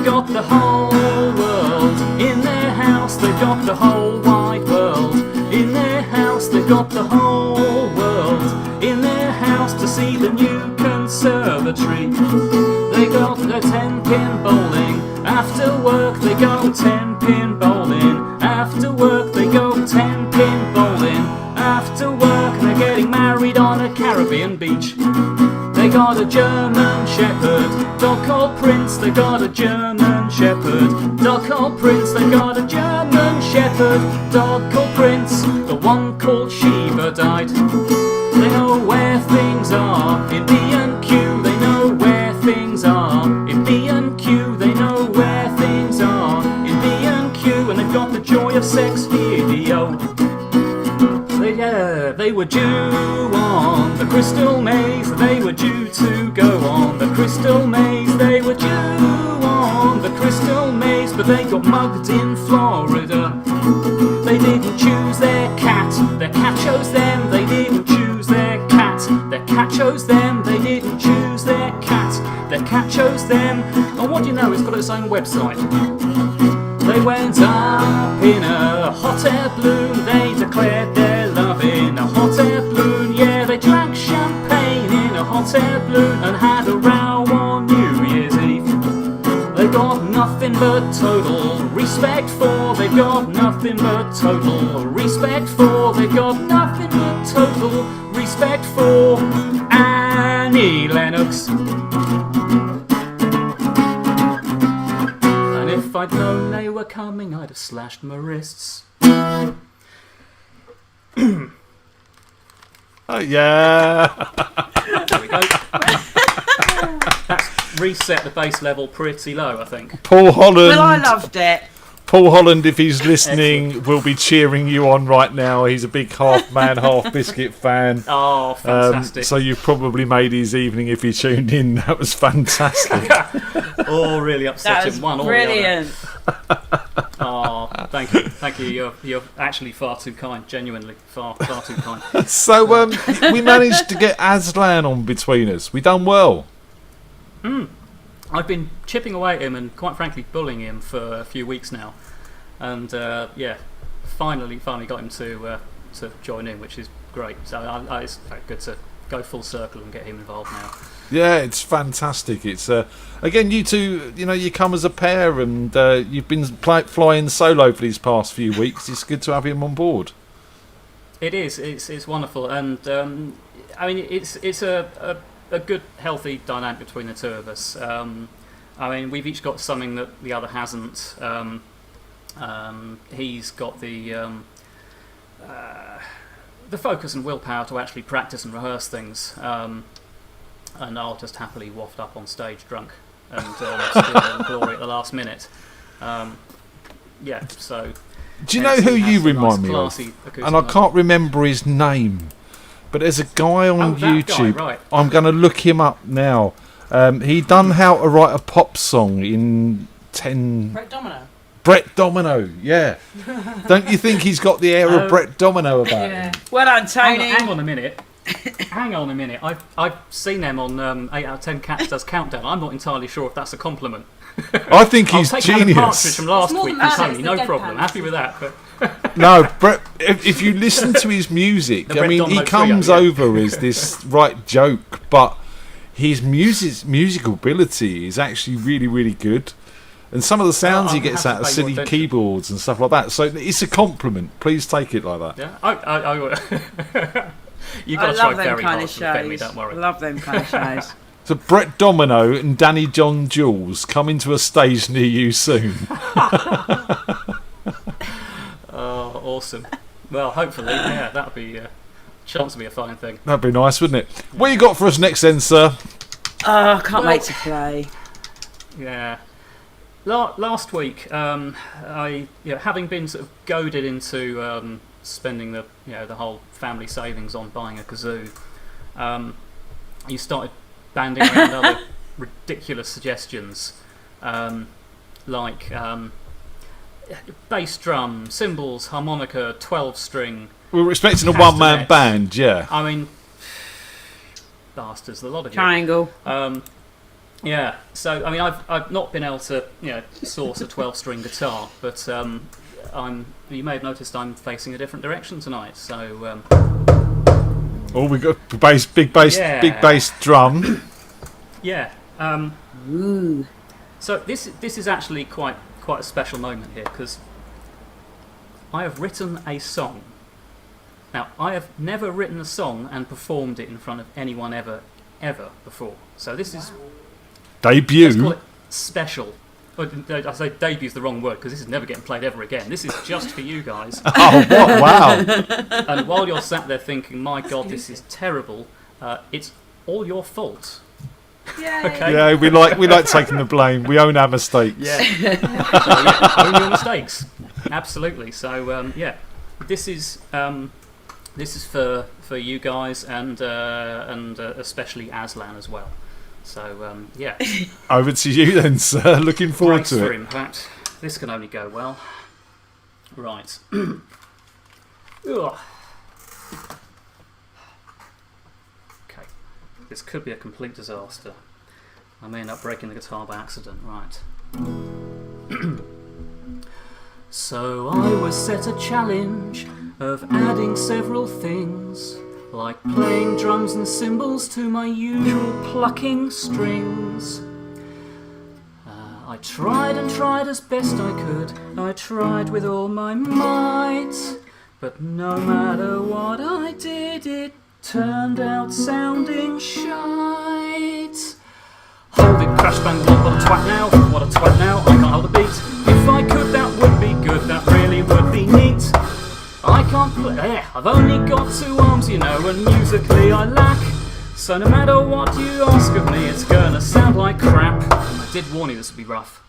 Speaker 19: got the whole world in their house. They've got the whole wide world in their house. They've got the whole world in their house to see the new conservatory. They got the 10-pin bowling after work. They go 10-pin bowling after work. They go 10-pin bowling after work. And they're getting married on a Caribbean beach. They got a German Shepherd, dog called Prince. They got a German Shepherd, dog called Prince. They got a German Shepherd, dog called Prince. The one called Sheba died. They know where things are in B&Q. They know where things are in B&Q. They know where things are in B&Q. And they've got the joy of sex video. They were due on the Crystal Maze. They were due to go on the Crystal Maze. They were due on the Crystal Maze, but they got mugged in Florida. They didn't choose their cat chose them. They didn't choose their cat chose them. They didn't choose their cat chose them. And what do you know, it's got its own website. They went up in a hot air balloon. They declared their love in a hot air balloon. Yeah, they drank champagne in a hot air balloon and had a row on New Year's Eve. They got nothing but total respect for. They got nothing but total respect for. They got nothing but total respect for Annie Lennox. If I'd known they were coming, I'd have slashed my wrists.
Speaker 6: Oh, yeah.
Speaker 19: There we go. That's reset the bass level pretty low, I think.
Speaker 6: Paul Holland.
Speaker 7: Well, I loved it.
Speaker 6: Paul Holland, if he's listening, will be cheering you on right now. He's a big Half Man, Half Biscuit fan.
Speaker 19: Oh, fantastic.
Speaker 6: So you've probably made his evening if he tuned in. That was fantastic.
Speaker 19: Oh, really upset him. One or
Speaker 7: brilliant.
Speaker 19: The other. Oh, thank you. You're actually far too kind. Genuinely, far too kind.
Speaker 6: So we managed to get Aslan on between us. We done well.
Speaker 19: I've been chipping away at him and, quite frankly, bullying him for a few weeks now, and finally got him to join in, which is great. So it's good to go full circle and get him involved now.
Speaker 6: Yeah, it's fantastic. It's again, you two, you come as a pair, and you've been flying solo for these past few weeks. It's good to have him on board.
Speaker 19: It is. It's wonderful, and I mean, it's a good, healthy dynamic between the two of us. I mean, we've each got something that the other hasn't. He's got the focus and willpower to actually practice and rehearse things, and I'll just happily waft up on stage drunk and steal glory at the last minute. So.
Speaker 6: Do you know who you remind me of? And I can't remember his name. But there's a guy on YouTube.
Speaker 19: Guy, right.
Speaker 6: I'm going to look him up now. He done How to Write a Pop Song in 10...
Speaker 9: Brett Domino.
Speaker 6: Brett Domino, yeah. Don't you think he's got the air of Brett Domino about him?
Speaker 7: Well done, Tony.
Speaker 19: Hang on a minute. I've seen them on 8 out of 10 Cats Does Countdown. I'm not entirely sure if that's a compliment.
Speaker 6: I think he's
Speaker 19: I'll take
Speaker 6: genius.
Speaker 19: Partridge from last week from Tony, no problem. Happy with that. But
Speaker 6: no, Brett, if you listen to his music, I mean, he comes over as this right joke, but his musical ability is actually really, really good. And some of the sounds he gets out of silly keyboards and stuff like that. So it's a compliment. Please take it like that.
Speaker 19: Yeah, I You've got to try very hard to defend me, don't worry.
Speaker 7: I love them kind of shows.
Speaker 6: So Brett Domino and Danny John Jules coming to a stage near you soon.
Speaker 19: Oh, awesome. Well, hopefully, yeah, that would be a chance to be a fine thing.
Speaker 6: That'd be nice, wouldn't it? What you got for us next then, sir?
Speaker 7: Oh, I can't wait to play.
Speaker 19: Yeah. Last week, having been sort of goaded into spending the whole family savings on buying a kazoo, you started banding around other ridiculous suggestions, like bass drum, cymbals, harmonica, 12-string.
Speaker 6: We were expecting a one-man band, yeah.
Speaker 19: I mean, bastards, a lot of
Speaker 7: Triangle.
Speaker 19: Yeah, so I mean, I've not been able to source a 12-string guitar, but you may have noticed I'm facing a different direction tonight. So
Speaker 6: oh, we got big bass drum.
Speaker 19: Yeah.
Speaker 7: Ooh.
Speaker 19: So this is actually quite a special moment here, because I have written a song. Now, I have never written a song and performed it in front of anyone ever before. So this is
Speaker 6: debut.
Speaker 19: Let's call it special. Well, I say debut is the wrong word, because this is never getting played ever again. This is just for you guys.
Speaker 6: Oh, what? Wow.
Speaker 19: And while you're sat there thinking, my God, this is terrible, it's all your fault.
Speaker 7: Okay.
Speaker 6: Yeah, we like taking the blame. We own our mistakes.
Speaker 19: Yeah. So, own your mistakes. Absolutely. So this is for you guys and especially Aslan as well. So yeah.
Speaker 6: Over to you then, sir. Looking forward
Speaker 19: Brace
Speaker 6: to
Speaker 19: for
Speaker 6: it.
Speaker 19: impact. This can only go well. Right. Ugh. Okay. This could be a complete disaster. I may end up breaking the guitar by accident. Right. So I was set a challenge of adding several things, like playing drums and cymbals to my usual plucking strings. I tried and tried as best I could, I tried with all my might, but no matter what I did, it turned out sounding shite. Hold it, crash bang, what a twat now, what a twat now, I can't hold a beat. If I could, that would be good, that really would be neat. I can't play, I've only got 2 arms, and musically I lack. So no matter what you ask of me, it's gonna sound like crap. I did warn you this would be rough.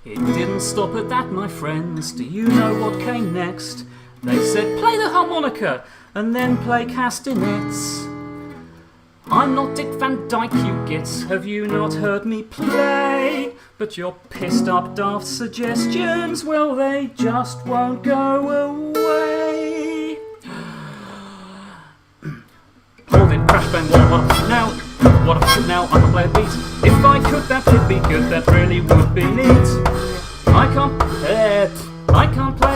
Speaker 19: It didn't stop at that, my friends. Do you know what came next? They said, play the harmonica, and then play castanets. I'm not Dick Van Dyke, you gits. Have you not heard me play? But your pissed up daft suggestions, well, they just won't go away. Hold it, crash bang, what now? What a now, I can play a beat. If I could, that would be good, that really would be neat. I can't play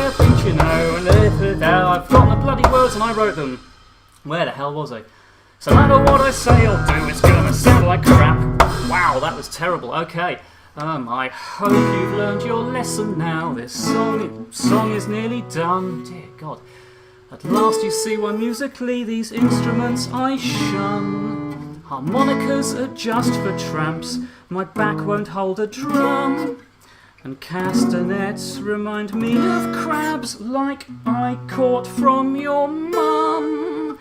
Speaker 19: a beat, and I've forgotten the bloody words and I wrote them. Where the hell was I? So no matter what I say or do, it's gonna sound like crap. Wow, that was terrible. Okay, I hope you've learned your lesson now. This song is nearly done. Dear God. At last you see why musically these instruments I shun. Harmonicas are just for tramps. My back won't hold a drum. And castanets remind me of crabs like I caught from your mum.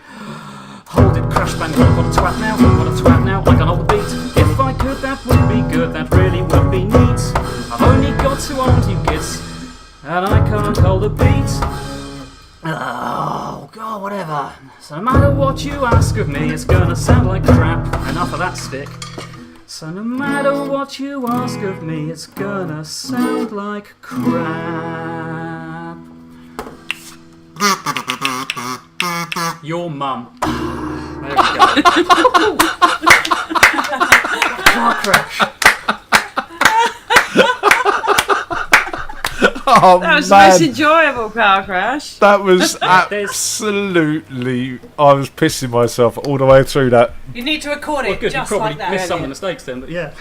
Speaker 19: Hold it, crash bang, what a twat now, what a twat now, I can hold the beat. If I could, that would be good, that really would be neat. I've only got 2 arms, you gits, and I can't hold a beat. Oh, God, whatever. So no matter what you ask of me, it's gonna sound like crap. Enough of that stick. So no matter what you ask of me, it's gonna sound like crap. Your mum. There we go. Car crash.
Speaker 6: Oh,
Speaker 7: that was
Speaker 6: man.
Speaker 7: the most enjoyable car crash.
Speaker 6: That was absolutely... I was pissing myself all the way through that
Speaker 9: You need to record it
Speaker 19: Well, good. You
Speaker 9: just
Speaker 19: probably
Speaker 9: like that.
Speaker 19: missed some of the mistakes then, but yeah.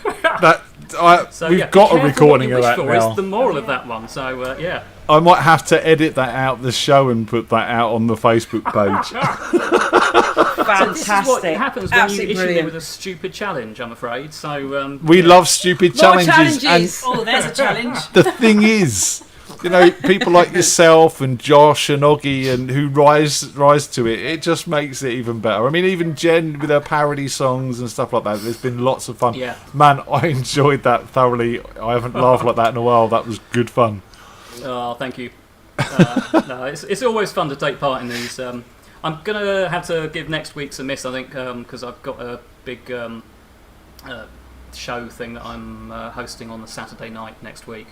Speaker 6: We've
Speaker 19: yeah,
Speaker 6: got
Speaker 19: be
Speaker 6: a
Speaker 19: careful
Speaker 6: recording
Speaker 19: what
Speaker 6: of
Speaker 19: you
Speaker 6: that
Speaker 19: wish for
Speaker 6: now.
Speaker 19: is the moral of that one. So yeah.
Speaker 6: I might have to edit that out of the show and put that out on the Facebook page.
Speaker 19: So this is what
Speaker 7: Fantastic.
Speaker 19: happens when
Speaker 7: Absolutely
Speaker 19: you issue me
Speaker 7: brilliant.
Speaker 19: with a stupid challenge, I'm afraid. So
Speaker 6: We love stupid
Speaker 7: More
Speaker 6: challenges.
Speaker 7: challenges.
Speaker 9: Oh, there's a challenge.
Speaker 6: And the thing is, you know, people like yourself and Josh and Oggy and who rise to it, it just makes it even better. I mean, even Jen with her parody songs and stuff like that, there's been lots of fun.
Speaker 19: Yeah.
Speaker 6: Man, I enjoyed that thoroughly. I haven't laughed like that in a while. That was good fun.
Speaker 19: Oh, thank you. No, it's always fun to take part in these. I'm gonna have to give next week's a miss, I think, because I've got a big show thing that I'm hosting on the Saturday night next week.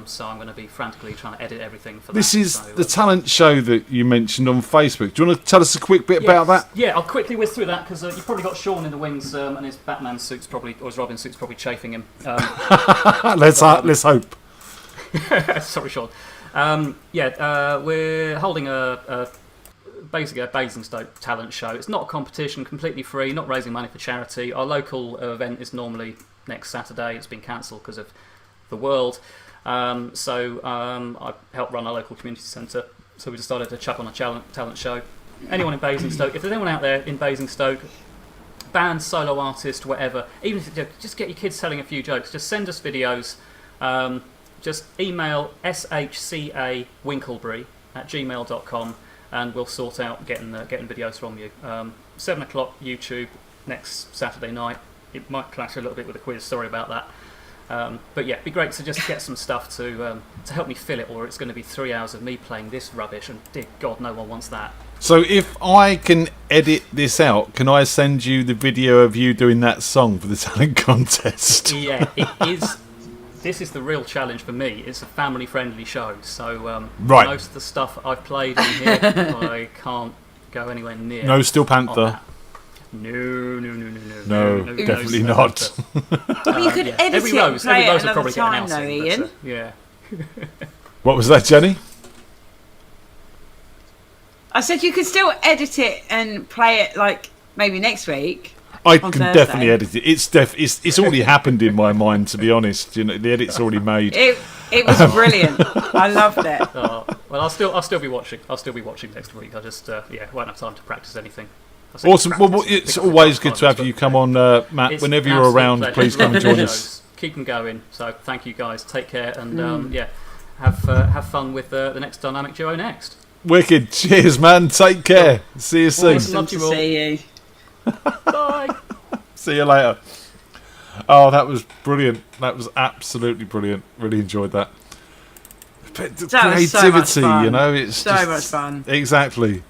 Speaker 19: So I'm going to be frantically trying to edit everything for that.
Speaker 6: This is
Speaker 19: so,
Speaker 6: the talent show that you mentioned on Facebook. Do you want to tell us a quick bit about that?
Speaker 19: Yeah, I'll quickly whiz through that because you've probably got Sean in the wings and his Batman suit's probably, or his Robin suit's probably chafing him.
Speaker 6: Let's hope.
Speaker 19: Sorry, Sean. We're holding basically a Basingstoke talent show. It's not a competition, completely free, not raising money for charity. Our local event is normally next Saturday. It's been cancelled because of the world. I help run our local community centre, so we decided to chuck on a talent show. Anyone in Basingstoke, if there's anyone out there in Basingstoke, band, solo artist, whatever, even if you just get your kids telling a few jokes, just send us videos. Just email shcawinklebury@gmail.com and we'll sort out getting videos from you. 7 o'clock YouTube next Saturday night. It might clash a little bit with the quiz. Sorry about that. But yeah, it'd be great to just get some stuff to help me fill it, or it's going to be 3 hours of me playing this rubbish, and dear God, no one wants that.
Speaker 6: So if I can edit this out, can I send you the video of you doing that song for the talent contest?
Speaker 19: Yeah, it is. This is the real challenge for me. It's a family-friendly show, so
Speaker 6: right.
Speaker 19: Most of the stuff I've played on here, I can't go anywhere near.
Speaker 6: No Steel Panther.
Speaker 19: No,
Speaker 6: definitely not.
Speaker 7: But you could edit
Speaker 19: every
Speaker 7: it and
Speaker 19: rose,
Speaker 7: play
Speaker 19: every
Speaker 7: it
Speaker 19: rose will
Speaker 7: another
Speaker 19: probably get an
Speaker 7: time,
Speaker 19: house
Speaker 7: though,
Speaker 19: in,
Speaker 7: Ian.
Speaker 19: but, yeah.
Speaker 6: What was that, Jenny?
Speaker 7: I said you could still edit it and play it like maybe next week.
Speaker 6: I
Speaker 7: on
Speaker 6: can
Speaker 7: Thursday.
Speaker 6: definitely edit it. It's already happened in my mind, to be honest. You know, the edit's already made.
Speaker 7: It was brilliant. I loved it.
Speaker 19: Well, I'll still be watching. I'll still be watching next week. I just won't have time to practice anything.
Speaker 6: Awesome. Well, it's always good to have you come on, Matt.
Speaker 19: It's
Speaker 6: Whenever
Speaker 19: an
Speaker 6: you're
Speaker 19: absolute
Speaker 6: around,
Speaker 19: pleasure.
Speaker 6: please come and join us.
Speaker 19: Keep them going. So thank you guys. Take care and have fun with the next dynamic duo next.
Speaker 6: Wicked. Cheers, man. Take care. See you soon.
Speaker 7: Awesome to see you.
Speaker 19: Bye.
Speaker 6: See you later. Oh, that was brilliant. That was absolutely brilliant. Really enjoyed that. But the
Speaker 7: That was
Speaker 6: creativity,
Speaker 7: so much fun.
Speaker 6: you know, it's
Speaker 7: So
Speaker 6: just,
Speaker 7: much fun.
Speaker 6: Exactly.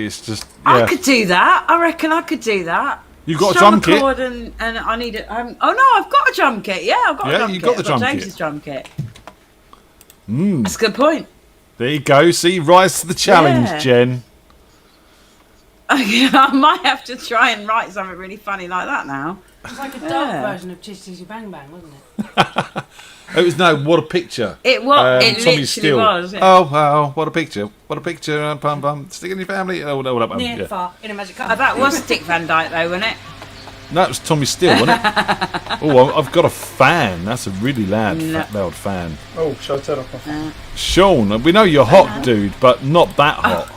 Speaker 6: It's just.
Speaker 7: I
Speaker 6: Yeah.
Speaker 7: could do that. I reckon I could do that.
Speaker 6: You got a
Speaker 7: Strum
Speaker 6: drum kit?
Speaker 7: chord and I need it. Oh no, I've got a drum kit. Yeah, I've got a
Speaker 6: Yeah,
Speaker 7: drum
Speaker 6: you
Speaker 7: kit.
Speaker 6: got the
Speaker 7: I've got
Speaker 6: drum
Speaker 7: James's
Speaker 6: kit.
Speaker 7: drum kit.
Speaker 6: Mm.
Speaker 7: That's a good point.
Speaker 6: There you go. See, rise to the challenge,
Speaker 7: Yeah.
Speaker 6: Jen.
Speaker 7: I might have to try and write something really funny like that now.
Speaker 9: It's like a dark version of Chitty Chitty Bang Bang, wasn't it?
Speaker 6: It was what a picture.
Speaker 7: It was. It
Speaker 6: Tommy
Speaker 7: literally
Speaker 6: Steele.
Speaker 7: was. Yeah.
Speaker 6: Oh wow, what a picture! What a picture! Pum pum. Stick in your family. Oh no,
Speaker 9: Near,
Speaker 6: yeah.
Speaker 9: far, in a magic cup.
Speaker 7: That was Dick Van Dyke though, wasn't it?
Speaker 6: No, it was Tommy Steele, wasn't it? Oh, I've got a fan. That's a really loud fan.
Speaker 20: Oh, shall I turn off my phone?
Speaker 6: Sean, we know you're hot, dude, but not that hot.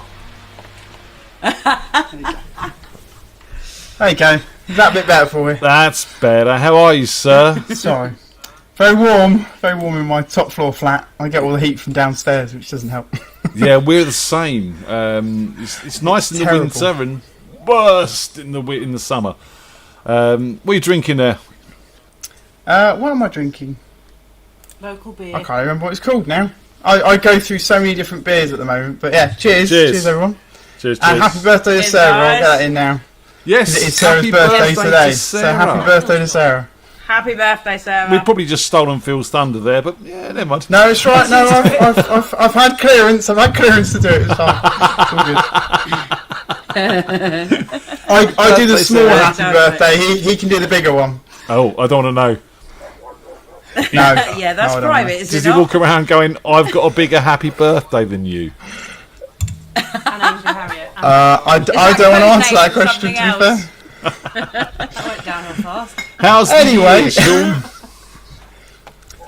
Speaker 20: There you go. Is that a bit better for you?
Speaker 6: That's better. How are you, sir?
Speaker 20: Sorry. Very warm in my top floor flat. I get all the heat from downstairs, which doesn't help.
Speaker 6: Yeah, we're the same. It's nice in the
Speaker 20: Terrible.
Speaker 6: winter and worst in the summer. What are you drinking there?
Speaker 20: What am I drinking?
Speaker 9: Local beer.
Speaker 20: I can't remember what it's called now. I go through so many different beers at the moment. But yeah, cheers everyone.
Speaker 6: Cheers.
Speaker 20: And happy birthday to Sarah. I'll get that in now.
Speaker 6: Yes,
Speaker 20: it is Sarah's
Speaker 6: happy
Speaker 20: birthday
Speaker 6: birthday
Speaker 20: today.
Speaker 6: to
Speaker 20: So
Speaker 6: Sarah.
Speaker 20: happy birthday to Sarah.
Speaker 7: Happy birthday, Sarah.
Speaker 6: We've probably just stolen Phil's thunder there, but yeah, never mind.
Speaker 20: No, it's right. No, I've had clearance. I've had clearance to do it. It's fine. It's all good. I do the small happy birthday. He can do the bigger one.
Speaker 6: Oh, I don't want to know.
Speaker 20: No.
Speaker 7: Yeah, that's
Speaker 20: No, I don't
Speaker 7: private,
Speaker 20: know.
Speaker 7: is
Speaker 6: Does
Speaker 7: it
Speaker 6: he
Speaker 7: not?
Speaker 6: walk around going, "I've got a bigger happy birthday than you"?
Speaker 20: I don't want to answer that question. To be fair.
Speaker 9: That went downhill fast.
Speaker 6: How's
Speaker 20: Anyway.
Speaker 6: the year, Sean?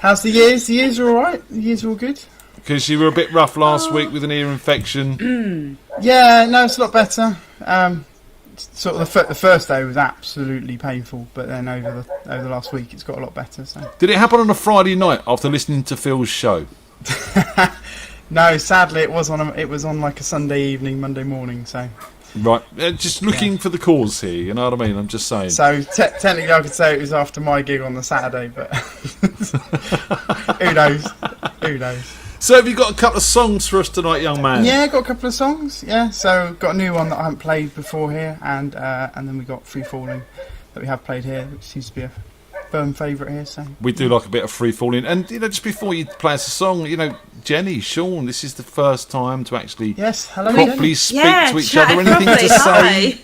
Speaker 20: How's the years? The years are all right. The years are all good.
Speaker 6: Because you were a bit rough last week with an ear infection.
Speaker 20: Yeah, no, it's a lot better. Sort of the first day was absolutely painful, but then over the last week it's got a lot better. So
Speaker 6: Did it happen on a Friday night after listening to Phil's show?
Speaker 20: no, sadly it was on like a Sunday evening, Monday morning. So
Speaker 6: Right, just looking for the cause here, you know what I mean? I'm just saying.
Speaker 20: So technically I could say it was after my gig on the Saturday, but who knows? Who knows?
Speaker 6: So have you got a couple of songs for us tonight, young man?
Speaker 20: Yeah, got a couple of songs. Yeah, so got a new one that I haven't played before here, and then we got Free Falling that we have played here, which seems to be a firm favourite here. So
Speaker 6: We do like a bit of free falling. And, you know, just before you play us a song, you know, Jenny, Sean, this is the first time to actually properly
Speaker 20: Jenny.
Speaker 6: speak to each other. Anything
Speaker 7: properly.
Speaker 6: to say?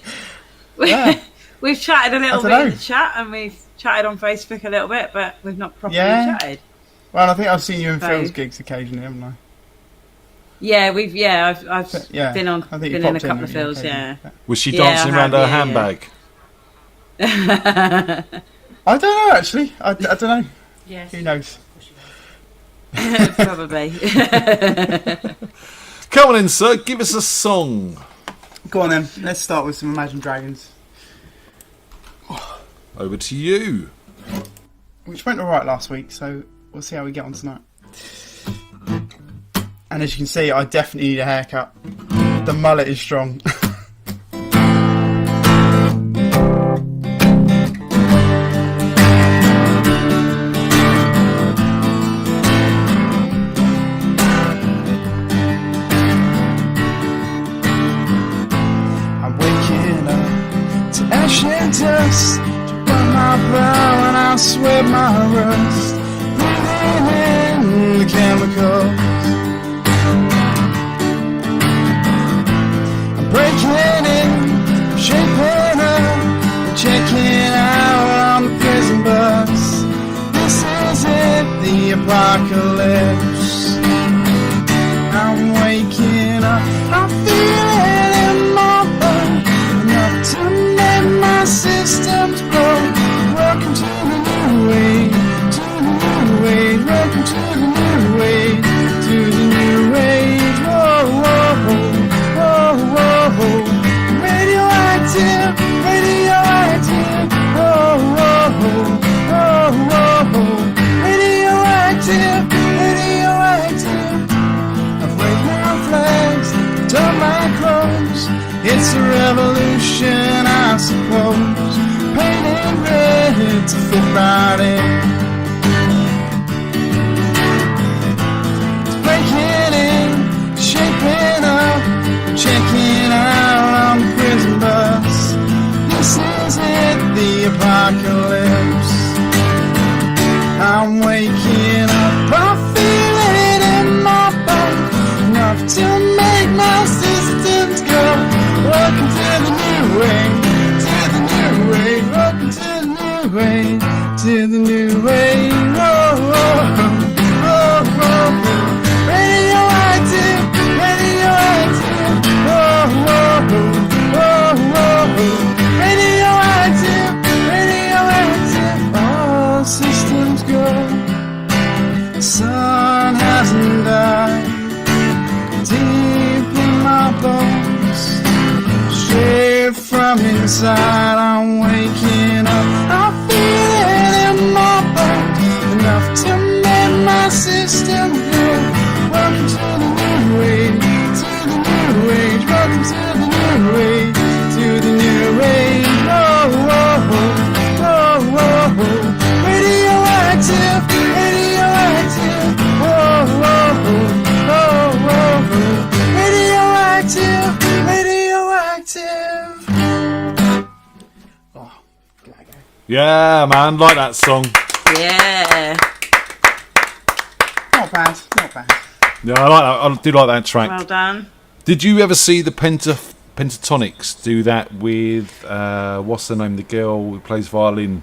Speaker 20: Yeah.
Speaker 7: We've chatted a little
Speaker 20: I
Speaker 7: bit
Speaker 20: dunno.
Speaker 7: in the chat, and we've chatted on Facebook a little bit, but we've not properly
Speaker 20: Yeah.
Speaker 7: chatted.
Speaker 20: Well, I think I've seen you in
Speaker 7: So-
Speaker 20: Phil's gigs occasionally, haven't I?
Speaker 7: Yeah, I've
Speaker 20: Yeah,
Speaker 7: been on,
Speaker 20: I think you
Speaker 7: been in a
Speaker 20: popped in
Speaker 7: couple of
Speaker 20: with me
Speaker 7: films, yeah.
Speaker 20: occasionally.
Speaker 6: Was she
Speaker 7: Yeah,
Speaker 6: dancing
Speaker 7: I
Speaker 6: around
Speaker 7: have,
Speaker 6: her
Speaker 7: yeah,
Speaker 6: handbag?
Speaker 20: I don't know actually. I don't know.
Speaker 9: Yes.
Speaker 20: Who knows?
Speaker 7: Probably.
Speaker 6: Come on in, sir. Give us a song.
Speaker 20: Go on then. Let's start with some Imagine Dragons,
Speaker 6: Over to you.
Speaker 20: which went all right last week. So we'll see how we get on tonight. And as you can see, I definitely need a haircut. The mullet is strong. I'm waking up to ash and dust, to burn my brow and I sweat my rust, breathing in the chemicals. I'm breaking in, shaping up, checking out on the prison bus. This is it, the apocalypse. I'm waking up, I feel it in my bones, enough to make my systems grow. Welcome to the new age, to the new age. Welcome to the new age, to the new age. Whoa, whoa, whoa, whoa, whoa. Radioactive, radioactive. Whoa, whoa, whoa, whoa, whoa. Radioactive, radioactive. I've waved my flags, done my clothes. It's a revolution, I suppose. Painted red to fit right in. It's breaking in, shaping up, checking out on the prison bus. This is it, the apocalypse. I'm waking up, I feel it in my bones, enough to make my systems go. Welcome to the new age, to the new age. Welcome to the new age, to the new age. Whoa, whoa, whoa, whoa, whoa. Radioactive, radioactive. Whoa, whoa, whoa, whoa, whoa. Radioactive, radioactive. All systems go. The sun hasn't died. Deep in my bones, straight from inside, I'm waking up. I feel it in my bones, enough to make my system grow. Welcome to the new age, to the new age. Welcome to the new age, to the new age. Whoa, whoa, whoa, whoa, whoa. Radioactive, radioactive. Whoa, whoa, whoa, whoa, whoa. Radioactive, radioactive. Oh,
Speaker 6: Yeah, man. Like that song.
Speaker 7: Yeah.
Speaker 20: not bad, not bad.
Speaker 6: Yeah, I like that. I do like that track.
Speaker 7: Well done.
Speaker 6: Did you ever see the Pentatonics do that with what's her name? The girl who plays violin,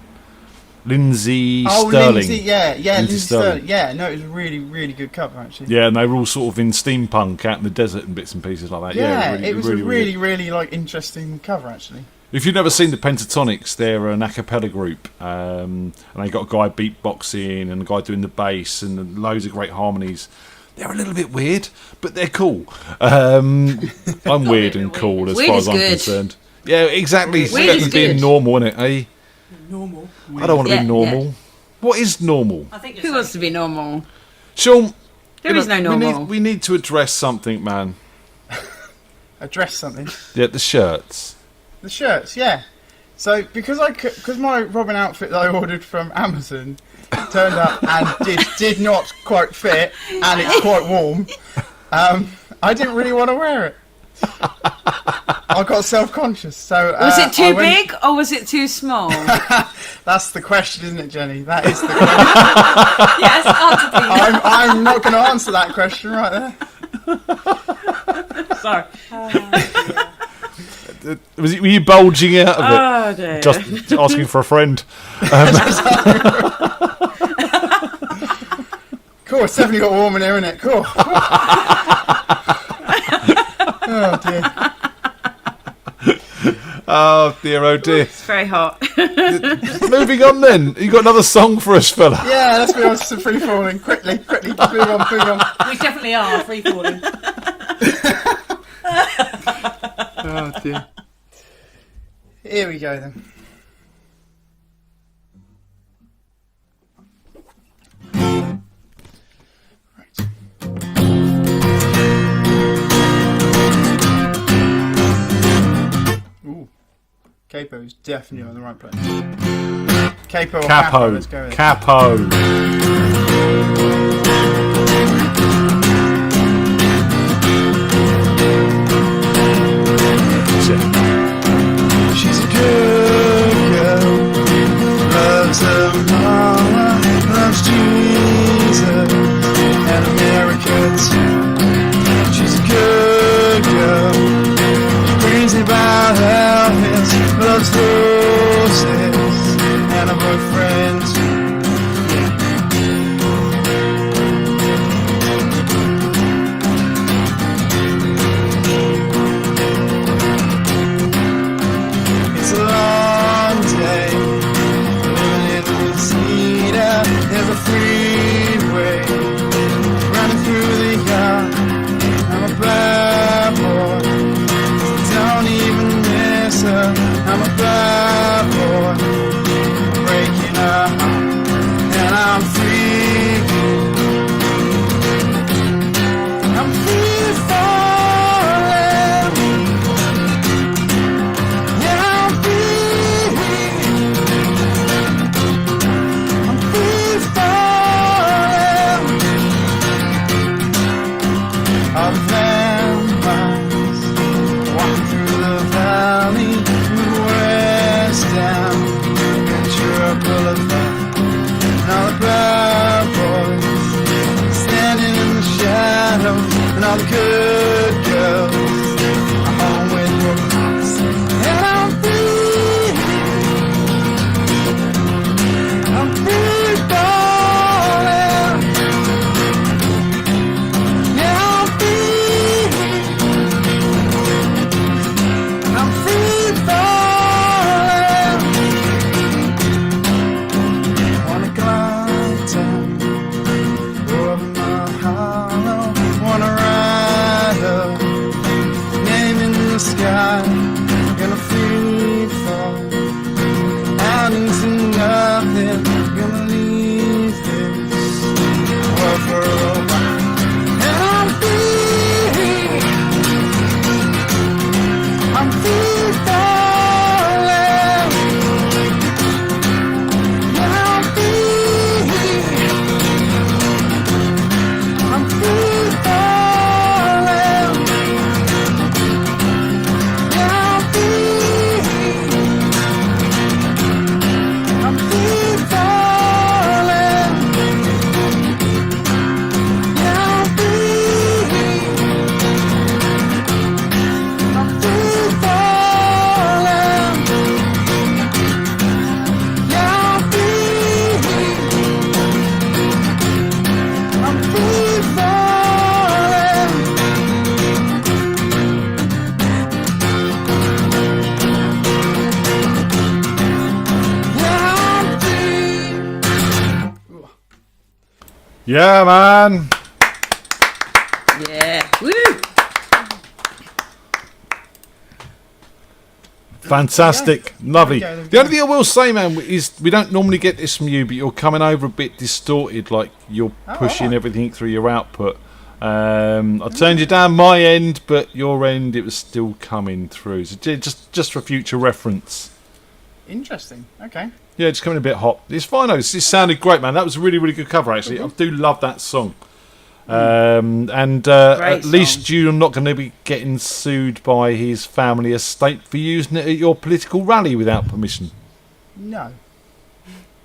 Speaker 6: Lindsay
Speaker 20: Oh,
Speaker 6: Sterling.
Speaker 20: Lindsay, yeah, Lindsay
Speaker 6: Sterling.
Speaker 20: Sterling. Yeah, no, it was a really, really good cover actually.
Speaker 6: Yeah, and they were all sort of in steampunk out in the desert and bits and pieces like that.
Speaker 20: Yeah,
Speaker 6: really,
Speaker 20: it was
Speaker 6: really,
Speaker 20: a really, really like interesting cover actually.
Speaker 6: If you've never seen the Pentatonics, they're an a cappella group, and they got a guy beatboxing and a guy doing the bass and loads of great harmonies. They're a little bit weird, but they're cool. I'm weird and cool as
Speaker 7: Weird
Speaker 6: far
Speaker 7: is
Speaker 6: as I'm
Speaker 7: good.
Speaker 6: concerned. Yeah, exactly. It's
Speaker 7: Weird
Speaker 6: better
Speaker 7: is
Speaker 6: than being
Speaker 7: good.
Speaker 6: normal, isn't it, eh?
Speaker 9: Normal.
Speaker 6: I don't want to
Speaker 7: Yeah,
Speaker 6: be normal. What is normal?
Speaker 9: I think
Speaker 7: Who wants to be normal?
Speaker 6: Sean,
Speaker 7: There is no normal.
Speaker 6: We need to address something, man.
Speaker 20: Address something.
Speaker 6: Yeah, the shirts.
Speaker 20: The shirts, yeah. So because my Robin outfit that I ordered from Amazon turned up and did not quite fit, and it's quite warm. I didn't really want to wear it. I got self-conscious. So
Speaker 7: Was it too big or was it too small?
Speaker 20: That's the question, isn't it, Jenny? That is the question.
Speaker 7: Yes, answer please.
Speaker 20: I'm not going to answer that question right there.
Speaker 7: Sorry.
Speaker 6: Were you bulging out of it?
Speaker 7: Oh, dear.
Speaker 6: Just asking for a friend.
Speaker 20: Cool, it's definitely got warm in here, isn't it? Cool. Oh dear.
Speaker 6: Oh dear, oh dear.
Speaker 7: It's very hot.
Speaker 6: Moving on then. You got another song for us, fella?
Speaker 20: Yeah, let's be on some free falling. Quickly, move on.
Speaker 9: We definitely are free falling.
Speaker 20: Oh dear. Here we go then. Ooh. Capo is definitely on the right place. Capo or Capo, let's go with it.
Speaker 6: Capo.
Speaker 20: She's a good girl, loves her mama, loves Jesus and America too. She's a good girl, crazy about Elvis, loves horses and her boyfriend too. It's a long day, living in Reseda. There's a freeway running through the yard. I'm a bad boy, don't even miss her. I'm a bad boy, breaking her heart, and I'm free. I'm free falling. Yeah, I'm free. I'm free falling. All the vampires walking through the valley, west down Ventura Boulevard. And all the bad boys standing in the shadows, and all the good girls are home with your pops. And I'm free. I'm free falling. Yeah, I'm free. I'm free falling. Wanna glide down over my hollow. Wanna ride
Speaker 6: Yeah, man.
Speaker 7: Yeah. Woo!
Speaker 6: Fantastic. Lovely. The only thing I will say, man, is we don't normally get this from you, but you're coming over a bit distorted, like you're pushing everything through your output. I turned you down my end, but your end, it was still coming through. So just for future reference.
Speaker 20: Interesting. Okay.
Speaker 6: Yeah, just coming a bit hot. It's fine, though. This sounded great, man. That was a really, really good cover, actually. I do love that song. At least you're not going to be getting sued by his family estate for using it at your political rally without permission.
Speaker 20: No.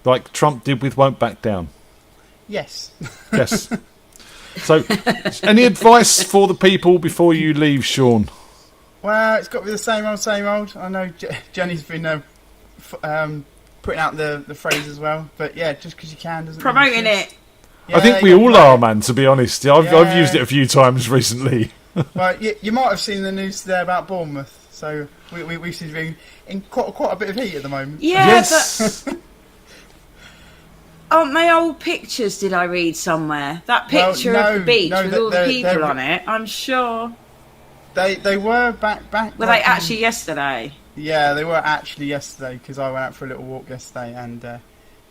Speaker 6: Like Trump did with Won't Back Down.
Speaker 20: Yes.
Speaker 6: Yes. So, any advice for the people before you leave, Sean?
Speaker 20: Well, it's got to be the same old, same old. I know Jenny's been putting out the phrase as well, but yeah, just because you can doesn't
Speaker 7: promoting it.
Speaker 20: Yeah,
Speaker 6: I think we all are, man, to be honest. I've used it a few times recently.
Speaker 20: Well, you might have seen the news today about Bournemouth, so we seem to be in quite a bit of heat at the moment.
Speaker 7: Yeah, yes. But aren't they old pictures, did I read somewhere? That picture of the beach with all the people on it, I'm sure.
Speaker 20: They were back.
Speaker 7: Were they actually yesterday?
Speaker 20: Yeah, they were actually yesterday, because I went out for a little walk yesterday, and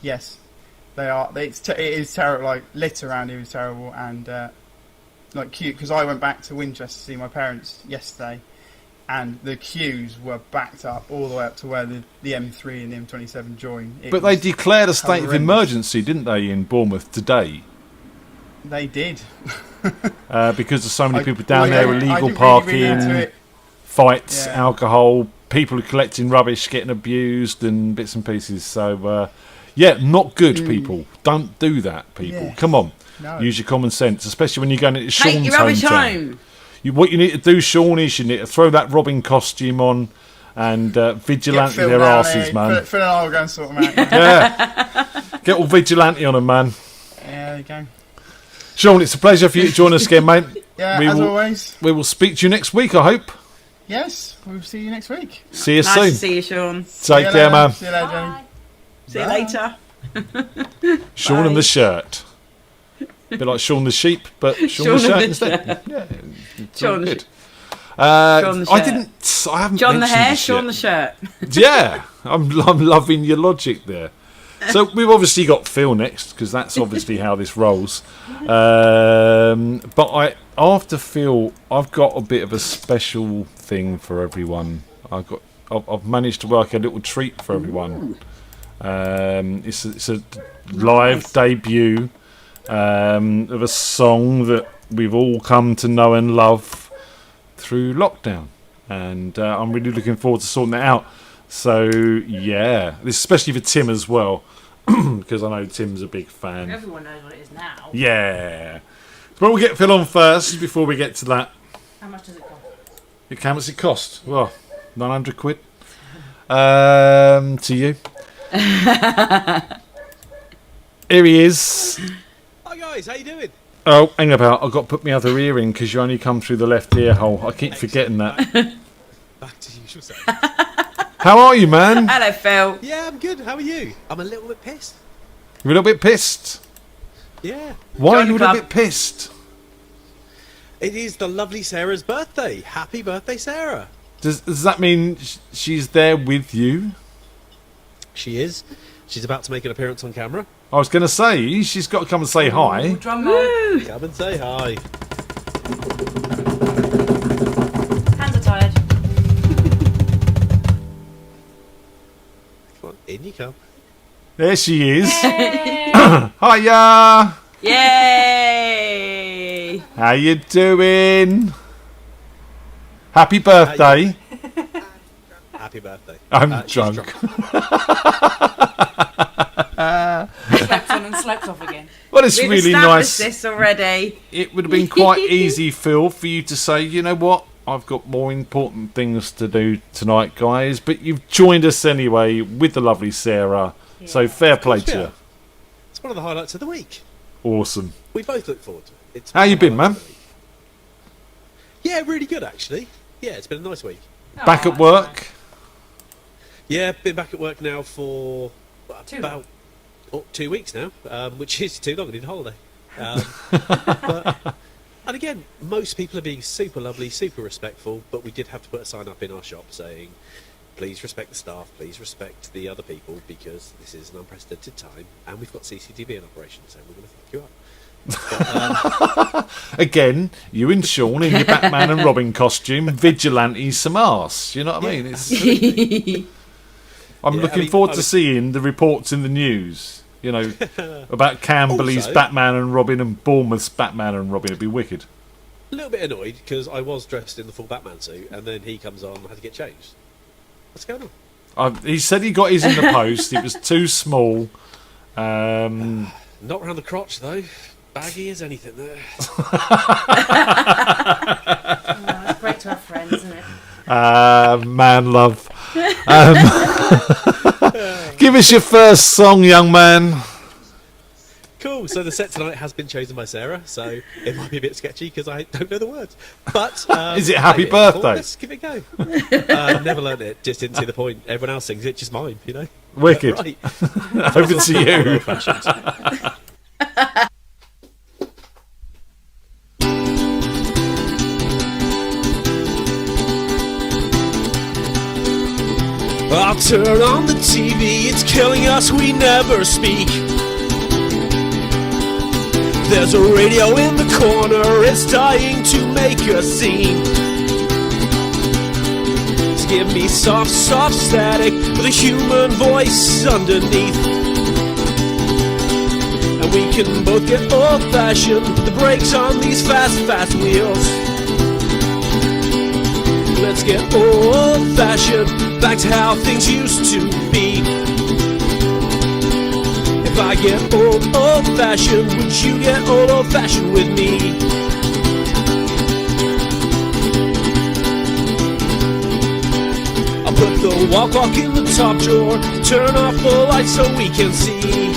Speaker 20: yes. They are. It is terrible. Like lit around here is terrible, and like cute. Because I went back to Winchester to see my parents yesterday, and the queues were backed up all the way up to where the M3 and the M27 join.
Speaker 6: But they declared a state of emergency, didn't they, in Bournemouth today?
Speaker 20: They did.
Speaker 6: Because there's so many people down there, illegal parking, fights, alcohol, people collecting rubbish, getting abused, and bits and pieces. So. Yeah, not good, people. Don't do that, people. Yes. Come on. No. Use your common sense, especially when you're going into Sean's hometown. What you need to do, Sean, is you need to throw that Robin costume on and vigilante their asses, man.
Speaker 20: Phil and I will go and sort them out.
Speaker 6: Yeah. Get all vigilante on them, man.
Speaker 20: Yeah, there you go.
Speaker 6: Sean, it's a pleasure for you to join us again, mate.
Speaker 20: Yeah, as always.
Speaker 6: We will speak to you next week, I hope.
Speaker 20: Yes, we'll see you next week.
Speaker 6: See you soon.
Speaker 7: Nice to see you, Sean.
Speaker 6: Take care, man.
Speaker 20: See you later, Jenny.
Speaker 7: See you later.
Speaker 6: Sean and the shirt. A bit like Sean the sheep, but Sean the shirt instead. Yeah,
Speaker 7: Sean
Speaker 6: good.
Speaker 7: Sean the shirt.
Speaker 6: I haven't
Speaker 7: John the
Speaker 6: mentioned
Speaker 7: hair,
Speaker 6: this
Speaker 7: Sean
Speaker 6: yet.
Speaker 7: the shirt.
Speaker 6: Yeah, I'm loving your logic there. So we've obviously got Phil next, because that's obviously how this rolls. But after Phil, I've got a bit of a special thing for everyone. I've managed to work a little treat for everyone. It's a live debut of a song that we've all come to know and love through lockdown, and I'm really looking forward to sorting that out. So yeah, this especially for Tim as well, because I know Tim's a big fan.
Speaker 9: Everyone knows what it is now.
Speaker 6: Yeah, but we'll get Phil on first before we get to that.
Speaker 9: How much does it cost?
Speaker 6: How much it cost? Well, 900 quid. To you. Here he is.
Speaker 21: Hi guys, how you doing?
Speaker 6: Oh, hang about. I've got to put my other ear in because you only come through the left ear hole. I keep forgetting that.
Speaker 21: Back to usual setting.
Speaker 6: How are you, man?
Speaker 7: Hello, Phil.
Speaker 21: Yeah, I'm good. How are you? I'm a little bit pissed.
Speaker 6: You're a little bit pissed?
Speaker 21: Yeah.
Speaker 6: Why are you a little bit pissed?
Speaker 21: It is the lovely Sarah's birthday. Happy birthday, Sarah.
Speaker 6: Does that mean she's there with you?
Speaker 21: She is. She's about to make an appearance on camera.
Speaker 6: I was going to say, she's got to come and say hi.
Speaker 9: Drum roll.
Speaker 21: Come and say hi.
Speaker 9: Hands are tired.
Speaker 21: Come on, in you come.
Speaker 6: There she is. Hiya.
Speaker 7: Yay!
Speaker 6: How you doing? Happy birthday.
Speaker 21: Happy birthday.
Speaker 6: I'm drunk.
Speaker 9: Slept on and slept off again.
Speaker 6: Well, it's
Speaker 7: We've
Speaker 6: really
Speaker 7: established
Speaker 6: nice.
Speaker 7: this already.
Speaker 6: It would have been quite easy, Phil, for you to say, you know what, I've got more important things to do tonight, guys. But you've joined us anyway with the lovely Sarah. Yeah. So fair play to you.
Speaker 21: It's one of the highlights of the week.
Speaker 6: Awesome.
Speaker 21: We both look forward to it.
Speaker 6: How you been, man?
Speaker 21: Yeah, really good, actually. Yeah, it's been a nice week.
Speaker 6: Back at work?
Speaker 21: Yeah, been back at work now for about 2 weeks now, which is too long. I need a holiday. And again, most people are being super lovely, super respectful, but we did have to put a sign up in our shop saying, please respect the staff, please respect the other people, because this is an unprecedented time, and we've got CCTV in operation, so we're going to fuck you up.
Speaker 6: Again, you and Sean in your Batman and Robin costume, vigilantes some arse. You know what I mean? I'm looking forward to seeing the reports in the news. You know, about Camberley's
Speaker 21: Also,
Speaker 6: Batman and Robin and Bournemouth's Batman and Robin. It'd be wicked.
Speaker 21: A little bit annoyed because I was dressed in the full Batman suit, and then he comes on and had to get changed. What's going on?
Speaker 6: He said he got his in the post. It was too small.
Speaker 21: Not around the crotch though. Baggy as anything there.
Speaker 9: It's great to have friends, isn't it?
Speaker 6: Man love. Give us your first song, young man.
Speaker 21: Cool. So the set tonight has been chosen by Sarah, so it might be a bit sketchy because I don't know the words. But
Speaker 6: is it Happy Birthday?
Speaker 21: Let's give it a go. Never learned it. Just didn't see the point. Everyone else sings it, just mine. You know.
Speaker 6: Wicked.
Speaker 21: Right.
Speaker 6: Over to you.
Speaker 21: I'll turn on the TV, it's killing us, we never speak. There's a radio in the corner, it's dying to make a scene. Just give me soft, soft static with a human voice underneath. And we can both get old-fashioned, put the brakes on these fast, fast wheels. Let's get old-fashioned, back to how things used to be. If I get old-fashioned, would you get old-fashioned with me? I'll put the wall clock in the top drawer, turn off the lights so we can see.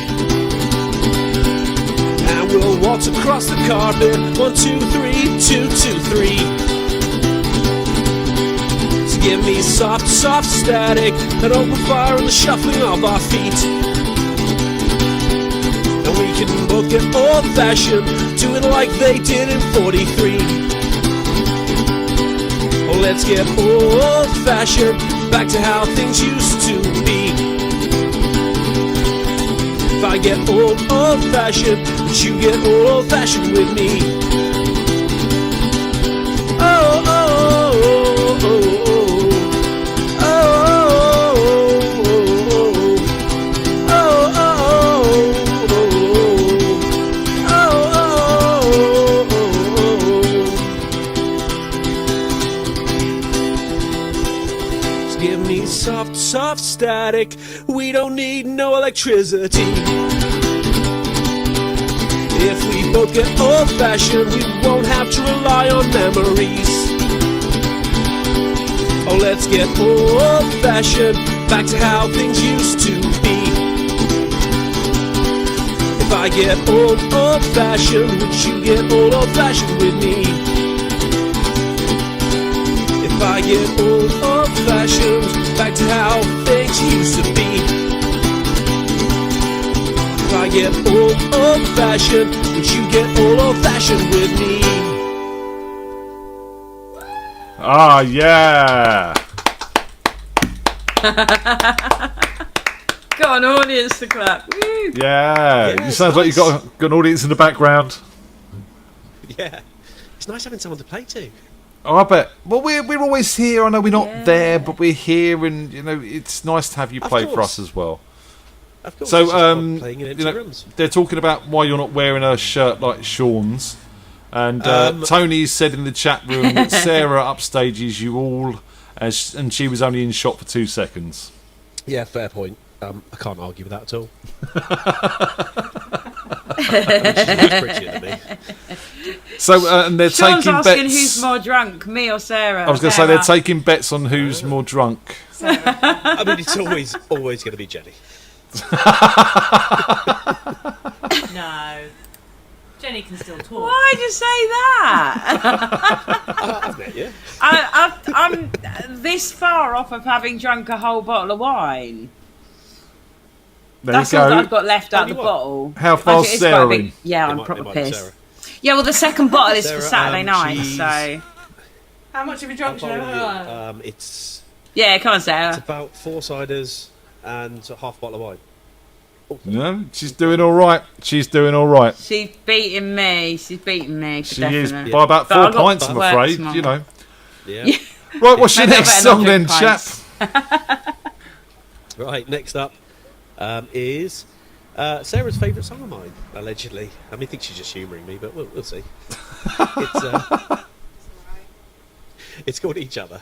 Speaker 21: And we'll waltz across the carpet, 1, 2, 3, 2, 2, 3. Give me soft, soft static, an open fire and the shuffling of our feet. And we can both get old-fashioned, do it like they did in 43. Oh, let's get old-fashioned, back to how things used to be. If I get old-fashioned, would you get old-fashioned with me? Oh, oh, oh, oh, oh. Soft, soft static, we don't need no electricity. If we both get old-fashioned, we won't have to rely on memories. Oh, let's get old-fashioned, back to how things used to be. If I get old-fashioned, would you get old-fashioned with me? If I get old-fashioned, back to how things used to be. If I get old-fashioned, would you get old-fashioned with me?
Speaker 6: Ah, yeah.
Speaker 7: Got an audience to clap. Woo.
Speaker 6: Yeah. You sound like you've got an audience in the background.
Speaker 21: Yeah. It's nice having someone to play to.
Speaker 6: Oh, I bet. Well, we're always here. I know we're not there, but we're here, and you know it's nice to have you play for us as well.
Speaker 21: Of course.
Speaker 6: So,
Speaker 21: playing in empty rooms.
Speaker 6: they're talking about why you're not wearing a shirt like Sean's, and Tony said in the chat room that Sarah upstages you all, and she was only in shot for 2 seconds.
Speaker 21: Yeah, fair point. I can't argue with that at all. She's prettier than me.
Speaker 6: So, and they're
Speaker 7: Sean's
Speaker 6: taking
Speaker 7: asking
Speaker 6: bets.
Speaker 7: who's more drunk, me or Sarah?
Speaker 6: I was going to say they're taking bets on who's more drunk.
Speaker 21: I mean, it's always going to be Jennie.
Speaker 9: No. Jennie can still talk.
Speaker 7: Why'd you say that?
Speaker 21: I've met you.
Speaker 7: I'm this far off of having drunk a whole bottle of wine.
Speaker 6: There
Speaker 7: That's
Speaker 6: you
Speaker 7: all
Speaker 6: go.
Speaker 7: that I've got left out of the bottle.
Speaker 6: How far's
Speaker 7: Actually, it's
Speaker 6: Sarah
Speaker 7: quite
Speaker 6: in?
Speaker 7: big. Yeah, I'm
Speaker 21: It
Speaker 7: proper
Speaker 21: might be
Speaker 7: pissed.
Speaker 21: Sarah.
Speaker 7: Yeah, well, the second bottle is for
Speaker 21: Sarah,
Speaker 7: Saturday night,
Speaker 21: she's-
Speaker 7: so.
Speaker 9: How much have you drunk, Joe?
Speaker 21: It's
Speaker 7: Yeah, come on, Sarah.
Speaker 21: it's about 4 ciders and a half bottle of wine.
Speaker 6: No, she's doing all right. She's doing all right.
Speaker 7: She's beating me. She's beating me. For
Speaker 6: She is
Speaker 7: definite.
Speaker 6: by about
Speaker 7: But
Speaker 6: 4
Speaker 7: I've got
Speaker 6: pints, I'm
Speaker 7: work
Speaker 6: afraid.
Speaker 7: tomorrow.
Speaker 6: You know.
Speaker 21: Yeah.
Speaker 6: Right, what's your
Speaker 7: Maybe I
Speaker 6: next
Speaker 7: better not
Speaker 6: song then,
Speaker 7: drink
Speaker 6: chap?
Speaker 7: pints.
Speaker 21: Right, next up is Sarah's favourite song of mine, allegedly. I mean, I think she's just humouring me, but we'll see. It's called Each Other.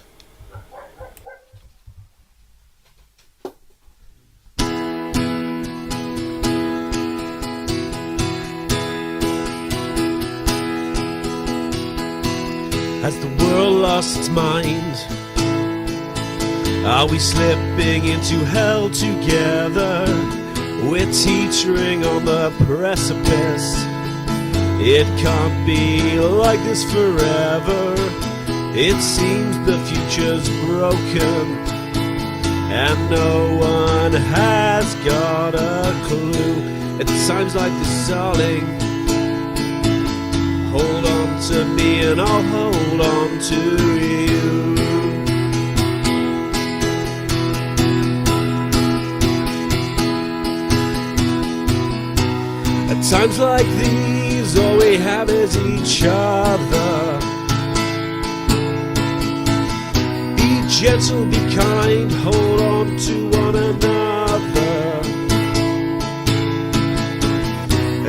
Speaker 21: Has the world lost its mind? Are we slipping into hell together? We're teetering on the precipice. It can't be like this forever. It seems the future's broken, and no one has got a clue. At times like this, darling, hold on to me and I'll hold on to you. At times like these, all we have is each other. Be gentle, be kind, hold on to one another.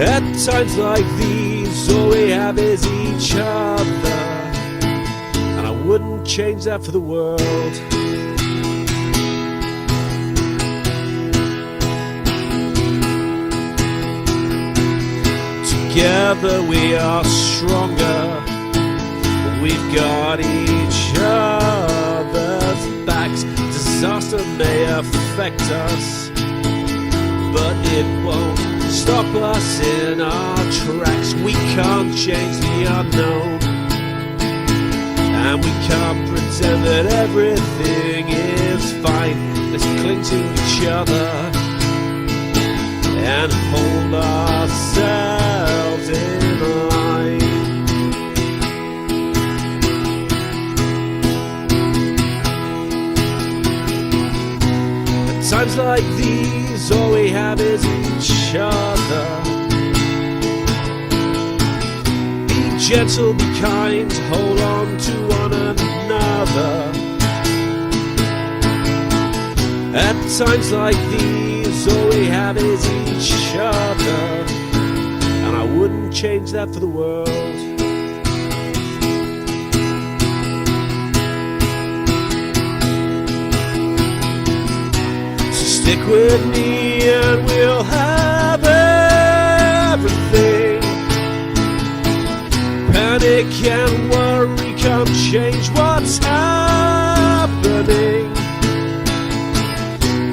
Speaker 21: At times like these, all we have is each other, and I wouldn't change that for the world. Together we are stronger. We've got each other's backs. Disaster may affect us, but it won't stop us in our tracks. We can't change the unknown, and we can't pretend that everything is fine. Let's cling to each other and hold ourselves in line. At times like these, all we have is each other. Be gentle, be kind, hold on to one another. At times like these, all we have is each other, and I wouldn't change that for the world. So stick with me and we'll have everything. Panic and worry can't change what's happening.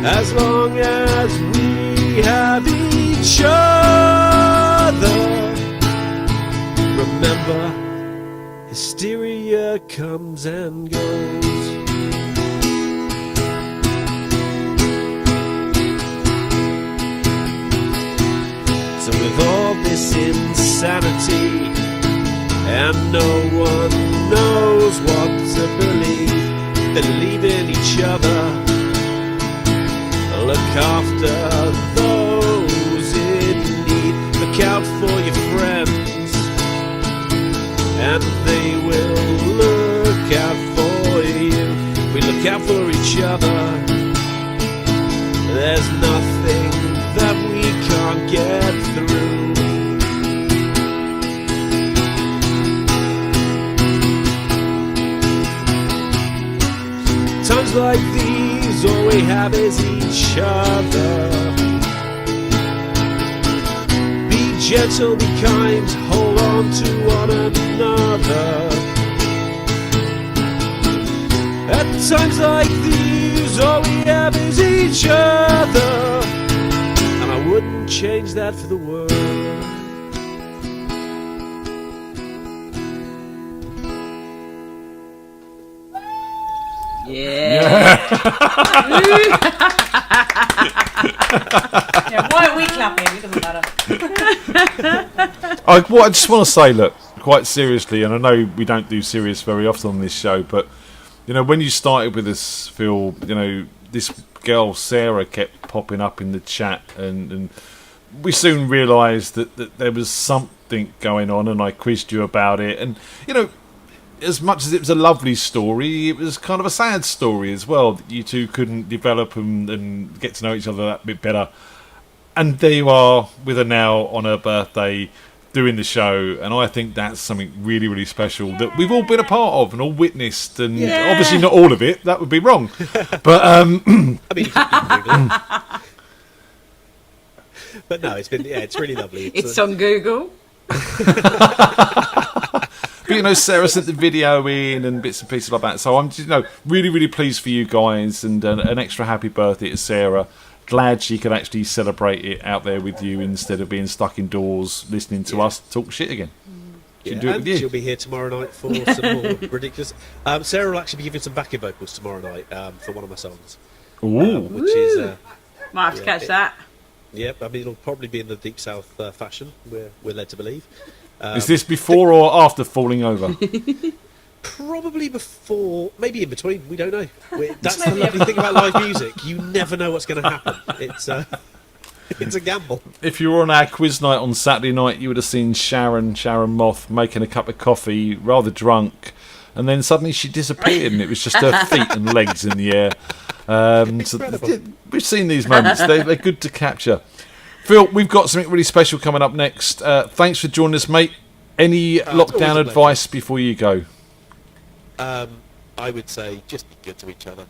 Speaker 21: As long as we have each other. Remember, hysteria comes and goes. So with all this insanity, and no one knows what to believe in each other. Look after those in need. Look out for your friends, and they will look out for you. We look out for each other. There's nothing that we can't get through. Times like these, all we have is each other. Be gentle, be kind, hold on to one another. At times like these, all we have is each other, and I wouldn't change that for the world.
Speaker 7: Yeah.
Speaker 9: Yeah, why are we clapping? It doesn't matter.
Speaker 6: I just want to say, look, quite seriously, and I know we don't do serious very often on this show, but when you started with us, Phil, this girl Sarah kept popping up in the chat, and we soon realised that there was something going on, and I quizzed you about it, and as much as it was a lovely story, it was kind of a sad story as well, that you two couldn't develop and get to know each other that bit better. And there you are with her now on her birthday doing the show, and I think that's something really, really special that we've all been a part of and all witnessed, and obviously not all of it, that would be wrong. But I mean,
Speaker 21: but no, it's really lovely.
Speaker 7: It's on Google.
Speaker 6: But Sarah sent the video in and bits and pieces like that. So I'm just really, really pleased for you guys, and an extra happy birthday to Sarah. Glad she could actually celebrate it out there with you instead of being stuck indoors listening to us talk shit again.
Speaker 21: She'll be here tomorrow night for some more ridiculous. Sarah will actually be giving some backing vocals tomorrow night for one of my songs.
Speaker 6: Ooh.
Speaker 21: Which is
Speaker 7: might have to catch that.
Speaker 21: Yep, I mean it'll probably be in the Deep South fashion. We're led to believe.
Speaker 6: Is this before or after falling over?
Speaker 21: Probably before, maybe in between. We don't know. That's the lovely thing about live music. You never know what's going to happen. It's a gamble.
Speaker 6: If you were on our quiz night on Saturday night, you would have seen Sharon Moth making a cup of coffee, rather drunk, and then suddenly she disappeared, and it was just her feet and legs in the air. So we've seen these moments. They're good to capture. Phil, we've got something really special coming up next. Thanks for joining us, mate. Any lockdown advice before you go?
Speaker 21: I would say just be good to each other.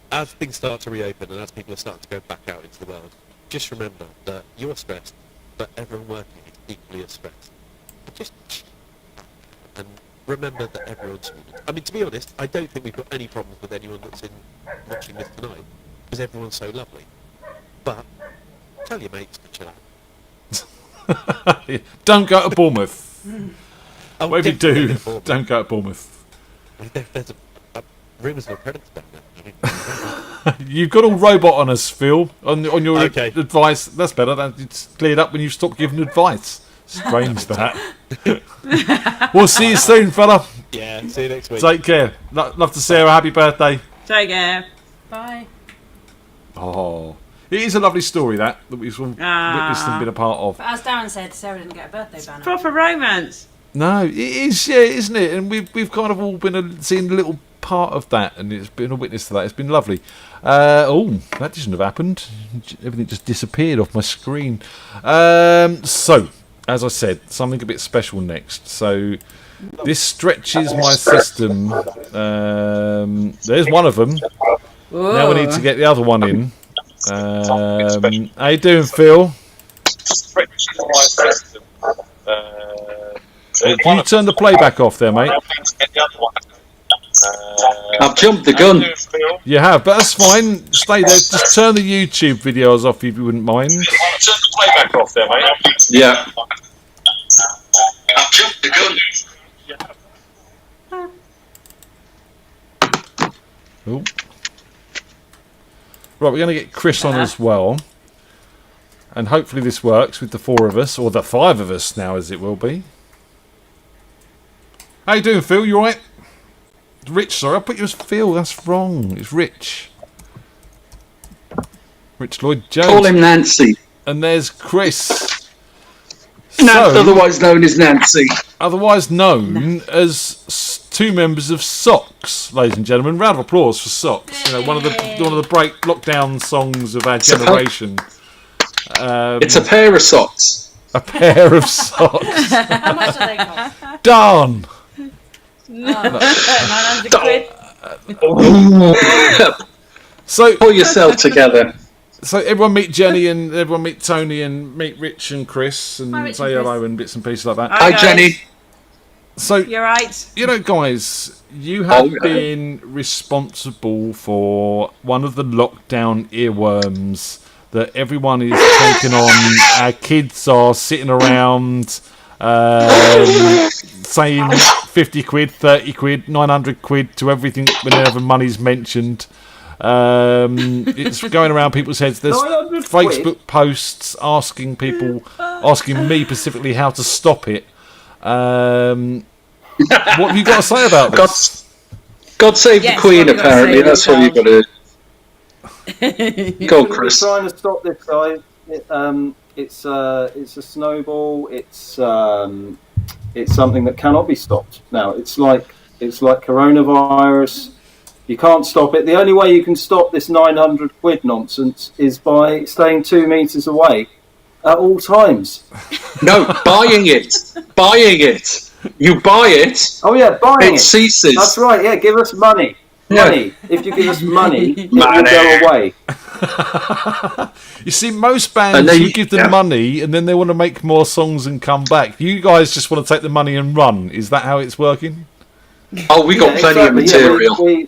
Speaker 21: As things start to reopen and as people are starting to go back out into the world, just remember that you're stressed, but everyone working is equally as stressed. And remember that everyone's human. I mean, to be honest, I don't think we've got any problems with anyone that's watching this tonight, because everyone's so lovely. But tell your mates to chill out.
Speaker 6: Don't go to Bournemouth. Whatever you do,
Speaker 21: Bournemouth.
Speaker 6: don't go to Bournemouth.
Speaker 21: There's rumours of a predator down there.
Speaker 6: You've got all robot on us, Phil, on your advice. That's better. It's cleared up when you stopped giving advice. Strange that. We'll see you soon, fella.
Speaker 21: Yeah, see you next week.
Speaker 6: Take care. Love to Sarah. Happy birthday.
Speaker 7: Take care.
Speaker 9: Bye.
Speaker 6: Oh, it is a lovely story that we've all witnessed and been a part of.
Speaker 9: But as Darren said, Sarah didn't get a birthday banner.
Speaker 7: Proper romance.
Speaker 6: No, it is, isn't it? And we've kind of all been seeing a little part of that, and it's been a witness to that. It's been lovely. That shouldn't have happened. Everything just disappeared off my screen. So, as I said, something a bit special next. So, this stretches my system. There's one of them.
Speaker 7: Whoa.
Speaker 6: Now we need to get the other one in. How you doing, Phil? Stretches my system. Can you turn the playback off there, mate?
Speaker 14: I've jumped the gun.
Speaker 6: You have, but that's fine. Stay there. Just turn the YouTube videos off if you wouldn't mind.
Speaker 14: Turn the playback off there, mate. Yeah. I've jumped the gun.
Speaker 6: Oh. Right, we're going to get Chris on as well. And hopefully this works with the 4 of us, or the 5 of us now, as it will be. How you doing, Phil? You alright? Rich, sorry, I put you as Phil. That's wrong. It's Rich. Rich Lloyd Jones.
Speaker 14: Call him Nancy.
Speaker 6: And there's Chris.
Speaker 14: Otherwise known as Nancy.
Speaker 6: Otherwise known as 2 members of Socks, ladies and gentlemen. Round of applause for Socks. One of the break lockdown songs of our generation.
Speaker 14: It's a pair of socks.
Speaker 6: A pair of socks.
Speaker 9: How much do they cost?
Speaker 6: Darn.
Speaker 7: 900 quid.
Speaker 14: So pull yourself together.
Speaker 6: So everyone meet Jennie and everyone meet Tony and meet Rich and Chris and
Speaker 9: Rich
Speaker 6: say
Speaker 9: and
Speaker 6: hello
Speaker 9: Chris.
Speaker 6: and bits and pieces like that.
Speaker 14: Hi, Jennie.
Speaker 6: So
Speaker 7: you're right.
Speaker 6: Guys, you have been responsible for one of the lockdown earworms that everyone is taking on. Our kids are sitting around saying 50 quid, 30 quid, 900 quid to everything whenever money's mentioned. It's going around people's heads. There's
Speaker 10: 900
Speaker 6: Facebook posts asking me specifically how to stop it. What have you got to say about this?
Speaker 3: God save the Queen, apparently. That's what you've got to do. Go on, Chris.
Speaker 10: Trying to stop this, guys. It's a snowball. It's something that cannot be stopped. Now it's like coronavirus. You can't stop it. The only way you can stop this 900 quid nonsense is by staying 2 meters away at all times.
Speaker 3: No, buying it. Buying it. You buy it.
Speaker 10: Oh yeah, buying it.
Speaker 3: It ceases.
Speaker 10: That's right. Yeah, give us money. Money. If you give us money, it will
Speaker 3: Money.
Speaker 10: go away.
Speaker 6: You see, most bands, you give them money and then they want to make more songs and come back. You guys just want to take the money and run. Is that how it's working?
Speaker 3: Oh, we got plenty of material.
Speaker 10: Yeah,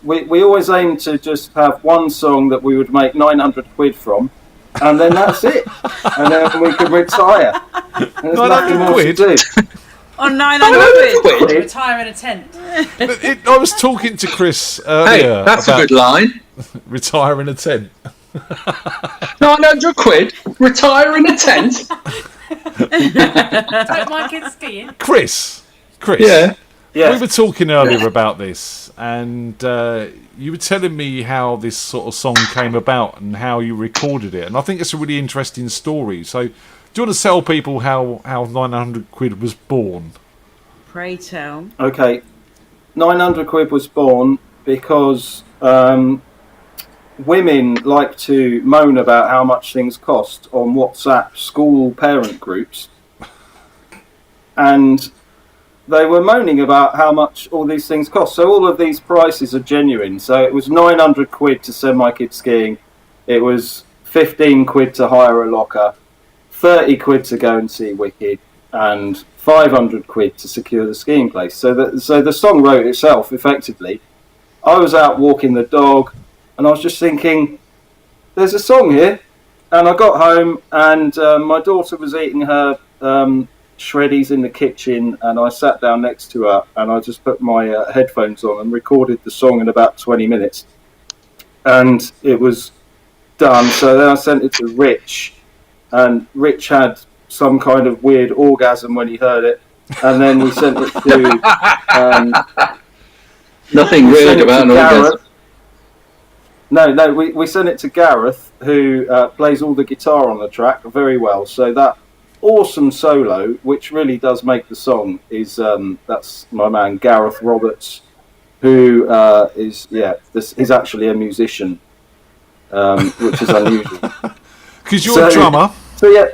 Speaker 10: we always aim to just have one song that we would make 900 quid from, and then that's it. And then we can retire. And there's nothing more to do.
Speaker 7: On 900 quid.
Speaker 9: Retire in a tent.
Speaker 6: I was talking to Chris earlier.
Speaker 3: Hey, that's a good line.
Speaker 6: Retire in a tent.
Speaker 3: 900 quid? Retire in a tent?
Speaker 9: Take my kids skiing.
Speaker 6: Chris.
Speaker 3: Yeah.
Speaker 6: We were talking earlier about this, and you were telling me how this sort of song came about and how you recorded it, and I think it's a really interesting story. So, do you want to tell people how 900 quid was born?
Speaker 7: Pray tell.
Speaker 10: Okay, 900 quid was born because women like to moan about how much things cost on WhatsApp school parent groups, and they were moaning about how much all these things cost. So all of these prices are genuine. So it was 900 quid to send my kids skiing. It was 15 quid to hire a locker, 30 quid to go and see Wicked, and 500 quid to secure the skiing place. So the song wrote itself, effectively. I was out walking the dog, and I was just thinking, there's a song here. And I got home, and my daughter was eating her shreddies in the kitchen, and I sat down next to her, and I just put my headphones on and recorded the song in about 20 minutes. And it was done. So then I sent it to Rich, and Rich had some kind of weird orgasm when he heard it. And then we sent it to...
Speaker 3: Nothing weird about an orgasm.
Speaker 10: No, we sent it to Gareth, who plays all the guitar on the track very well. So that awesome solo, which really does make the song, is that's my man Gareth Roberts, who is actually a musician, which is unusual.
Speaker 6: Because you're a drummer.
Speaker 10: So yeah,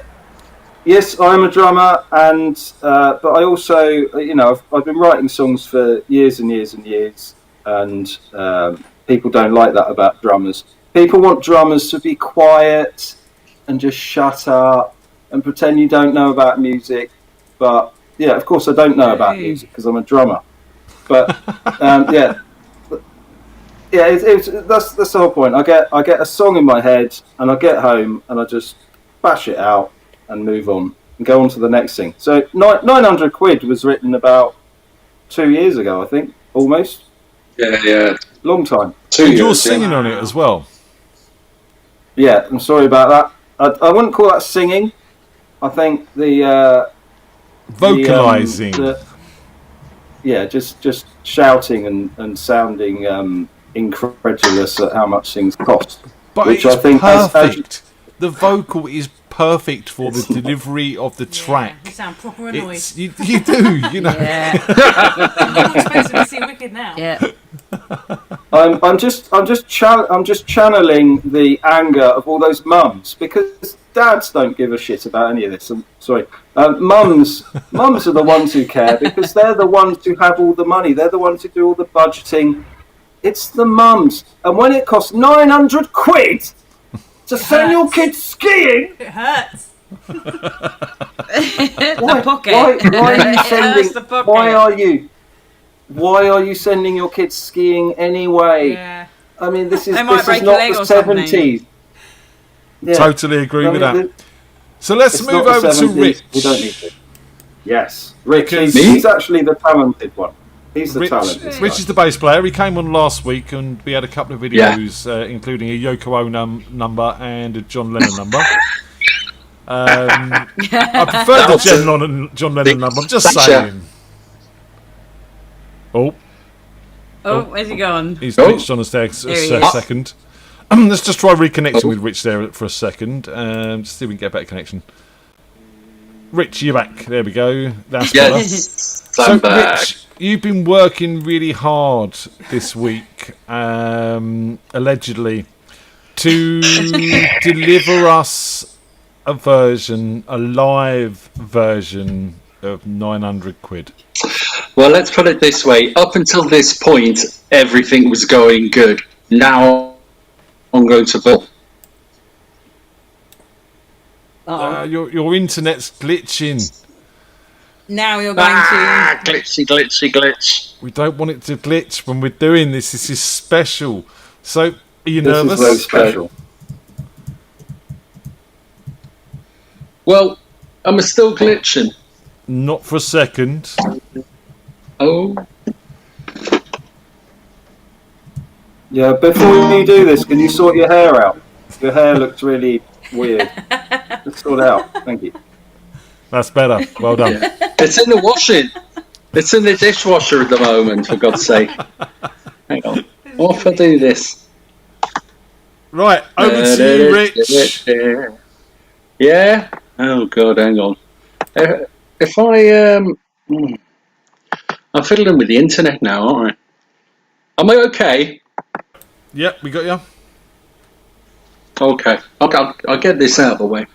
Speaker 10: yes, I am a drummer, and but I also, I've been writing songs for years and years and years, and people don't like that about drummers. People want drummers to be quiet and just shut up and pretend you don't know about music. But yeah, of course I don't know about music because I'm a drummer. But that's the whole point. I get a song in my head, and I get home and I just bash it out and move on and go on to the next thing. So 900 quid was written about 2 years ago, I think, almost.
Speaker 3: Yeah.
Speaker 10: Long time.
Speaker 6: And you're singing on it as well.
Speaker 10: Yeah, I'm sorry about that. I wouldn't call that singing. I think the
Speaker 6: vocalizing.
Speaker 10: Just shouting and sounding incredulous at how much things cost.
Speaker 6: But
Speaker 10: which
Speaker 6: it's
Speaker 10: I think
Speaker 6: perfect. The vocal is perfect for the delivery of the track.
Speaker 9: You sound proper annoyed.
Speaker 6: You do, you know.
Speaker 9: Yeah. I'm not expecting to see Wicked now.
Speaker 7: Yeah.
Speaker 10: I'm just channeling the anger of all those mums, because dads don't give a shit about any of this. I'm sorry. Mums are the ones who care, because they're the ones who have all the money. They're the ones who do all the budgeting. It's the mums. And when it costs 900 quid to send your kids skiing,
Speaker 9: it hurts.
Speaker 10: Why are you sending your kids skiing anyway?
Speaker 9: Yeah.
Speaker 10: I mean, this is
Speaker 7: They
Speaker 10: not the 70s. Yeah.
Speaker 6: Totally agree with that. So let's move over to Rich.
Speaker 10: We don't need to. Yes, Rich.
Speaker 6: Because
Speaker 10: He's actually the talented one. He's the talent. This
Speaker 6: Rich
Speaker 10: guy.
Speaker 6: is the bass player. He came on last week and we had a couple of videos, including a Yoko Ono number and a John Lennon number. I prefer the John Lennon number. I'm just saying. Oh,
Speaker 7: where's he gone?
Speaker 6: he's glitched on us there a second. Let's just try reconnecting with Rich there for a second. Just see if we can get a better connection. Rich, you're back. There we go. That's better. So, Rich, you've been working really hard this week, allegedly, to deliver us a live version of 900 quid.
Speaker 3: Well, let's put it this way. Up until this point, everything was going good. Now I'm going to bill.
Speaker 6: Your internet's glitching.
Speaker 7: Now you're going to...
Speaker 3: Glitch.
Speaker 6: We don't want it to glitch when we're doing this. This is special. So, are you nervous?
Speaker 10: This is very special.
Speaker 3: Well, I'm still glitching.
Speaker 6: Not for a second.
Speaker 3: Oh.
Speaker 10: Yeah, before you do this, can you sort your hair out? Your hair looks really weird. Let's sort it out. Thank you.
Speaker 6: That's better. Well done.
Speaker 3: Yeah. It's in the washing. It's in the dishwasher at the moment, for God's sake. Hang on. What if I do this?
Speaker 6: Right, over to you, Rich.
Speaker 3: Yeah? Oh, God, hang on. If I'm fiddling with the internet now, aren't I? Am I okay?
Speaker 6: Yep, we got you.
Speaker 3: Okay, I'll get this out of the way.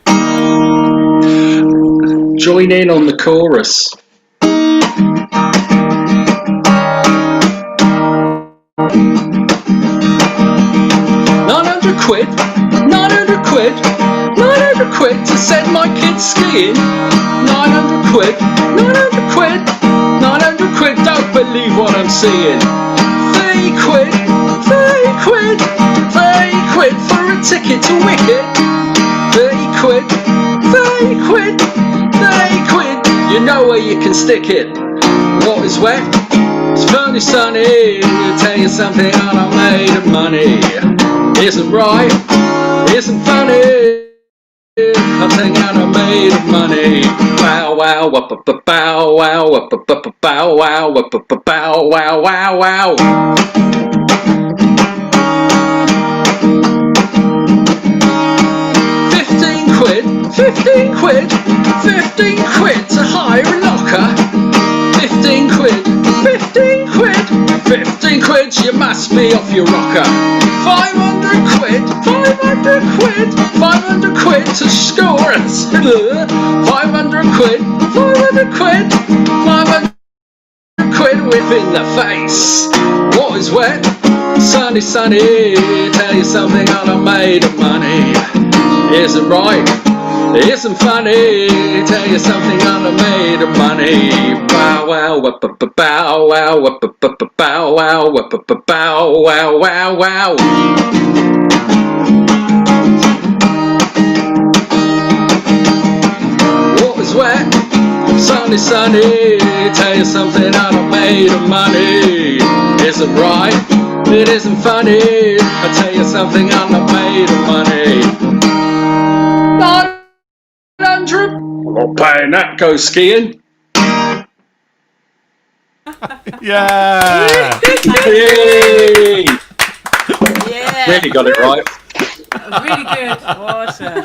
Speaker 3: Join in on the chorus. £900 quid, 900 quid, 900 quid to send my kids skiing. 900 quid, 900 quid, 900 quid, don't believe what I'm seeing. 30 quid, 30 quid, 30 quid for a ticket to Wicked. 30 quid, 30 quid, 30 quid, you know where you can stick it. What is wet? It's funny, sunny. I'll tell you something, I'm not made of money. Isn't right, isn't funny. I'm tell you I'm made of money. Bow wow, wop bow wow, wop bow wow, wop bow wow, wow wow. 15 quid, 15 quid, 15 quid to hire a locker. 15 quid, 15 quid, 15 quid, you must be off your rocker. 500 quid, 500 quid, 500 quid to score us. 500 quid, 500 quid, 500 quid whip in the face. What is wet? Sunny, sunny, tell you something, I'm not made of money. Isn't right, isn't funny, tell you something, I'm not made of money. Bow wow, wop bow wow, wop bow wow, wop bow wow, wow wow. What was wet? Sunny, sunny, tell you something, I'm not made of money. Isn't right, it isn't funny, I tell you something, I'm not made of money. 900, I'm not paying that, go skiing.
Speaker 6: Yeah.
Speaker 3: Yay.
Speaker 7: Yeah.
Speaker 3: Really got it right.
Speaker 7: Really good. Awesome.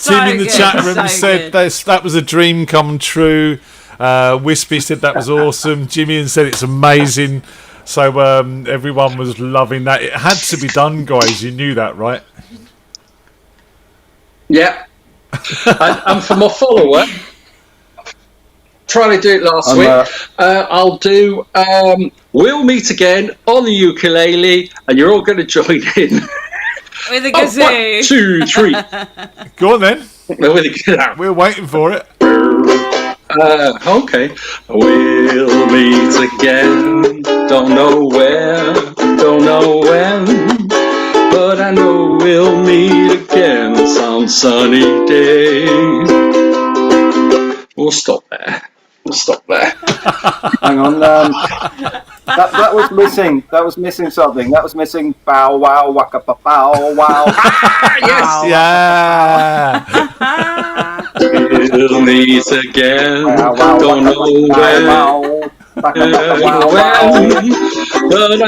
Speaker 6: Tim in the chat room said that was a dream come true. Wispy said that was awesome. Jimmy said it's amazing. So everyone was loving that. It had to be done, guys. You knew that, right?
Speaker 3: Yeah. And for my follower, trying to do it last week, I'll do We'll Meet Again on the ukulele, and you're all going to join in.
Speaker 7: With a kazoo.
Speaker 3: 1, 2, 3.
Speaker 6: Go on then. We're waiting for it.
Speaker 3: Okay. We'll meet again. Don't know where, don't know when, but I know we'll meet again some sunny day. We'll stop there. Stop there.
Speaker 10: Hang on. That was missing. That was missing something. That was missing. Bow wow waka pa bow wow.
Speaker 3: Yes.
Speaker 6: Yeah.
Speaker 3: We'll meet again. Don't know when. But I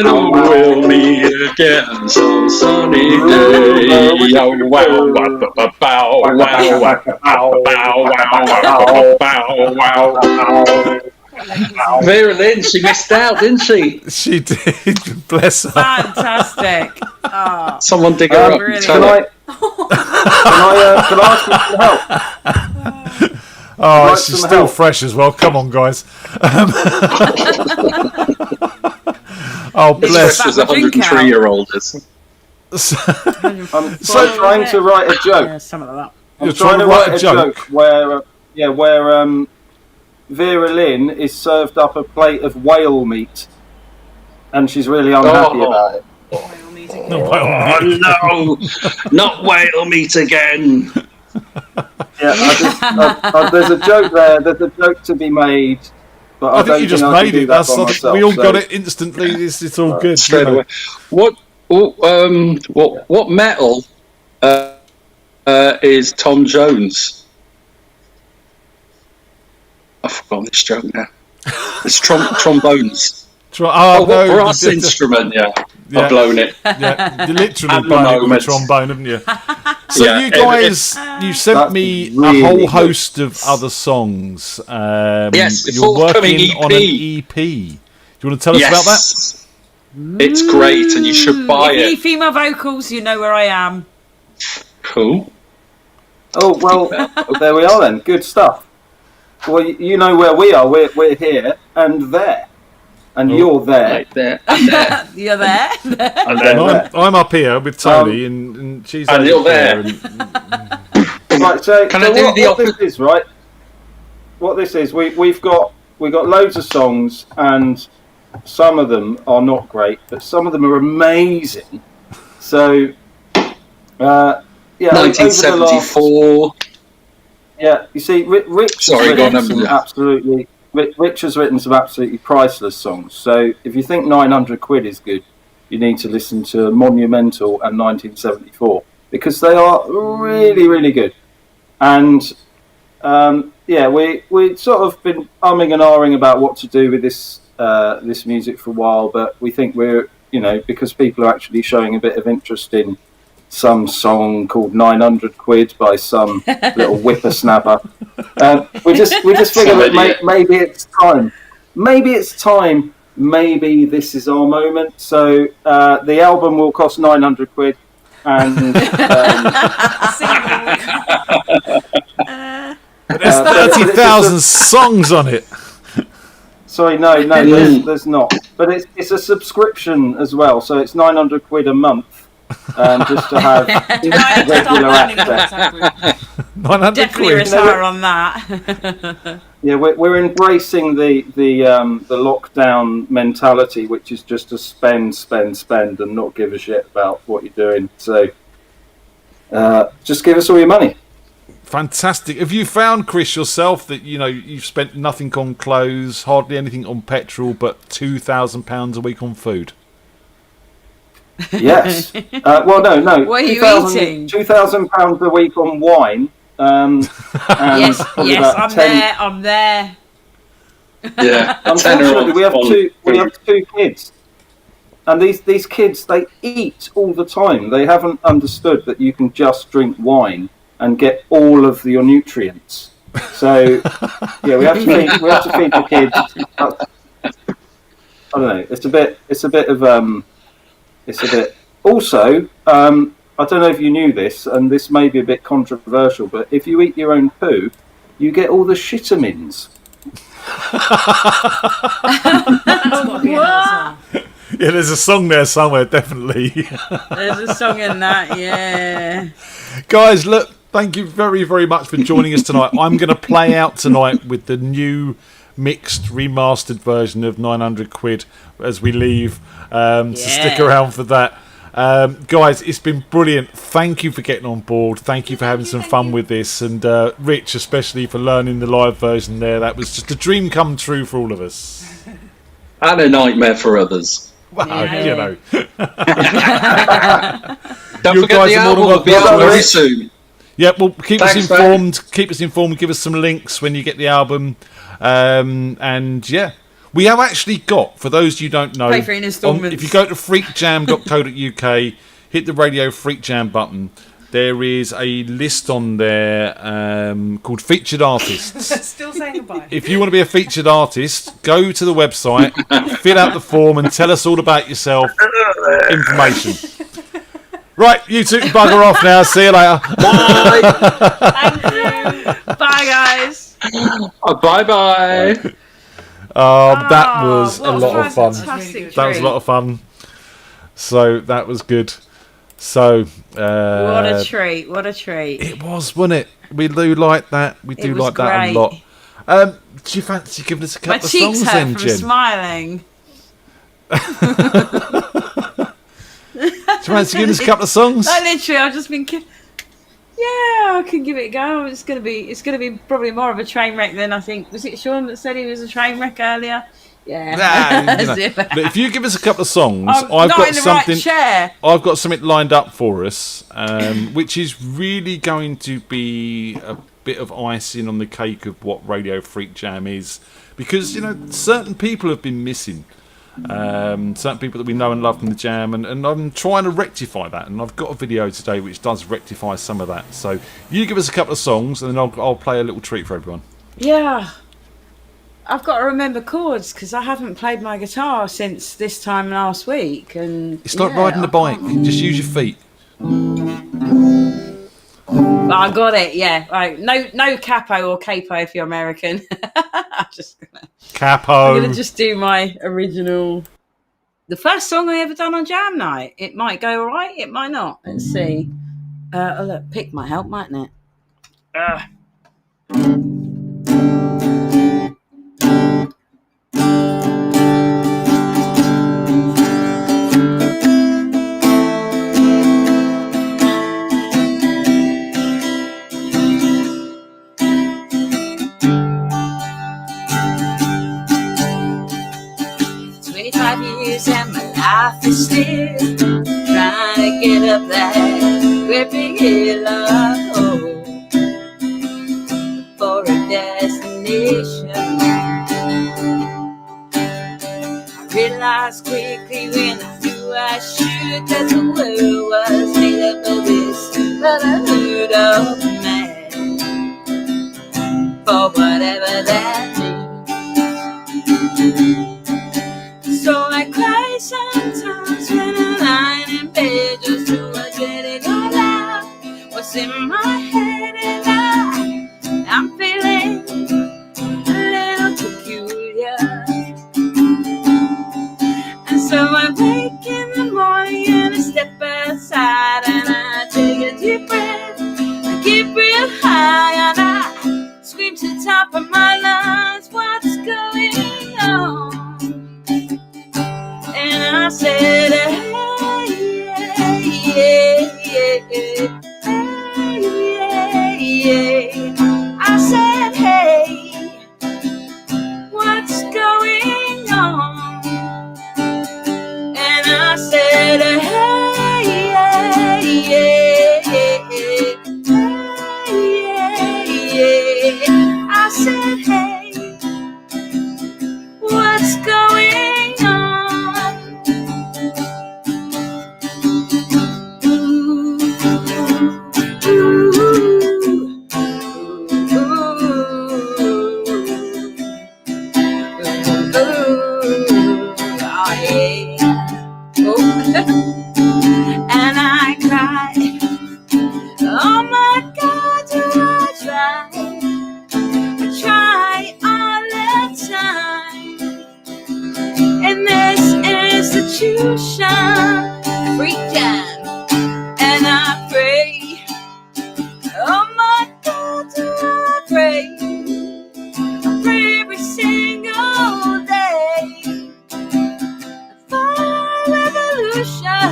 Speaker 3: know we'll meet again some sunny day. Wow, wow, bow, wow. Vera Lynch, she missed out, didn't she?
Speaker 6: She did. Bless her.
Speaker 7: Fantastic. Oh,
Speaker 3: Someone dig her up.
Speaker 7: brilliant.
Speaker 10: Can I ask you some help?
Speaker 6: Oh,
Speaker 10: like
Speaker 6: she's
Speaker 10: some
Speaker 6: still
Speaker 10: help?
Speaker 6: fresh as well. Come on, guys. Oh, bless.
Speaker 3: Fresh as a 103-year-old is.
Speaker 10: I'm trying to write a joke.
Speaker 7: Yeah, something like that.
Speaker 10: I'm trying to write a joke where Vera Lynn is served up a plate of whale meat, and she's really unhappy about it.
Speaker 3: Oh no, not whale meat again.
Speaker 10: Yeah, there's a joke there. There's a joke to be made, but
Speaker 6: I think you just made it.
Speaker 10: That's
Speaker 6: we all got it instantly. It's all good.
Speaker 3: Straight away. What metal is Tom Jones? I've forgotten this joke now. It's trombones.
Speaker 6: What
Speaker 3: brass instrument? Yeah. I've blown it.
Speaker 6: Yeah, you literally blown it with a trombone, haven't you? So you guys, you sent me a whole host of other songs.
Speaker 3: Yes, it's
Speaker 6: you're working
Speaker 3: forthcoming
Speaker 6: on an EP. Do you want to tell us about that?
Speaker 3: It's great, and you should buy
Speaker 7: If you
Speaker 3: it.
Speaker 7: need female vocals, you know where I am.
Speaker 3: Cool.
Speaker 10: Oh well, there we are then. Good stuff. Well, you know where we are. We're here and there. And you're there.
Speaker 3: Right there. And there.
Speaker 7: You're there.
Speaker 3: And then
Speaker 6: I'm up here with Tony, and she's
Speaker 3: and
Speaker 6: over
Speaker 3: you're there.
Speaker 10: Right, so
Speaker 3: Can I do
Speaker 10: what
Speaker 3: the
Speaker 10: this is, right? What this is, we've got loads of songs, and some of them are not great, but some of them are amazing. So, yeah,
Speaker 3: 1974.
Speaker 10: Yeah, you see, Rich has written some absolutely priceless songs. So if you think 900 quid is good, you need to listen to Monumental and 1974 because they are really, really good. And we'd sort of been umming and ahhing about what to do with this music for a while, but we think we're, because people are actually showing a bit of interest in some song called 900 quid by some little whippersnapper. We just figured that maybe it's time. Maybe this is our moment. So the album will cost 900 quid. And
Speaker 6: there's 30,000 songs on it.
Speaker 10: Sorry, no, there's not. But it's a subscription as well, so it's 900 quid a month. Just to have regular access.
Speaker 6: 900
Speaker 7: Definitely
Speaker 6: quid.
Speaker 7: retire on that.
Speaker 10: Yeah, we're embracing the lockdown mentality, which is just to spend, and not give a shit about what you're doing. So, just give us all your money.
Speaker 6: Fantastic. Have you found, Chris, yourself that you've spent nothing on clothes, hardly anything on petrol, but £2,000 a week on food?
Speaker 10: Yes. Well, no.
Speaker 7: What are you eating?
Speaker 10: £2,000 a week on wine.
Speaker 7: Yes, I'm there.
Speaker 3: Yeah.
Speaker 10: Unfortunately, we have two kids, and these kids, they eat all the time. They haven't understood that you can just drink wine and get all of your nutrients. So yeah, we have to feed the kids. I don't know. It's a bit. Also, I don't know if you knew this, and this may be a bit controversial, but if you eat your own poo, you get all the shitamins.
Speaker 6: Yeah, there's a song there somewhere, definitely.
Speaker 7: There's a song in that, yeah.
Speaker 6: Guys, look, thank you very, very much for joining us tonight. I'm going to play out tonight with the new mixed, remastered version of 900 quid as we leave. So stick around for that. Guys, it's been brilliant. Thank you for getting on board. Thank you for having some fun with this. And Rich, especially for learning the live version there. That was just a dream come true for all of us.
Speaker 3: And a nightmare for others.
Speaker 6: Well, you know.
Speaker 3: Don't forget the album will be out very soon.
Speaker 6: Yeah, well, keep us
Speaker 3: Thanks,
Speaker 6: informed. Man. Keep us informed. Give us some links when you get the album. And yeah. We have actually got, for those you don't know,
Speaker 7: Pay for instalments.
Speaker 6: If you go to freakjam.co.uk, hit the Radio Freak Jam button, there is a list on there called Featured Artists.
Speaker 9: Still saying goodbye.
Speaker 6: If you want to be a featured artist, go to the website, fill out the form and tell us all about yourself, information. Right, you two can bugger off now. See you later.
Speaker 3: Bye.
Speaker 7: Thank you. Bye, guys.
Speaker 3: Bye-bye.
Speaker 6: That was a lot of fun.
Speaker 7: That
Speaker 6: was a lot of fun. So that was good. So
Speaker 7: what a treat! What a treat!
Speaker 6: It was, wasn't it? We do like that. We do like that a lot. Do you fancy giving us a couple of songs then, Jen?
Speaker 7: Smiling.
Speaker 6: Do you fancy giving us a couple of songs?
Speaker 7: Like literally, I've just been. Yeah, I can give it a go. It's gonna be probably more of a train wreck than I think. Was it Sean that said he was a train wreck earlier? Yeah.
Speaker 6: But if you give us a couple of songs,
Speaker 7: I'm
Speaker 6: I've
Speaker 7: not
Speaker 6: got
Speaker 7: in the
Speaker 6: something.
Speaker 7: Right chair.
Speaker 6: I've got something lined up for us, which is really going to be a bit of icing on the cake of what Radio Freak Jam is, because certain people have been missing. Certain people that we know and love from the jam, and I'm trying to rectify that, and I've got a video today which does rectify some of that. So you give us a couple of songs and then I'll play a little treat for everyone.
Speaker 7: Yeah, I've got to remember chords because I haven't played my guitar since this time last week, and
Speaker 6: it's like riding a bike. Just use your feet.
Speaker 7: I got it. Yeah, right. No capo or capo if you're American. I'm just gonna just do my original. The first song I ever done on Jam Night. It might go alright. It might not. Let's see. Look, pick might help, mightn't it?
Speaker 8: 25 years and my life is still trying to get up that gripping hill of hope for a destination. I realized quickly when I knew I should that the world was made up of this brotherhood of man, for whatever that means. So I cry sometimes when I'm lying in bed just to get it all out. What's in my head, and I'm feeling a little peculiar. And so I wake in the morning and I step outside and I take a deep breath. I get real high and I scream to the top of my lungs, what's going on? And I said, hey, I said, hey, what's going on? And I said, hey, I said, hey, what's going on? And I cried, oh my God, do I try all the time. In this institution, FreakJam, and I pray, oh my God, do I pray every single day for revolution.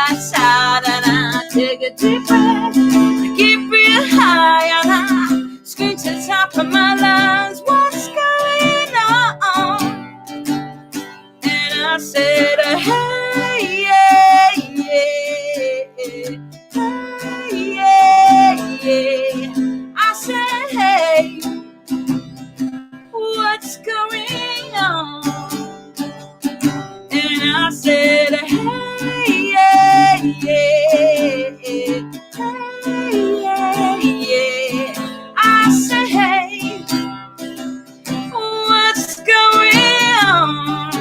Speaker 8: lights out and I take a deep breath. I get real high and I scream to the top of my lungs, what's going on? And I said, hey, yeah, yeah, hey, yeah, yeah. I said, hey, what's going on? And I said, hey, yeah, yeah, hey, yeah, yeah. I said, hey, what's going on?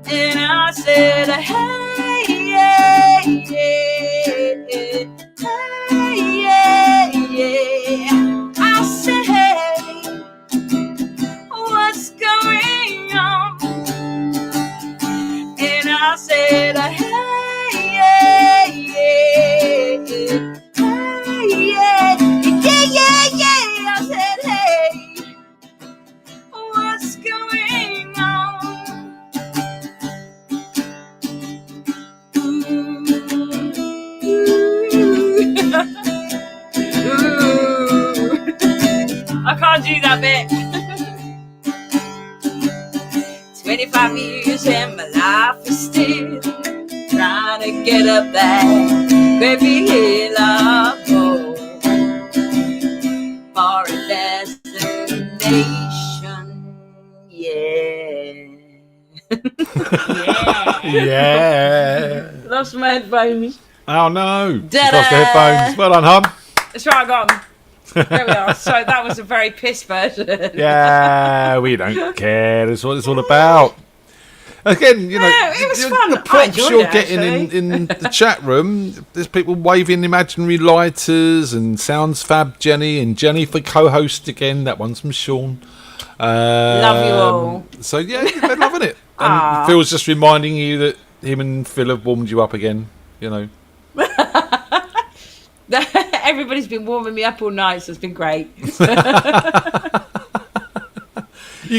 Speaker 8: And I said, hey, yeah, yeah, hey, yeah, yeah. I said, hey, what's going on? And I said, hey, yeah, yeah, hey, yeah, yeah, yeah, yeah. I said, hey, what's going on? I can't do that bit. 25 years and my life is still trying to get up that great big hill of hope for a destination. Yeah.
Speaker 6: Yeah.
Speaker 7: Lost my headphones.
Speaker 6: Oh no. She's
Speaker 7: Da-da.
Speaker 6: lost her headphones. Well done, hon.
Speaker 7: That's right, I got 'em. There we are. So that was a very piss version.
Speaker 6: Yeah, we don't care. That's what it's all about. Again, you know,
Speaker 7: it was fun.
Speaker 6: the
Speaker 7: I
Speaker 6: props
Speaker 7: enjoyed
Speaker 6: you're
Speaker 7: it,
Speaker 6: getting in the chat room, there's people waving imaginary lighters and sounds fab Jenny and Jenny for co-host again. That one's from Sean.
Speaker 7: Love you all.
Speaker 6: So yeah, they're loving it. And
Speaker 7: Aw.
Speaker 6: Phil's just reminding you that him and Phil have warmed you up again. You know.
Speaker 7: Everybody's been warming me up all night, so it's been great.
Speaker 6: You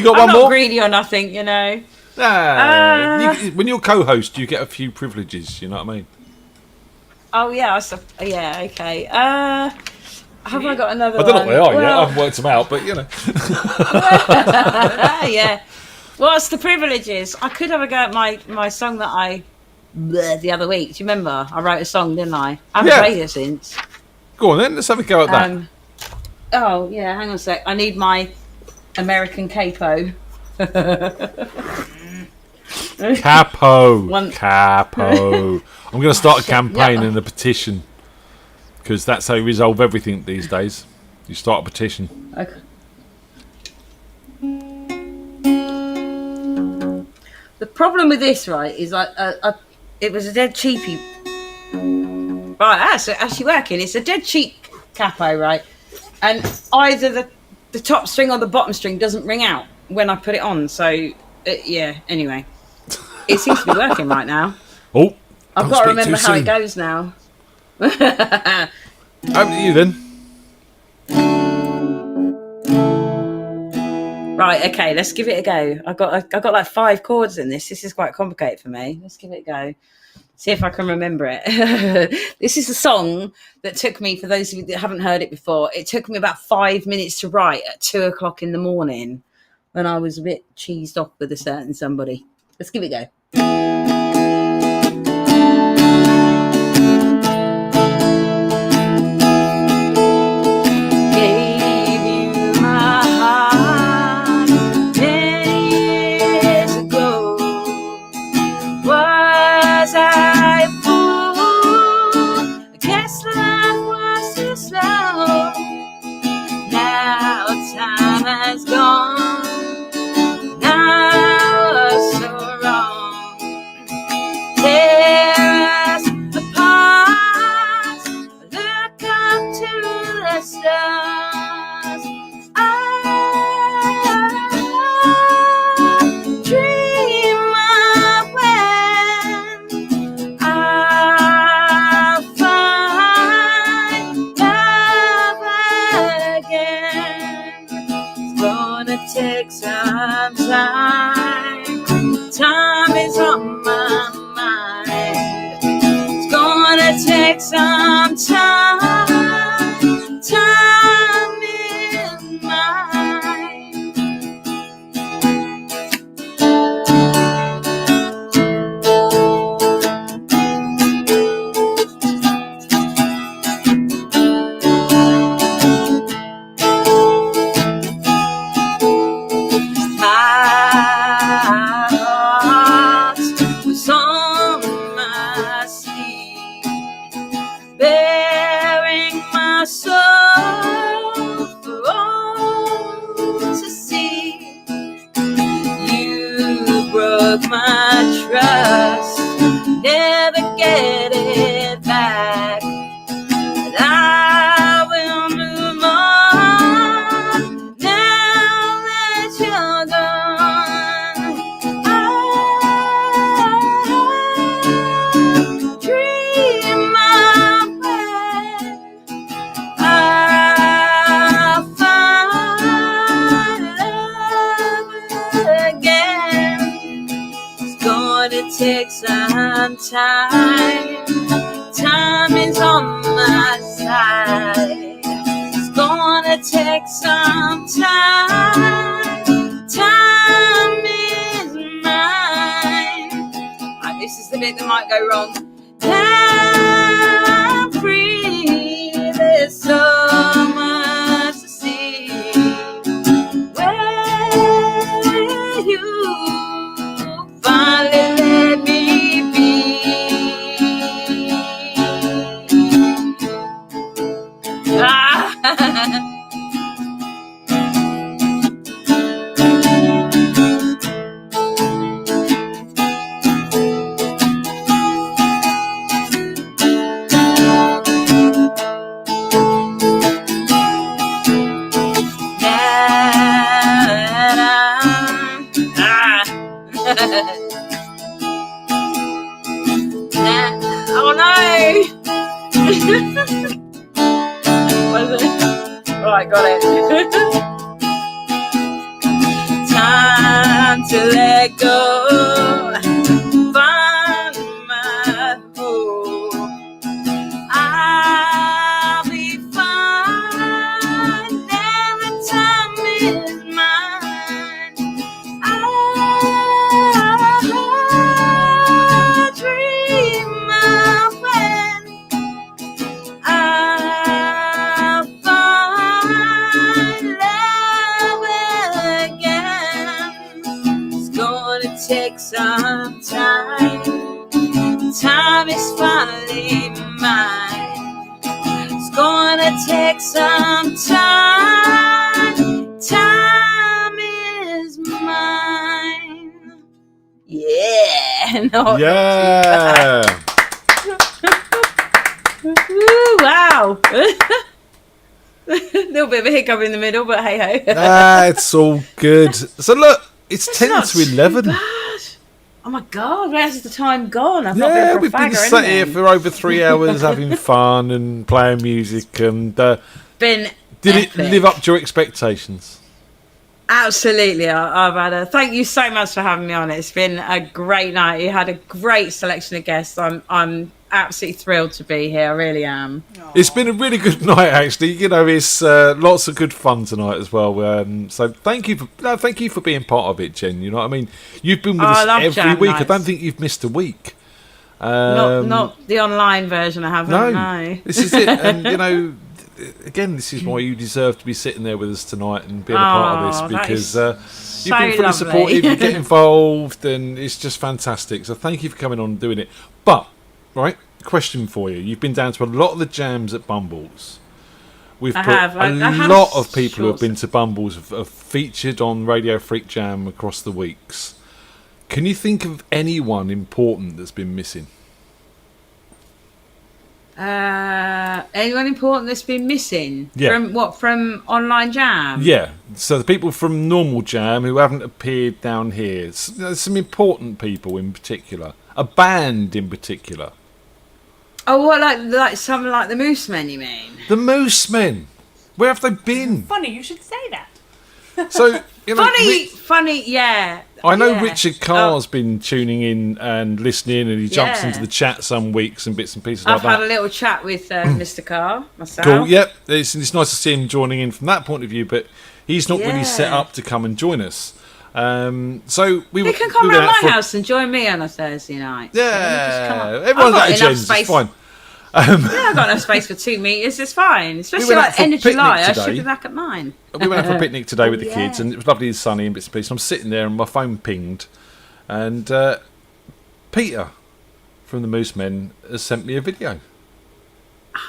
Speaker 6: got
Speaker 7: I'm
Speaker 6: one
Speaker 7: not
Speaker 6: more?
Speaker 7: greedy or nothing, you know.
Speaker 6: When you're co-host, you get a few privileges. You know what I mean?
Speaker 7: Oh yeah, yeah, okay. Have I got another
Speaker 6: I don't know
Speaker 7: one?
Speaker 6: what they are yet. I
Speaker 7: Well,
Speaker 6: haven't worked them out, but you know.
Speaker 7: yeah. What's the privileges? I could have a go at my song that I the other week. Do you remember? I wrote a song, didn't I? I haven't played it since.
Speaker 6: Go on then. Let's have a go at that.
Speaker 7: Oh yeah, hang on a sec. I need my American capo.
Speaker 6: Capo. Capo. I'm going to start a campaign and a petition, because that's how you resolve everything these days. You start a petition.
Speaker 7: Okay. The problem with this, right, is it was a dead cheapy. Right, that's actually working. It's a dead cheap capo, right? And either the top string or the bottom string doesn't ring out when I put it on. So, yeah, anyway. It seems to be working right now.
Speaker 6: Oh,
Speaker 7: I've got to remember how it goes now.
Speaker 6: Over to you then.
Speaker 7: Right, okay, let's give it a go. I've got like 5 chords in this. This is quite complicated for me. Let's give it a go. See if I can remember it. This is a song that took me, for those of you that haven't heard it before, it took me about 5 minutes to write at 2 o'clock in the morning when I was a bit cheesed off with a certain somebody. Let's give it a go. Time is on my mind.
Speaker 8: take some time. Time is mine. My heart was on my sleeve, bearing my soul for all to see. You broke my trust, never get it back. But I will move on now that you're gone. I dream of when I'll find love again. It's gonna take some time. Time is on my side. It's gonna take some time. Time is mine. Right, this is the bit that might go wrong. I'm free. There's so much to see. Where you finally let me be. Oh no! What is it? Right, got it. Time to let go. Find my hope. I'll be fine. Every time is mine. I dream of when I'll find love again. It's gonna take some time. Time is finally mine. It's gonna take some time. Time is mine. Yeah. No,
Speaker 6: Yeah.
Speaker 7: Woo, wow. A little bit of a hiccup in the middle, but hey ho.
Speaker 6: It's all good. So look, it's 10
Speaker 7: not
Speaker 6: to 11.
Speaker 7: bad. Oh my god, where's the time gone? I've not
Speaker 6: Yeah,
Speaker 7: been
Speaker 6: we've
Speaker 7: for a
Speaker 6: been
Speaker 7: fag or
Speaker 6: sat here
Speaker 7: anything.
Speaker 6: for over 3 hours having fun and playing music. And
Speaker 7: Been
Speaker 6: did it
Speaker 7: epic.
Speaker 6: live up to your expectations?
Speaker 7: Absolutely, I've had a thank you so much for having me on. It's been a great night. You had a great selection of guests. I'm absolutely thrilled to be here. I really am.
Speaker 6: It's been a really good night, actually. You know, it's lots of good fun tonight as well. So thank you for being part of it, Jen. You know what I mean? You've been with
Speaker 7: I
Speaker 6: us
Speaker 7: love
Speaker 6: every
Speaker 7: jam
Speaker 6: week. I
Speaker 7: nights.
Speaker 6: don't think you've missed a week.
Speaker 7: Not the online version. I haven't. No,
Speaker 6: This is it. And you know, again, this is why you deserve to be sitting there with us tonight and being a part of this, because you've been fully supportive, you get involved, and it's just fantastic. So thank you for coming on and doing it. But, right, question for you. You've been down to a lot of the jams at Bumbles. We've
Speaker 7: I
Speaker 6: put
Speaker 7: have. I
Speaker 6: a
Speaker 7: have
Speaker 6: lot of people who have
Speaker 7: shorts.
Speaker 6: been to Bumbles have featured on Radio Freak Jam across the weeks. Can you think of anyone important that's been missing?
Speaker 7: Anyone important that's been missing?
Speaker 6: Yeah.
Speaker 7: From online jam?
Speaker 6: Yeah, so the people from normal jam who haven't appeared down here. There's some important people in particular. A band in particular.
Speaker 7: Oh, what, like something like the Moose Men, you mean?
Speaker 6: The Moose Men. Where have they been?
Speaker 9: Funny you should say that.
Speaker 6: So, you know,
Speaker 7: funny, yeah.
Speaker 6: I know
Speaker 7: yeah.
Speaker 6: Richard Carr's been tuning in and listening, and he jumps
Speaker 7: Yeah.
Speaker 6: into the chat some weeks and bits and pieces
Speaker 7: I've
Speaker 6: like
Speaker 7: had
Speaker 6: that.
Speaker 7: a little chat with Mr. Carr myself.
Speaker 6: Cool, yep. It's nice to see him joining in from that point of view, but he's not really set
Speaker 7: Yeah.
Speaker 6: up to come and join us. So we
Speaker 7: He can come round my house and join me on a Thursday night.
Speaker 6: Yeah, everyone's got agendas. It's fine.
Speaker 7: Yeah, I've got enough space for 2 meters. It's fine. Especially
Speaker 6: went out
Speaker 7: like
Speaker 6: for a
Speaker 7: end of July. I
Speaker 6: picnic
Speaker 7: should
Speaker 6: today.
Speaker 7: be back at 9.
Speaker 6: We went out for a picnic today with the
Speaker 7: yeah.
Speaker 6: kids, and it was lovely and sunny and bits and pieces. I'm sitting there, and my phone pinged, and Peter from the Moose Men has sent me a video.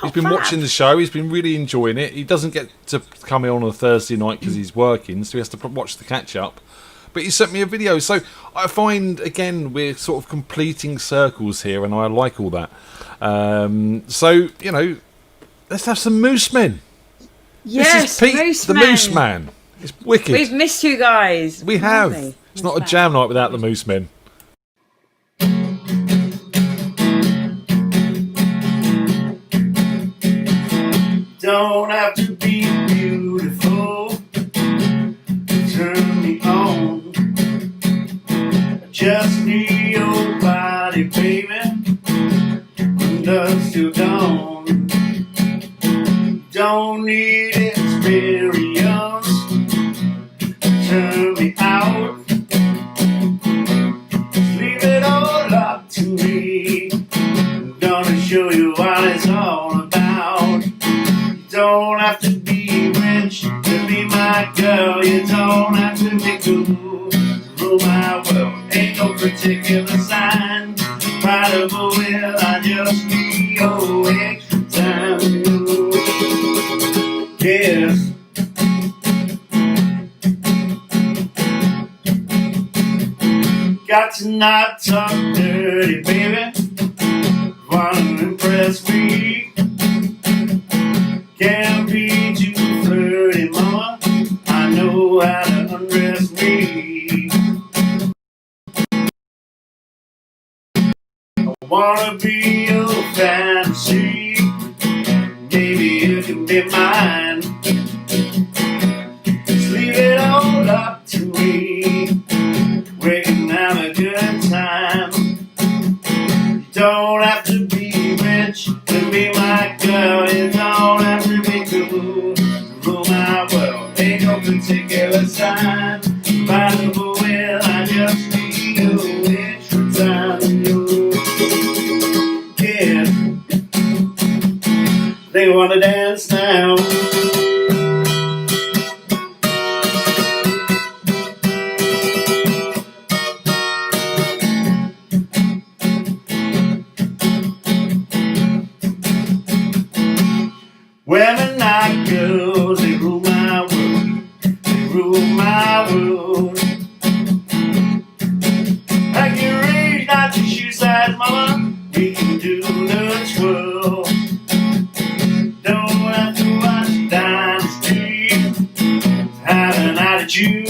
Speaker 6: He's been watching the show. He's been really enjoying it. He doesn't get to come in on a Thursday night because he's working, so he has to watch the catch up. But he sent me a video, so I find again we're sort of completing circles here, and I like all that. So you know, let's have some Moose Men.
Speaker 7: Yes,
Speaker 6: this is Pete,
Speaker 7: Moose
Speaker 6: the
Speaker 7: Men.
Speaker 6: Moose Man. It's wicked.
Speaker 7: We've missed you guys.
Speaker 6: We have. It's not a jam night without the Moose Men.
Speaker 5: Don't have to be beautiful to turn me on. I just need your body, baby, from dusk till dawn. Don't need experience to turn me out. Just leave it all up to me. I'm gonna show you what it's all about. Don't have to be rich to be my girl. You don't have to be cool to rule my world. Ain't no particular sign. Part of a will, I just need your extra time. Yes. Got to not talk dirty, baby. Wanna impress me. Can't be too flirty, mama. I know how to undress me. I wanna be your fantasy. Maybe you can be mine. Just leave it all up to me. We can have a good time. You don't have to be rich to be my girl. You don't have to be cool to rule my world. Ain't no particular sign. By the will, I just need your extra time. Yeah. They wanna dance now. Women like girls, they rule my world. They rule my world. I can reach not to shoe size, mama. We can do the twirl. Don't have to watch Dynasty. Have an attitude.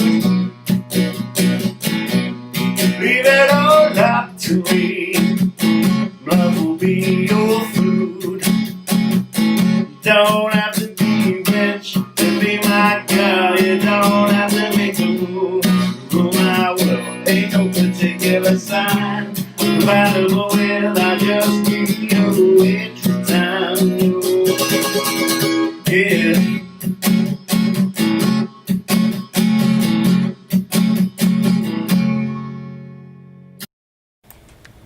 Speaker 5: Leave it all up to me. Love will be your food. Don't have to be rich to be my girl. You don't have to be cool to rule my world. Ain't no particular sign. Compatible with, I just need your extra time. Yeah.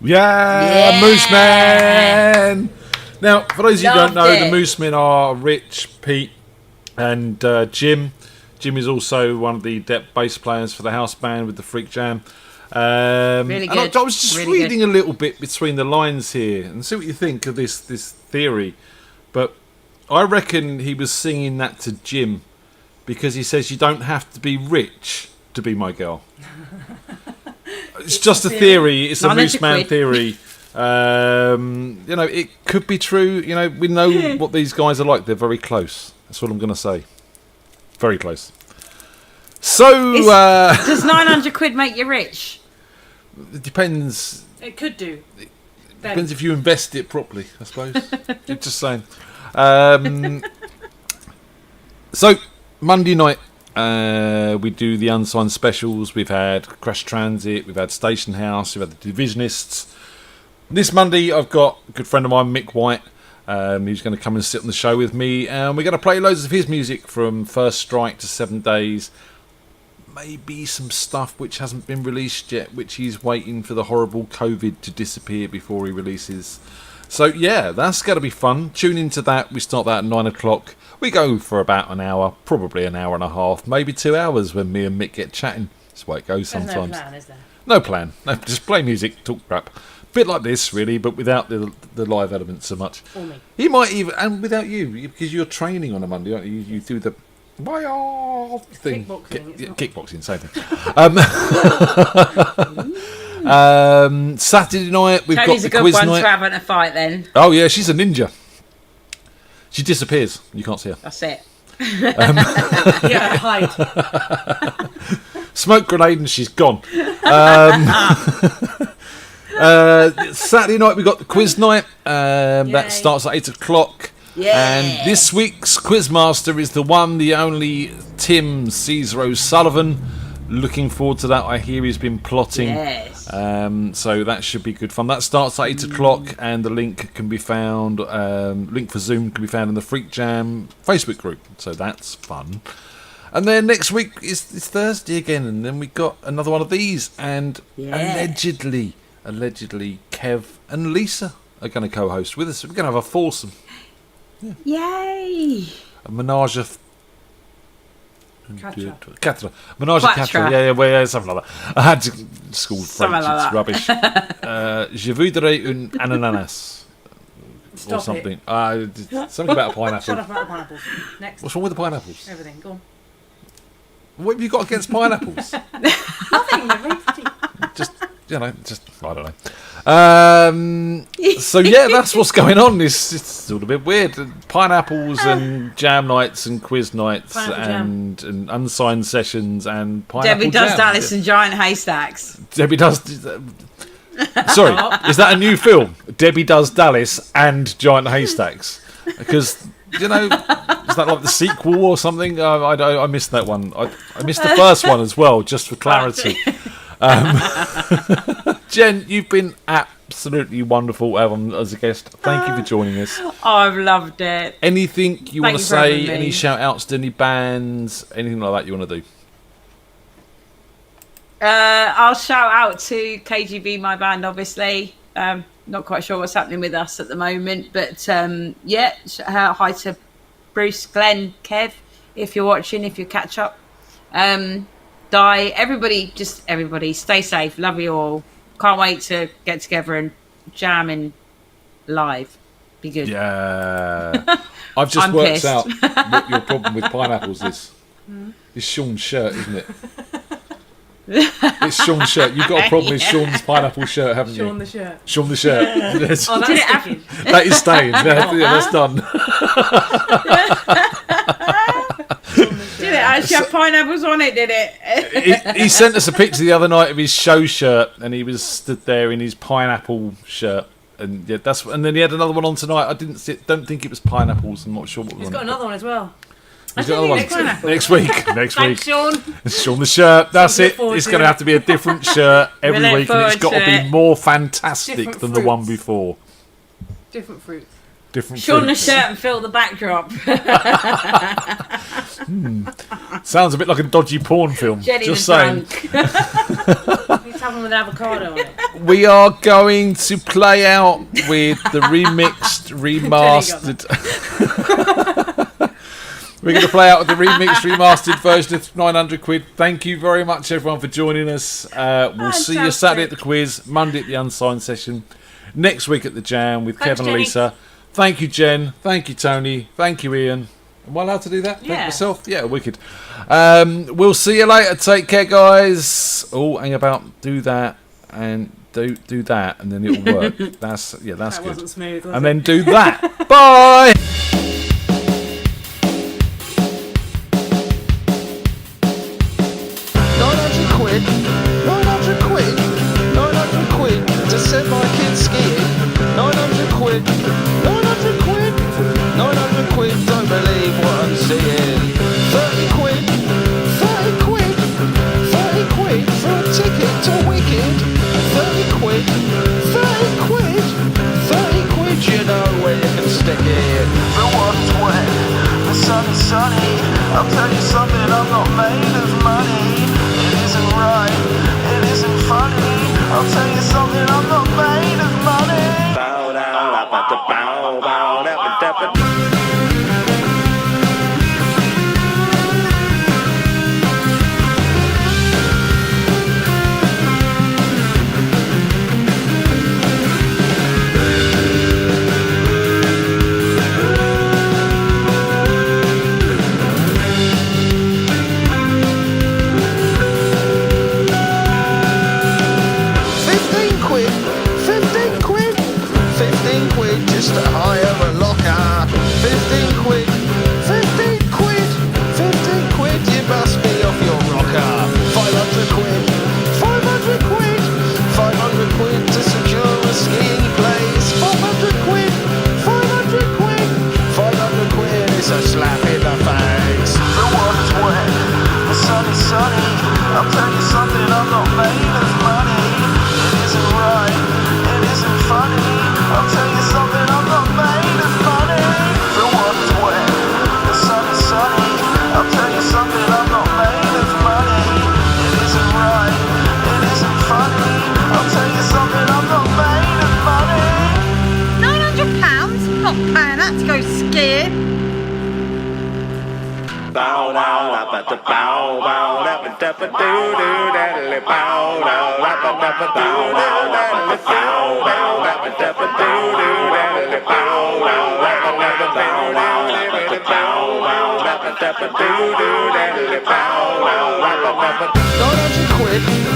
Speaker 6: Yeah, Moose Man. Now, for those of you who don't know,
Speaker 7: Loved
Speaker 6: the
Speaker 7: it.
Speaker 6: Moose Men are Rich, Pete, and Jim. Jim is also one of the bass players for the house band with the FreakJam.
Speaker 7: Really
Speaker 6: and
Speaker 7: good.
Speaker 6: I was just
Speaker 7: Really
Speaker 6: reading a little bit between the lines here and see what you think of this theory. But I reckon he was singing that to Jim because he says you don't have to be rich to be my girl. It's just a theory. It's a Moose Man theory. You know, it could be true. You know, we know what these guys are like. They're very close. That's what I'm going to say. Very close. So,
Speaker 7: does 900 quid make you rich?
Speaker 6: It depends.
Speaker 9: It could do.
Speaker 6: Depends if you invest it properly, I suppose. Just saying. So, Monday night, we do the unsigned specials. We've had Crash Transit, we've had Station House, we've had the Divisionists. This Monday, I've got a good friend of mine, Mick White. He's going to come and sit on the show with me, and we're going to play loads of his music from First Strike to 7 Days. Maybe some stuff which hasn't been released yet, which he's waiting for the horrible COVID to disappear before he releases. So yeah, that's going to be fun. Tune into that. We start that at 9 o'clock. We go for about an hour, probably an hour and a half, maybe 2 hours when me and Mick get chatting. That's the way it goes sometimes.
Speaker 9: There's no plan, is there?
Speaker 6: No plan. No, just play music, talk crap. Bit like this, really, but without the live element so much.
Speaker 9: Or me.
Speaker 6: He might even, and without you, because you're training on a Monday, aren't you? You do the thing. Kickboxing, same thing. Saturday night, we've
Speaker 7: Tony's
Speaker 6: got the
Speaker 7: a good
Speaker 6: quiz
Speaker 7: one
Speaker 6: night.
Speaker 7: to have in a fight then.
Speaker 6: Oh, yeah, she's a ninja. She disappears. You can't see her.
Speaker 7: That's it.
Speaker 9: Yeah, hide.
Speaker 6: Smoke grenade and she's gone. Saturday night we got the quiz night. That starts at 8 o'clock. And this week's quizmaster is the one, the only Tim Caesar O'Sullivan. Looking forward to that. I hear he's been plotting.
Speaker 7: Yes.
Speaker 6: So that should be good fun. That starts at 8 o'clock, and the link can be found. Link for Zoom can be found in the FreakJam Facebook group. So that's fun. And then next week is Thursday again, and then we got another one of these. And allegedly, Kev and Lisa are going to co-host with us. We're going to have a foursome. Yeah.
Speaker 7: Yay!
Speaker 6: A menage a Quatre. Menage a
Speaker 7: Quatre.
Speaker 6: quatre. Yeah, something like that. I had to school
Speaker 7: Something
Speaker 6: French.
Speaker 7: like
Speaker 6: It's rubbish. Je voudrais un ananas.
Speaker 9: Stop
Speaker 6: or something. Something about a pineapple.
Speaker 9: Shut up about the pineapples. Next.
Speaker 6: What's wrong with the pineapples?
Speaker 9: Everything. Go on.
Speaker 6: What have you got against pineapples?
Speaker 9: Nothing. They're very pretty.
Speaker 6: I don't know. So yeah, that's what's going on. It's all a bit weird. Pineapples and jam nights and quiz nights and unsigned sessions and pineapple
Speaker 7: Debbie Does
Speaker 6: jam.
Speaker 7: Dallas and Giant Haystacks.
Speaker 6: Debbie Does. Sorry, is that a new film? Debbie Does Dallas and Giant Haystacks? Because is that like the sequel or something? I missed that one. I missed the first one as well, just for clarity. Jen, you've been absolutely wonderful as a guest. Thank you for joining us.
Speaker 7: Oh, I've loved it.
Speaker 6: Anything you want to
Speaker 7: Thank you for
Speaker 6: say?
Speaker 7: having me.
Speaker 6: Any shout outs to any bands? Anything like that you want to do?
Speaker 7: I'll shout out to KGB, my band, obviously. Not quite sure what's happening with us at the moment, but hi to Bruce, Glenn, Kev, if you're watching, if you catch up. Di, everybody, stay safe. Love you all. Can't wait to get together and jam in live. Be good.
Speaker 6: Yeah. I've just
Speaker 7: I'm
Speaker 6: worked
Speaker 7: pissed.
Speaker 6: out what your problem with pineapples is. It's Sean's shirt, isn't it? It's Sean's shirt. You've got a problem with Sean's pineapple shirt, haven't you?
Speaker 9: Sean the shirt.
Speaker 6: Sean the shirt. Yes.
Speaker 9: Oh, that's sticking.
Speaker 6: That is staying. That's done.
Speaker 7: Did it actually have pineapples on it, did it?
Speaker 6: He sent us a picture the other night of his show shirt, and he was stood there in his pineapple shirt, and and then he had another one on tonight. I don't think it was pineapples. I'm not sure what was
Speaker 9: He's
Speaker 6: on
Speaker 9: got
Speaker 6: it.
Speaker 9: another one as well.
Speaker 6: He's got another one next week. Next week.
Speaker 9: Thanks, Sean.
Speaker 6: Sean the shirt. That's
Speaker 9: Look
Speaker 6: it.
Speaker 9: forward
Speaker 6: It's
Speaker 9: to
Speaker 6: going to
Speaker 9: it.
Speaker 6: have to be a different shirt every
Speaker 7: look
Speaker 6: week, and it's got
Speaker 7: forward
Speaker 6: to
Speaker 7: to
Speaker 6: be
Speaker 7: it.
Speaker 6: more fantastic
Speaker 9: Different
Speaker 6: than the one
Speaker 9: fruits.
Speaker 6: before.
Speaker 9: Different fruits.
Speaker 6: Different
Speaker 7: Sean the
Speaker 6: fruits.
Speaker 7: shirt and fill the backdrop.
Speaker 6: Sounds a bit like a dodgy porn film.
Speaker 7: Jennie
Speaker 6: Just
Speaker 7: the
Speaker 6: saying.
Speaker 7: drunk.
Speaker 9: He's having with avocado on it.
Speaker 6: We are going to play out with the remixed, remastered. We're going to play out with the remixed, remastered version of 900 quid. Thank you very much, everyone, for joining us. We'll see you Saturday at the quiz, Monday at the unsigned session, next week at the jam with
Speaker 9: Thanks,
Speaker 6: Kevin and
Speaker 9: Jennie.
Speaker 6: Lisa. Thank you, Jen. Thank you, Tony. Thank you, Ian. Am I allowed to do that? Thank
Speaker 9: Yeah.
Speaker 6: myself? Yeah, wicked. We'll see you later. Take care, guys. Oh, hang about. Do that and do that, and then it'll work. That's
Speaker 9: That
Speaker 6: good.
Speaker 9: wasn't smooth, was
Speaker 6: And
Speaker 9: it?
Speaker 6: then do that. Bye.
Speaker 20: 900 quid, 900 quid, 900 quid to send my kids skiing. 900 quid, 900 quid, 900 quid, don't believe what I'm seeing. 30 quid,
Speaker 4: bow bow dabba dabba.
Speaker 2: 15 quid just to hire a locker. 15 quid, 15 quid, 15 quid, you must be off your rocker. 500 quid, 500 quid, 500 quid to secure a skiing place. 400 quid, 500 quid, 500 quid is a slap in the face. The water's wet, the sun is sunny. I'll tell you something, I'm not made of money. It isn't right, it isn't funny. I'll tell you something, I'm not made of money. The water's wet, the sun is sunny. I'll tell you something, I'm not made of money. It isn't right, it isn't funny. I'll tell you something, I'm not made of money.
Speaker 16: £900? Not paying that to go skiing.
Speaker 4: Bow wow la ba da bow wow la ba da ba doo doo da da bow wow la ba da ba doo doo da da bow wow la ba da ba doo doo da da bow wow la ba da ba bow wow la ba da bow wow la ba da ba doo doo da da bow wow la ba da ba
Speaker 2: 900 quid.